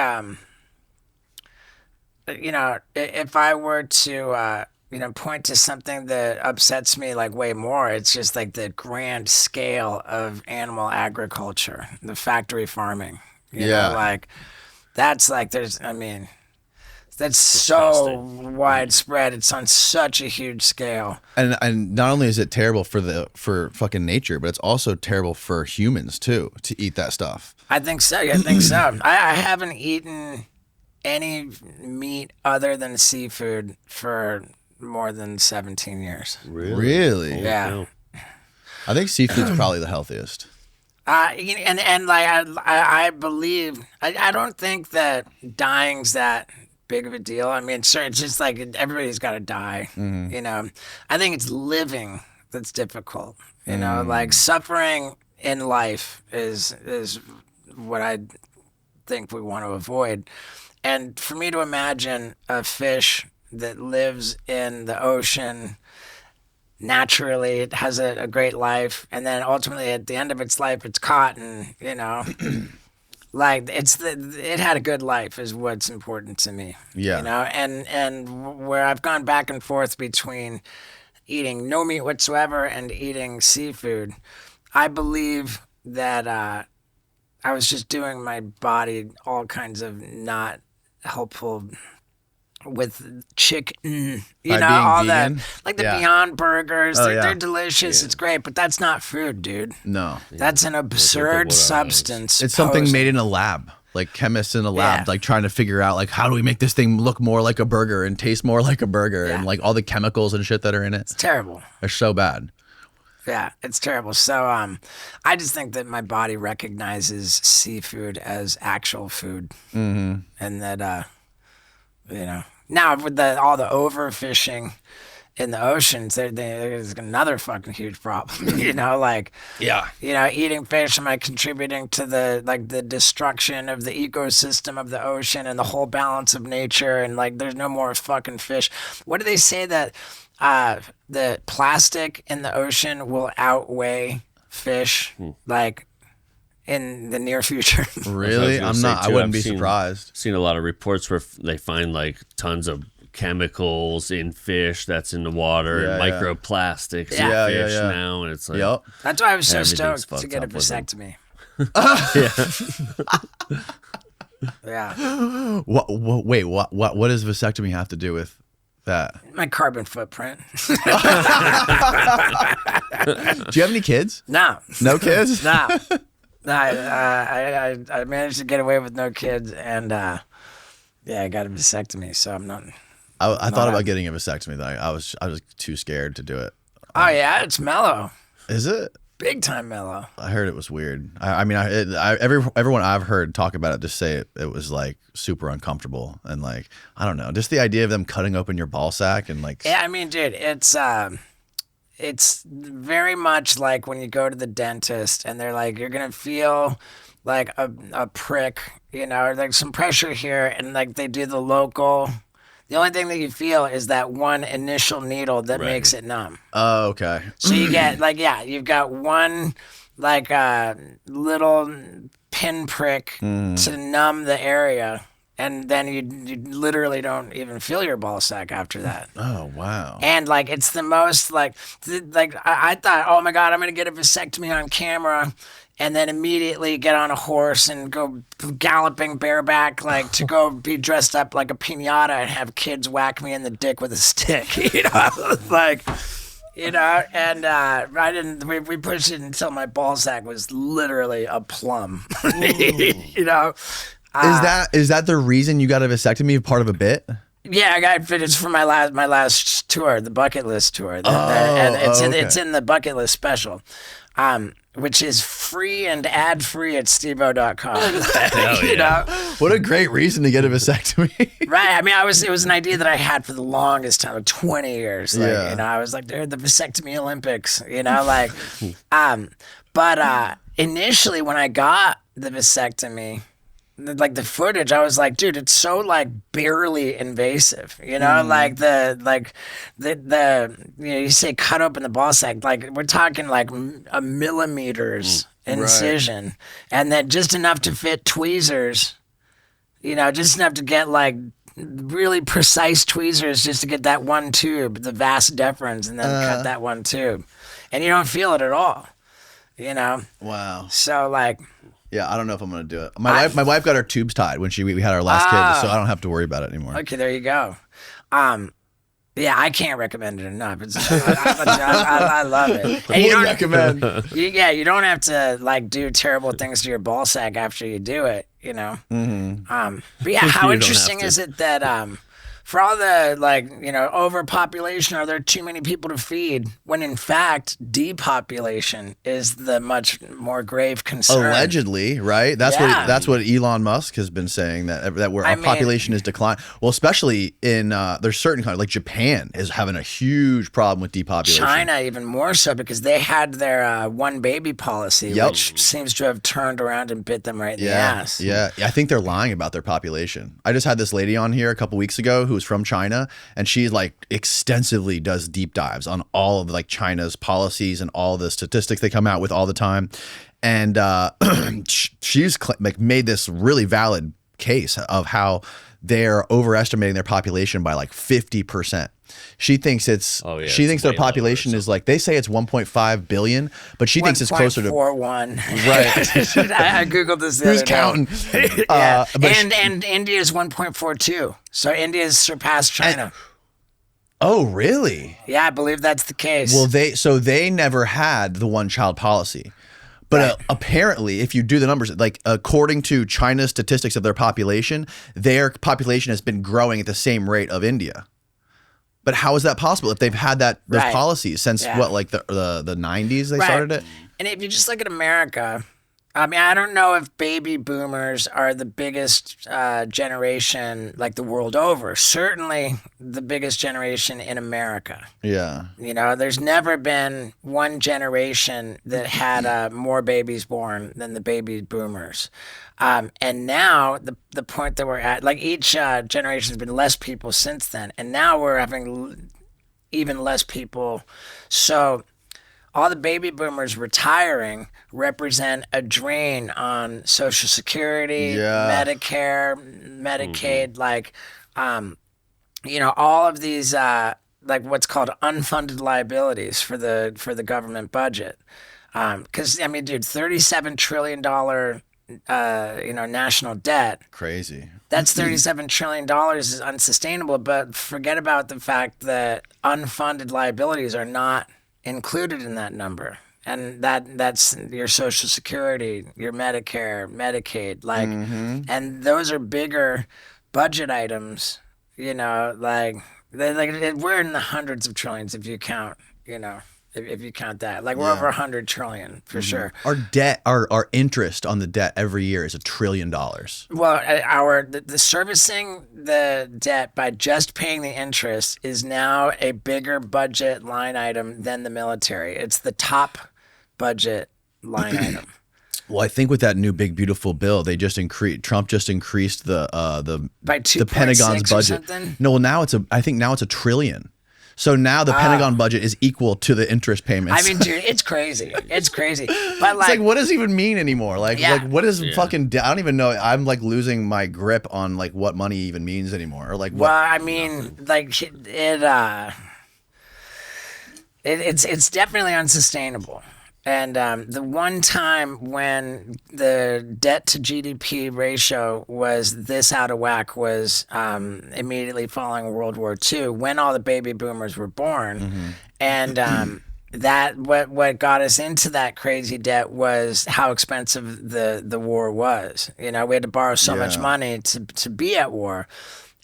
if I were to. Point to something that upsets me like way more. It's just like the grand scale of animal agriculture, the factory farming. You know, like that's like that's so widespread. It's on such a huge scale. And not only is it terrible for fucking nature, but it's also terrible for humans too to eat that stuff. I think so. I think so. I haven't eaten any meat other than seafood for more than 17 years. Really? Yeah. I think seafood's probably the healthiest. And like I believe I don't think that dying's that big of a deal. I mean, sure, it's just like everybody's got to die. I think it's living that's difficult. Like suffering in life is what I think we want to avoid. And for me to imagine a fish that lives in the ocean naturally, it has a great life, and then ultimately at the end of its life it's caught, and like it had a good life is what's important to me. And where I've gone back and forth between eating no meat whatsoever and eating seafood, I believe that I was just doing my body all kinds of not helpful with chicken, By all being that, vegan? like the Yeah. Beyond Burgers. Oh, They're yeah. delicious. It's great, but that's not food, dude. No. That's an absurd what substance. It's something supposed- made in a lab. Like chemists in a lab, Yeah. like trying to figure out like how do we make this thing look more like a burger and taste more like a burger and Yeah. like all the chemicals and shit that are in it. It's terrible. They're so bad. Yeah, it's terrible. So I just think that my body recognizes seafood as actual food, and that now with all the overfishing in the oceans, there's another fucking huge problem. Eating fish am I contributing to the destruction of the ecosystem of the ocean and the whole balance of nature, and like there's no more fucking fish. What do they say that the plastic in the ocean will outweigh fish like in the near future? Really? gonna I'm say, not. I too. wouldn't I've be seen- surprised. Seen a lot of reports where they find like tons of chemicals in fish that's in the water, and Yeah, yeah. microplastics in Yeah, yeah, fish yeah. now, and it's like, Yep. That's why I was so Everything's stoked to fucked get a up with them. vasectomy. yeah. Yeah, Wait. What does vasectomy have to do with that? my carbon footprint. Do you have any kids? No, No kids? no. I managed to get away with no kids, and I got a vasectomy, so I'm not. I thought about getting a vasectomy. Though I was too scared to do it. Oh yeah, it's mellow, Is it? big time mellow. I heard it was weird. Everyone I've heard talk about it just say it was like super uncomfortable and like I don't know, just the idea of them cutting open your ball sack and like Yeah, I mean, dude, it's very much like when you go to the dentist and they're like, you're gonna feel like a prick, like some pressure here, and like they do the local. The only thing that you feel is that one initial needle that makes it numb. oh okay. So you get you've got one little pinprick to numb the area, and then you literally don't even feel your ball sack after that. Oh wow. And like it's the most I thought, oh my god, I'm gonna get a vasectomy on camera, and then immediately get on a horse and go galloping bareback, like to go be dressed up like a piñata and have kids whack me in the dick with a stick, and I didn't. We pushed it until my ball sack was literally a plum, Is that the reason you got a vasectomy? Part of a bit? Yeah, I got finished for my last tour, the bucket list tour, and it's in the bucket list special, which is free and ad free at stevo.com. What a great reason to get a vasectomy. Right. I mean, it was an idea that I had for the longest time, 20 years. I was like, dude, the vasectomy Olympics, but initially when I got the vasectomy, like the footage, I was like, dude, it's so like barely invasive, like the you say cut open the ball sack, like we're talking like a millimeters incision, and then just enough to fit tweezers, just enough to get like really precise tweezers just to get that one tube, the vas deferens, and then cut that one tube, and you don't feel it at all, Wow. So like. Yeah, I don't know if I'm gonna do it. My wife got her tubes tied when we had our last kid, so I don't have to worry about it anymore. Okay, there you go. Yeah, I can't recommend it enough. I love it. And you don't recommend. You don't have to like do terrible things to your ball sack after you do it. Mm-hmm. But yeah, how You don't interesting have to. is it that for all the overpopulation, are there too many people to feed? When in fact, depopulation is the much more grave concern. Allegedly, right? That's what Elon Musk has been saying that our population is declining. Well, especially in there's certain countries like Japan is having a huge problem with depopulation. China even more so because they had their one baby policy, which seems to have turned around and bit them right in the ass. Yeah, I think they're lying about their population. I just had this lady on here a couple weeks ago who's from China, and she like extensively does deep dives on all of like China's policies and all the statistics they come out with all the time. And she's like made this really valid case of how they're overestimating their population by like 50%. She thinks it's. Oh, yeah, she it's thinks their way lower or population is like, they say it's 1.5 billion, but she thinks it's closer to. 1.41. Right. I googled this. The Who's other day. counting? Yeah. But and India's 1.42. So India's surpassed China. oh, really? Yeah, I believe that's the case. Well, they never had the one-child policy. But apparently, if you do the numbers, like according to China's statistics of their population has been growing at the same rate of India. But how is that possible if they've had those policies since what, like the 90s they started it? And if you just look at America, I mean, I don't know if baby boomers are the biggest generation like the world over. Certainly the biggest generation in America. Yeah. You know, there's never been one generation that had more babies born than the baby boomers. And now the point that we're at, like each generation has been less people since then. And now we're having even less people. So all the baby boomers retiring represent a drain on Social Security, Medicare, Medicaid, like, you know, all of these, like what's called unfunded liabilities for the government budget. Because, I mean, dude, $37 trillion, you know, national debt. Crazy. That's $37 trillion is unsustainable, but forget about the fact that unfunded liabilities are not included in that number, and that's your Social Security, your Medicare, Medicaid, like, and those are bigger budget items, you know, like we're in the hundreds of trillions if you count, you know, if you count that, like we're over 100 trillion for sure. Our debt, our interest on the debt every year is $1 trillion. Well, the servicing the debt by just paying the interest is now a bigger budget line item than the military. It's the top budget line item. Well, I think with that new big beautiful bill, they just Trump just increased the by 2. the Pentagon's budget. No, well now I think now it's $1 trillion. So now the Pentagon budget is equal to the interest payments. I mean, dude, it's crazy. It's crazy. But it's like, what does it even mean anymore? Like, what is fucking? I don't even know. I'm like losing my grip on like what money even means anymore, or like. What, well, I mean, like it's definitely unsustainable. And the one time when the debt to GDP ratio was this out of whack was immediately following World War II, when all the baby boomers were born. And that what got us into that crazy debt was how expensive the war was. You know, we had to borrow so much money to be at war.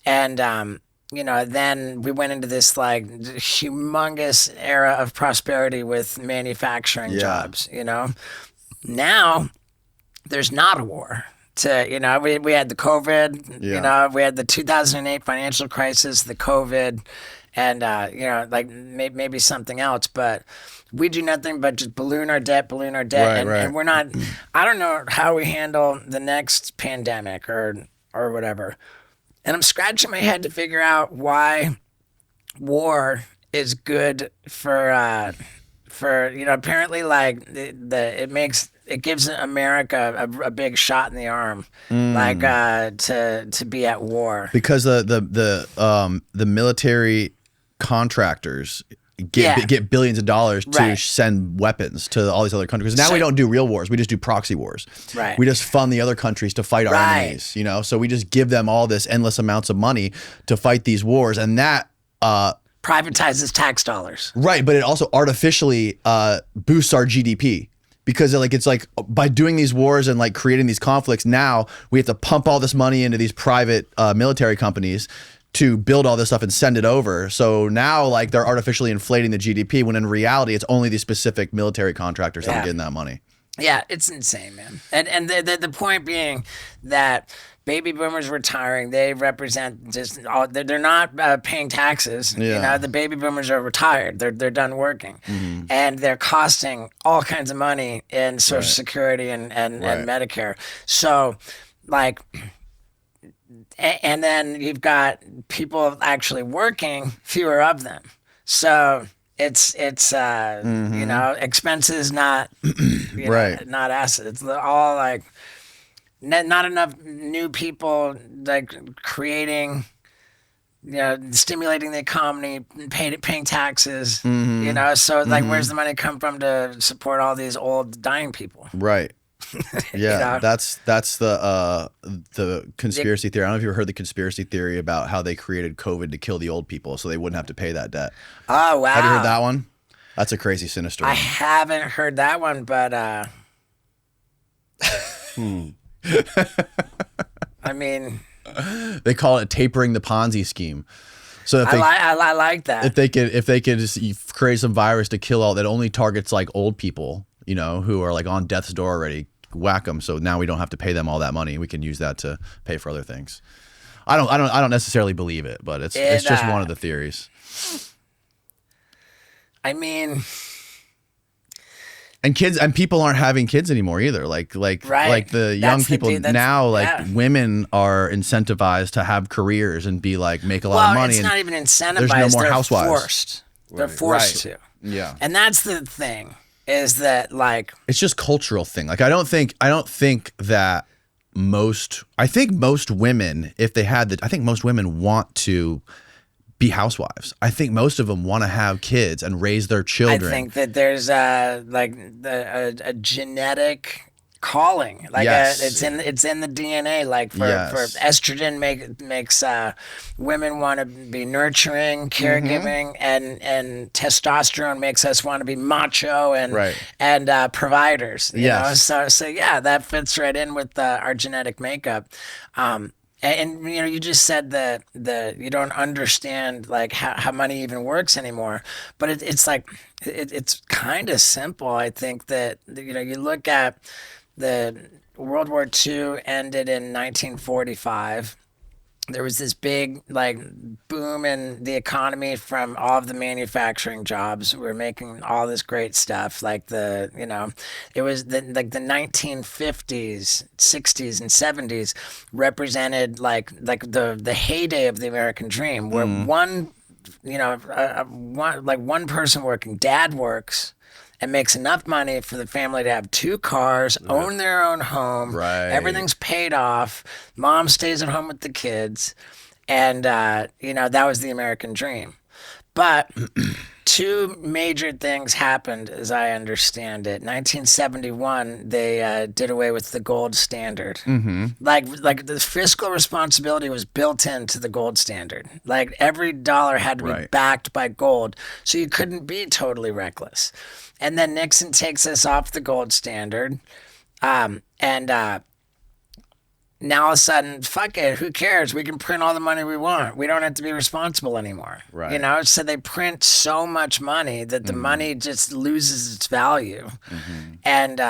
And you know, then we went into this like humongous era of prosperity with manufacturing jobs, you know. Now there's not a war. You know, we had the COVID, you know, we had the 2008 financial crisis, the COVID, and, you know, like maybe something else. But we do nothing but just balloon our debt. And we're not, I don't know how we handle the next pandemic or whatever. And I'm scratching my head to figure out why war is good for you know, apparently like it gives America a big shot in the arm, like to be at war, because the military contractors get billions of dollars to send weapons to all these other countries. Now we don't do real wars. We just do proxy wars. Right. We just fund the other countries to fight our enemies, you know? So we just give them all this endless amounts of money to fight these wars. And that privatizes tax dollars. Right. But it also artificially boosts our GDP. Because like it's like by doing these wars and like creating these conflicts, now we have to pump all this money into these private military companies to build all this stuff and send it over. So now like they're artificially inflating the GDP when in reality it's only these specific military contractors that are getting that money. Yeah, it's insane, man. And the point being that baby boomers retiring, they represent just all, they're not paying taxes. You know, the baby boomers are retired. They're done working. And they're costing all kinds of money in Social Security and Medicare. So like, and then you've got people actually working, fewer of them. So it's you know, expenses, not you know, not assets. It's all like not enough new people like creating stimulating the economy, paying taxes, so like where's the money come from to support all these old dying people? Right. Yeah, that's the conspiracy theory. I don't know if you ever heard the conspiracy theory about how they created COVID to kill the old people so they wouldn't have to pay that debt. Oh, wow. Have you heard that one? That's a crazy, sinister one. I haven't heard that one, but I mean, they call it tapering the Ponzi scheme. So if I like that. If they could just create some virus to kill all that only targets like old people, who are like on death's door already, whack them. So now we don't have to pay them all that money. We can use that to pay for other things. I don't necessarily believe it, but it's just one of the theories. I mean, and people aren't having kids anymore either. Like the young people now, women are incentivized to have careers and be like, make a lot of money. It's not even incentivized. There's no more housewives. Forced. They're forced to. Yeah. And that's the thing, is that like, it's just cultural thing. Like, I don't think that I think most women, if they had I think most women want to be housewives. I think most of them want to have kids and raise their children. I think that there's a genetic calling, like yes. It's in the DNA. Like for estrogen makes women want to be nurturing, caregiving, and testosterone makes us want to be macho and providers. You know? So yeah, that fits right in with our genetic makeup. And you just said that you don't understand like how money even works anymore, but it's like it's kind of simple. I think that you look at the World War II ended in 1945. There was this big like boom in the economy from all of the manufacturing jobs. We were making all this great stuff. Like it was the 1950s, 60s, and 70s represented like the heyday of the American dream, where one person working, dad works and makes enough money for the family to have 2 cars, own their own home. Right. Everything's paid off. Mom stays at home with the kids. And, that was the American dream. But 2 major things happened, as I understand it. 1971, they did away with the gold standard. Mm-hmm. Like the fiscal responsibility was built into the gold standard. Like every dollar had to be backed by gold, so you couldn't be totally reckless. And then Nixon takes us off the gold standard, and now all of a sudden, fuck it, who cares? We can print all the money we want. We don't have to be responsible anymore. Right. So they print so much money that the money just loses its value. Mm-hmm. And,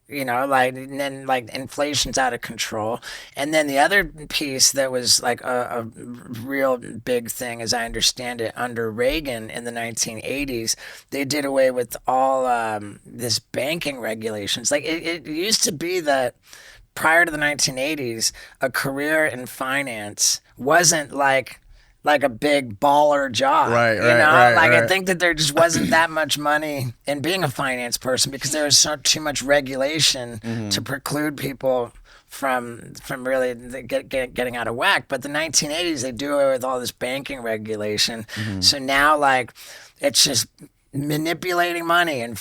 and then like inflation's out of control. And then the other piece that was like a real big thing, as I understand it, under Reagan in the 1980s, they did away with all this banking regulations. Like it used to be that prior to the 1980s, a career in finance wasn't like a big baller job. Right. I think that there just wasn't that much money in being a finance person because there was too much regulation to preclude people from really getting out of whack. But the 1980s, they do away with all this banking regulation. So now like it's just manipulating money and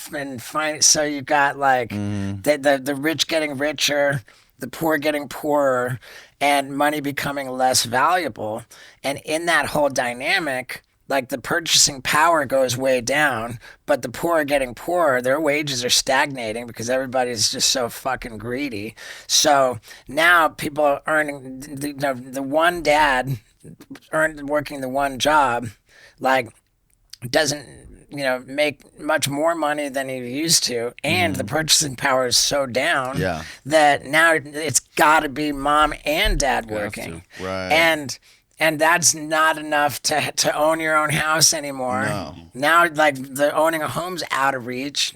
so you got like the rich getting richer, the poor getting poorer, and money becoming less valuable. And in that whole dynamic, like the purchasing power goes way down, but the poor are getting poorer. Their wages are stagnating because everybody's just so fucking greedy. So now people are earning the one dad working the one job, like doesn't make much more money than he used to, and the purchasing power is so down that now it's got to be mom and dad working, right? And that's not enough to own your own house anymore. No. Now, like the owning a home's out of reach.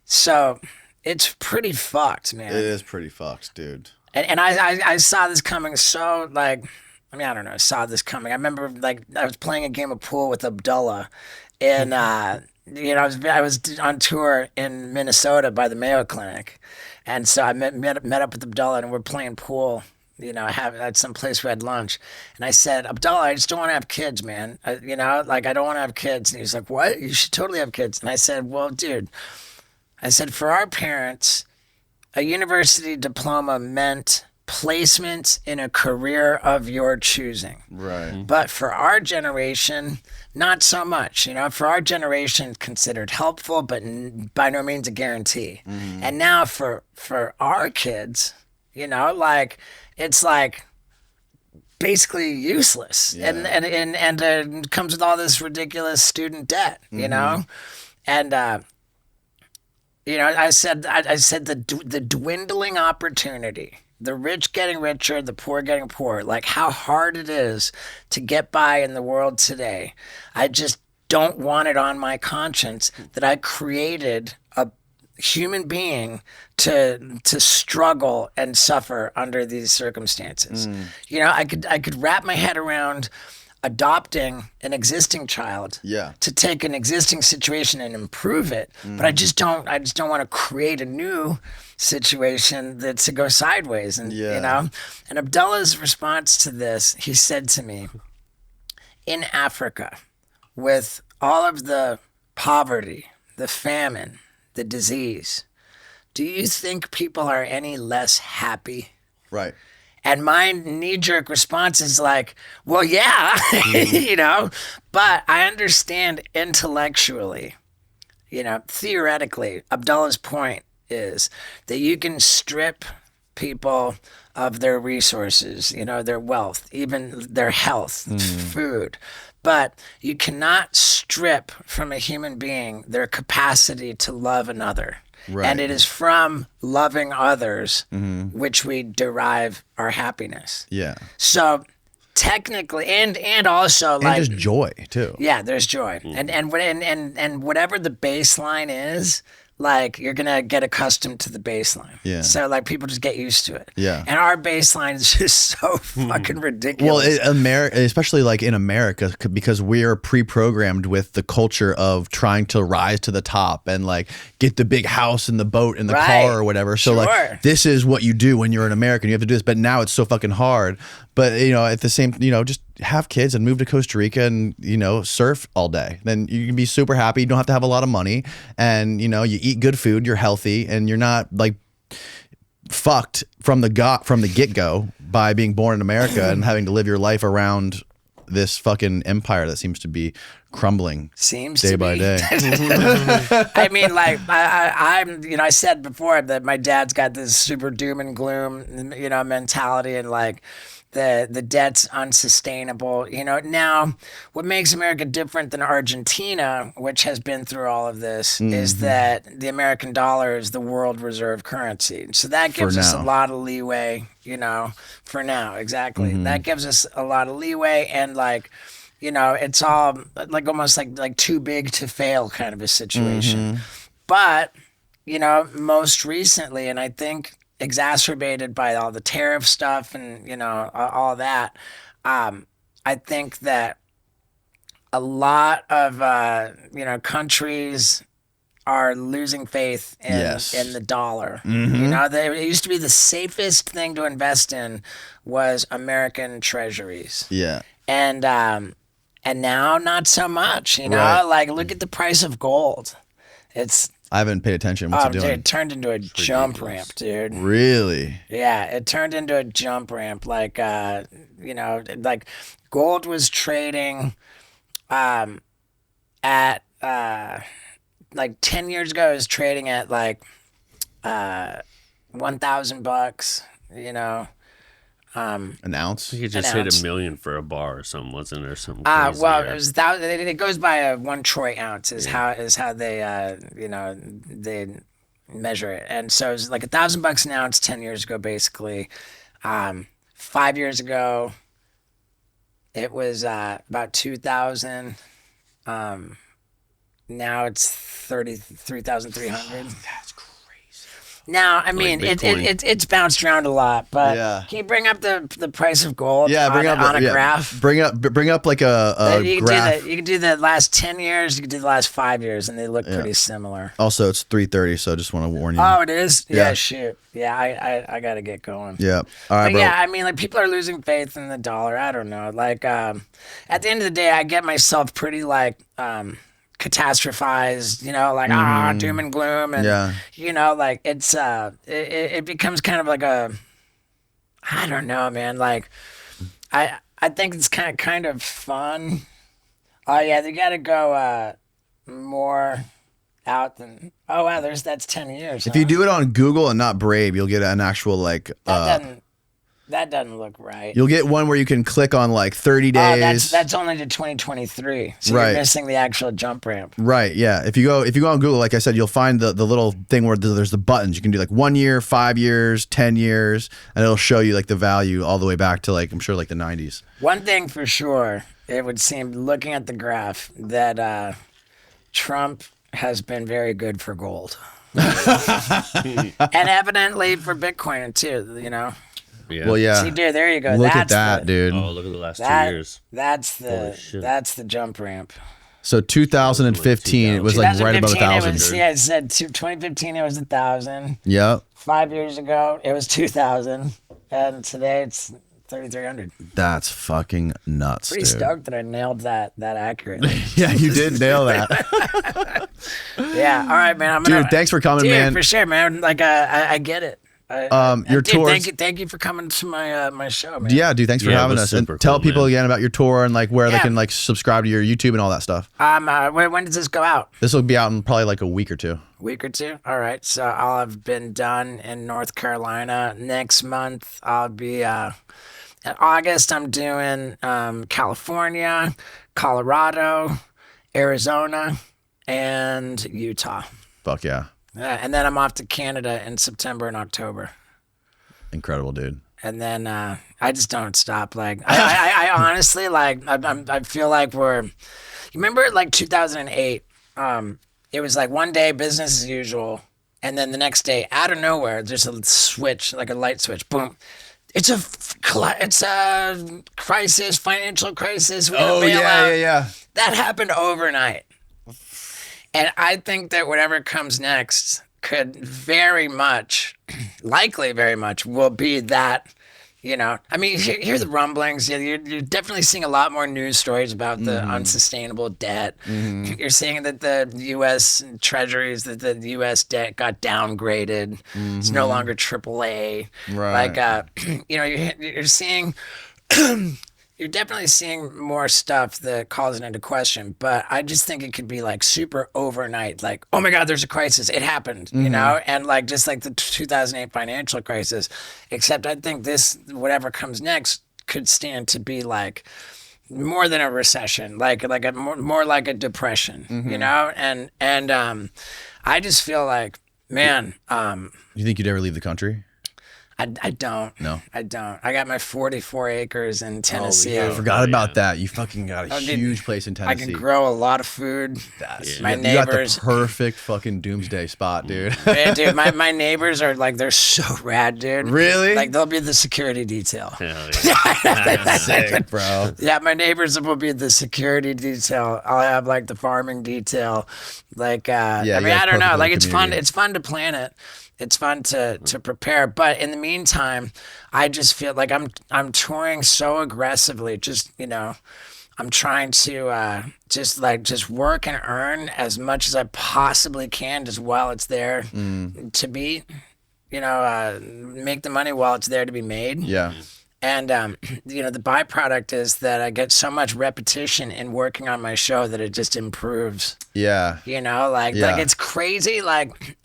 So it's pretty fucked, man. It is pretty fucked, dude. And I saw this coming so like. I mean, I don't know. I saw this coming. I remember, like, I was playing a game of pool with Abdullah, and I was on tour in Minnesota by the Mayo Clinic, and so I met up with Abdullah, and we're playing pool at some place we had lunch. And I said, Abdullah, I just don't want to have kids, man. I don't want to have kids. And he was like, what? You should totally have kids. And I said, well, dude, for our parents, a university diploma meant placement in a career of your choosing. Right. But for our generation, not so much. For our generation, considered helpful, but by no means a guarantee. And now for our kids, it's like basically useless. Yeah. And it comes with all this ridiculous student debt, And I said the dwindling opportunity, the rich getting richer, the poor getting poorer, like how hard it is to get by in the world today. I just don't want it on my conscience that I created a human being to struggle and suffer under these circumstances. I could wrap my head around adopting an existing child to take an existing situation and improve it, but I just don't want to create a new situation that's to go sideways. And and Abdullah's response to this, he said to me, in Africa, with all of the poverty, the famine, the disease, do you think people are any less happy? Right. And my knee-jerk response is like, well, yeah, but I understand intellectually, theoretically, Abdullah's point is that you can strip people of their resources, their wealth, even their health, food. But you cannot strip from a human being their capacity to love another. Right. And it is from loving others which we derive our happiness. Yeah. So technically, and also like just joy too. Yeah, there's joy, and whatever the baseline is, like you're gonna get accustomed to the baseline. Yeah. So like people just get used to it. Yeah. And our baseline is just so fucking ridiculous. Well, especially like in America, because we are pre-programmed with the culture of trying to rise to the top and like get the big house and the boat and the car or whatever. So like this is what you do when you're an American. You have to do this, but now it's so fucking hard. But at the same, just have kids and move to Costa Rica and surf all day. Then you can be super happy. You don't have to have a lot of money, and you eat good food. You're healthy, and you're not like fucked from the get-go by being born in America and having to live your life around this fucking empire that seems to be crumbling day by day. I mean, like I said before that my dad's got this super doom and gloom, mentality, and like the debt's unsustainable. Now what makes America different than Argentina, which has been through all of this, is that the American dollar is the world reserve currency. So that gives us a lot of leeway, for now. Exactly. That gives us a lot of leeway, and like, it's all like almost like too big to fail kind of a situation. But, most recently, and I think exacerbated by all the tariff stuff and all that, I think that a lot of countries are losing faith in the dollar. It used to be the safest thing to invest in was American treasuries. Yeah. And now not so much. Like look at the price of gold. I haven't paid attention. What's it doing? Dude, it turned into a jump ramp, dude. Really? Yeah, it turned into a jump ramp. Like, like gold was trading at like 10 years ago, it was trading at like $1,000, an ounce? You just hit $1 million for a bar or something, wasn't there? Something crazy. Well, it was it goes by 1 troy ounce is how they they measure it, and so it was like $1,000 an ounce 10 years ago, basically. 5 years ago, it was about 2,000. Now it's 33,300. That's crazy. Now, I mean, it's bounced around a lot, but can you bring up the price of gold on a graph? Bring up like a graph. You can do the last 10 years, you can do the last 5 years, and they look pretty similar. Also, it's 3:30, so I just want to warn you. Oh, it is? Yeah, shoot. Yeah, I got to get going. Yeah. All right, but bro. yeah, I mean, like, people are losing faith in the dollar. I don't know. Like, at the end of the day, I get myself pretty, like, catastrophized, you know, like doom and gloom, and you know, like it becomes kind of like I don't know, man. Like I think it's kind of fun. Oh yeah, they got to go more out than that's 10 years. If you do it on Google and not Brave, you'll get an actual like that doesn't look right. You'll get one where you can click on like 30 days. That's only to 2023. So right. You're missing the actual jump ramp. Right. Yeah. If you go on Google, like I said, you'll find the little thing where there's the buttons. You can do like 1 year, 5 years, 10 years, and it'll show you like the value all the way back to like, I'm sure like the 90s. One thing for sure, it would seem, looking at the graph, that Trump has been very good for gold. And evidently for Bitcoin too, you know. Yeah. Well, yeah. See, dude, there you go. Look at that, dude. Oh, look at the last 2 years. That's the jump ramp. So 2015, it was like right above 1,000. Yeah, it said 2015 it was 1,000. Yep. 5 years ago it was 2,000, and today it's 3,300. That's fucking nuts. Pretty dude. stoked that I nailed that accurately. Yeah, you did nail that. Yeah. All right, man. Dude, thanks for coming, man. For sure, man. Like I get it. Your tour. Thank you for coming to my show, man. Yeah, dude, thanks for having us. And tell people again about your tour and like where they can like subscribe to your YouTube and all that stuff. When does this go out? This will be out in probably like a week or two. Week or two? All right. So I'll have been done in North Carolina. Next month I'll be in August I'm doing California, Colorado, Arizona, and Utah. Fuck yeah. And then I'm off to Canada in September and October. Incredible, dude. And then I just don't stop. Like I honestly, like I feel like you remember like 2008. It was like one day business as usual, and then the next day, out of nowhere, there's a switch, like a light switch. Boom. It's a crisis, financial crisis. Yeah. That happened overnight. And I think that whatever comes next could likely very much, will be that, you know. I mean, hear the rumblings. You're definitely seeing a lot more news stories about the unsustainable debt. Mm-hmm. You're seeing that the U.S. Treasuries, that the U.S. debt got downgraded. Mm-hmm. It's no longer AAA. Right. Like, you know, you're seeing... You're definitely seeing more stuff that calls it into question, but I just think it could be like super overnight. Like, oh my God, there's a crisis. It happened, you know? And like, just like the 2008 financial crisis, except I think this, whatever comes next, could stand to be like more than a recession, like more like a depression, you know? And I just feel like, man. You think you'd ever leave the country? I don't. No. I don't. I got my 44 acres in Tennessee. I forgot about that. You fucking got a huge place in Tennessee. I can grow a lot of food. My neighbors. You got the perfect fucking doomsday spot, dude. Man, dude, my neighbors are like, they're so rad, dude. Really? Like, they'll be the security detail. Hell yeah. That's sick, bro. Yeah, my neighbors will be the security detail. I'll have like the farming detail. Like, I mean, I don't know. Like, it's fun. It's fun to plan it. It's fun to prepare, but in the meantime, I just feel like I'm touring so aggressively. Just, you know, I'm trying to just work and earn as much as I possibly can, just while it's there to be, you know, make the money while it's there to be made. Yeah. And you know, the byproduct is that I get so much repetition in working on my show that it just improves. Yeah. You know, like it's crazy, like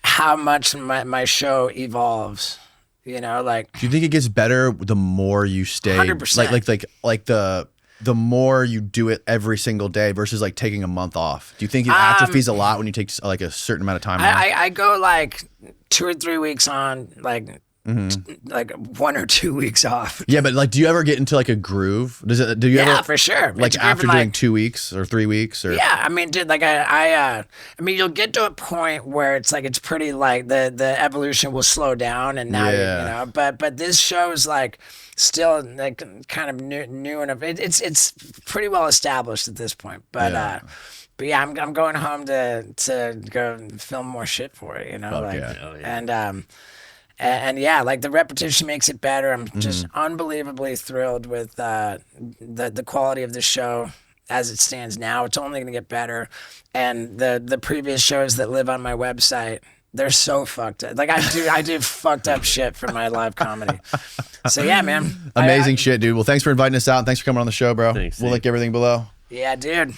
how much my show evolves, you know, like. Do you think it gets better the more you stay? 100%. Like the more you do it every single day versus like taking a month off. Do you think it atrophies a lot when you take like a certain amount of time off? I go like 2 or 3 weeks on, like like 1 or 2 weeks off. Yeah, but like, do you ever get into like a groove? Do you ever? For sure. Like after doing 2 weeks or 3 weeks or? Yeah, I mean, dude, like I mean, you'll get to a point where it's like it's pretty like the evolution will slow down, and now you know. But this show is like still like kind of new and it's pretty well established at this point. But yeah, I'm going home to go film more shit for it, you know. Fuck like, yeah. And yeah, like the repetition makes it better. I'm just unbelievably thrilled with the quality of the show as it stands now. It's only going to get better. And the previous shows that live on my website, they're so fucked up. Like I do fucked up shit for my live comedy. So yeah, man. Amazing shit, dude. Well, thanks for inviting us out and thanks for coming on the show, bro. Thanks, we'll link everything below. Yeah, dude.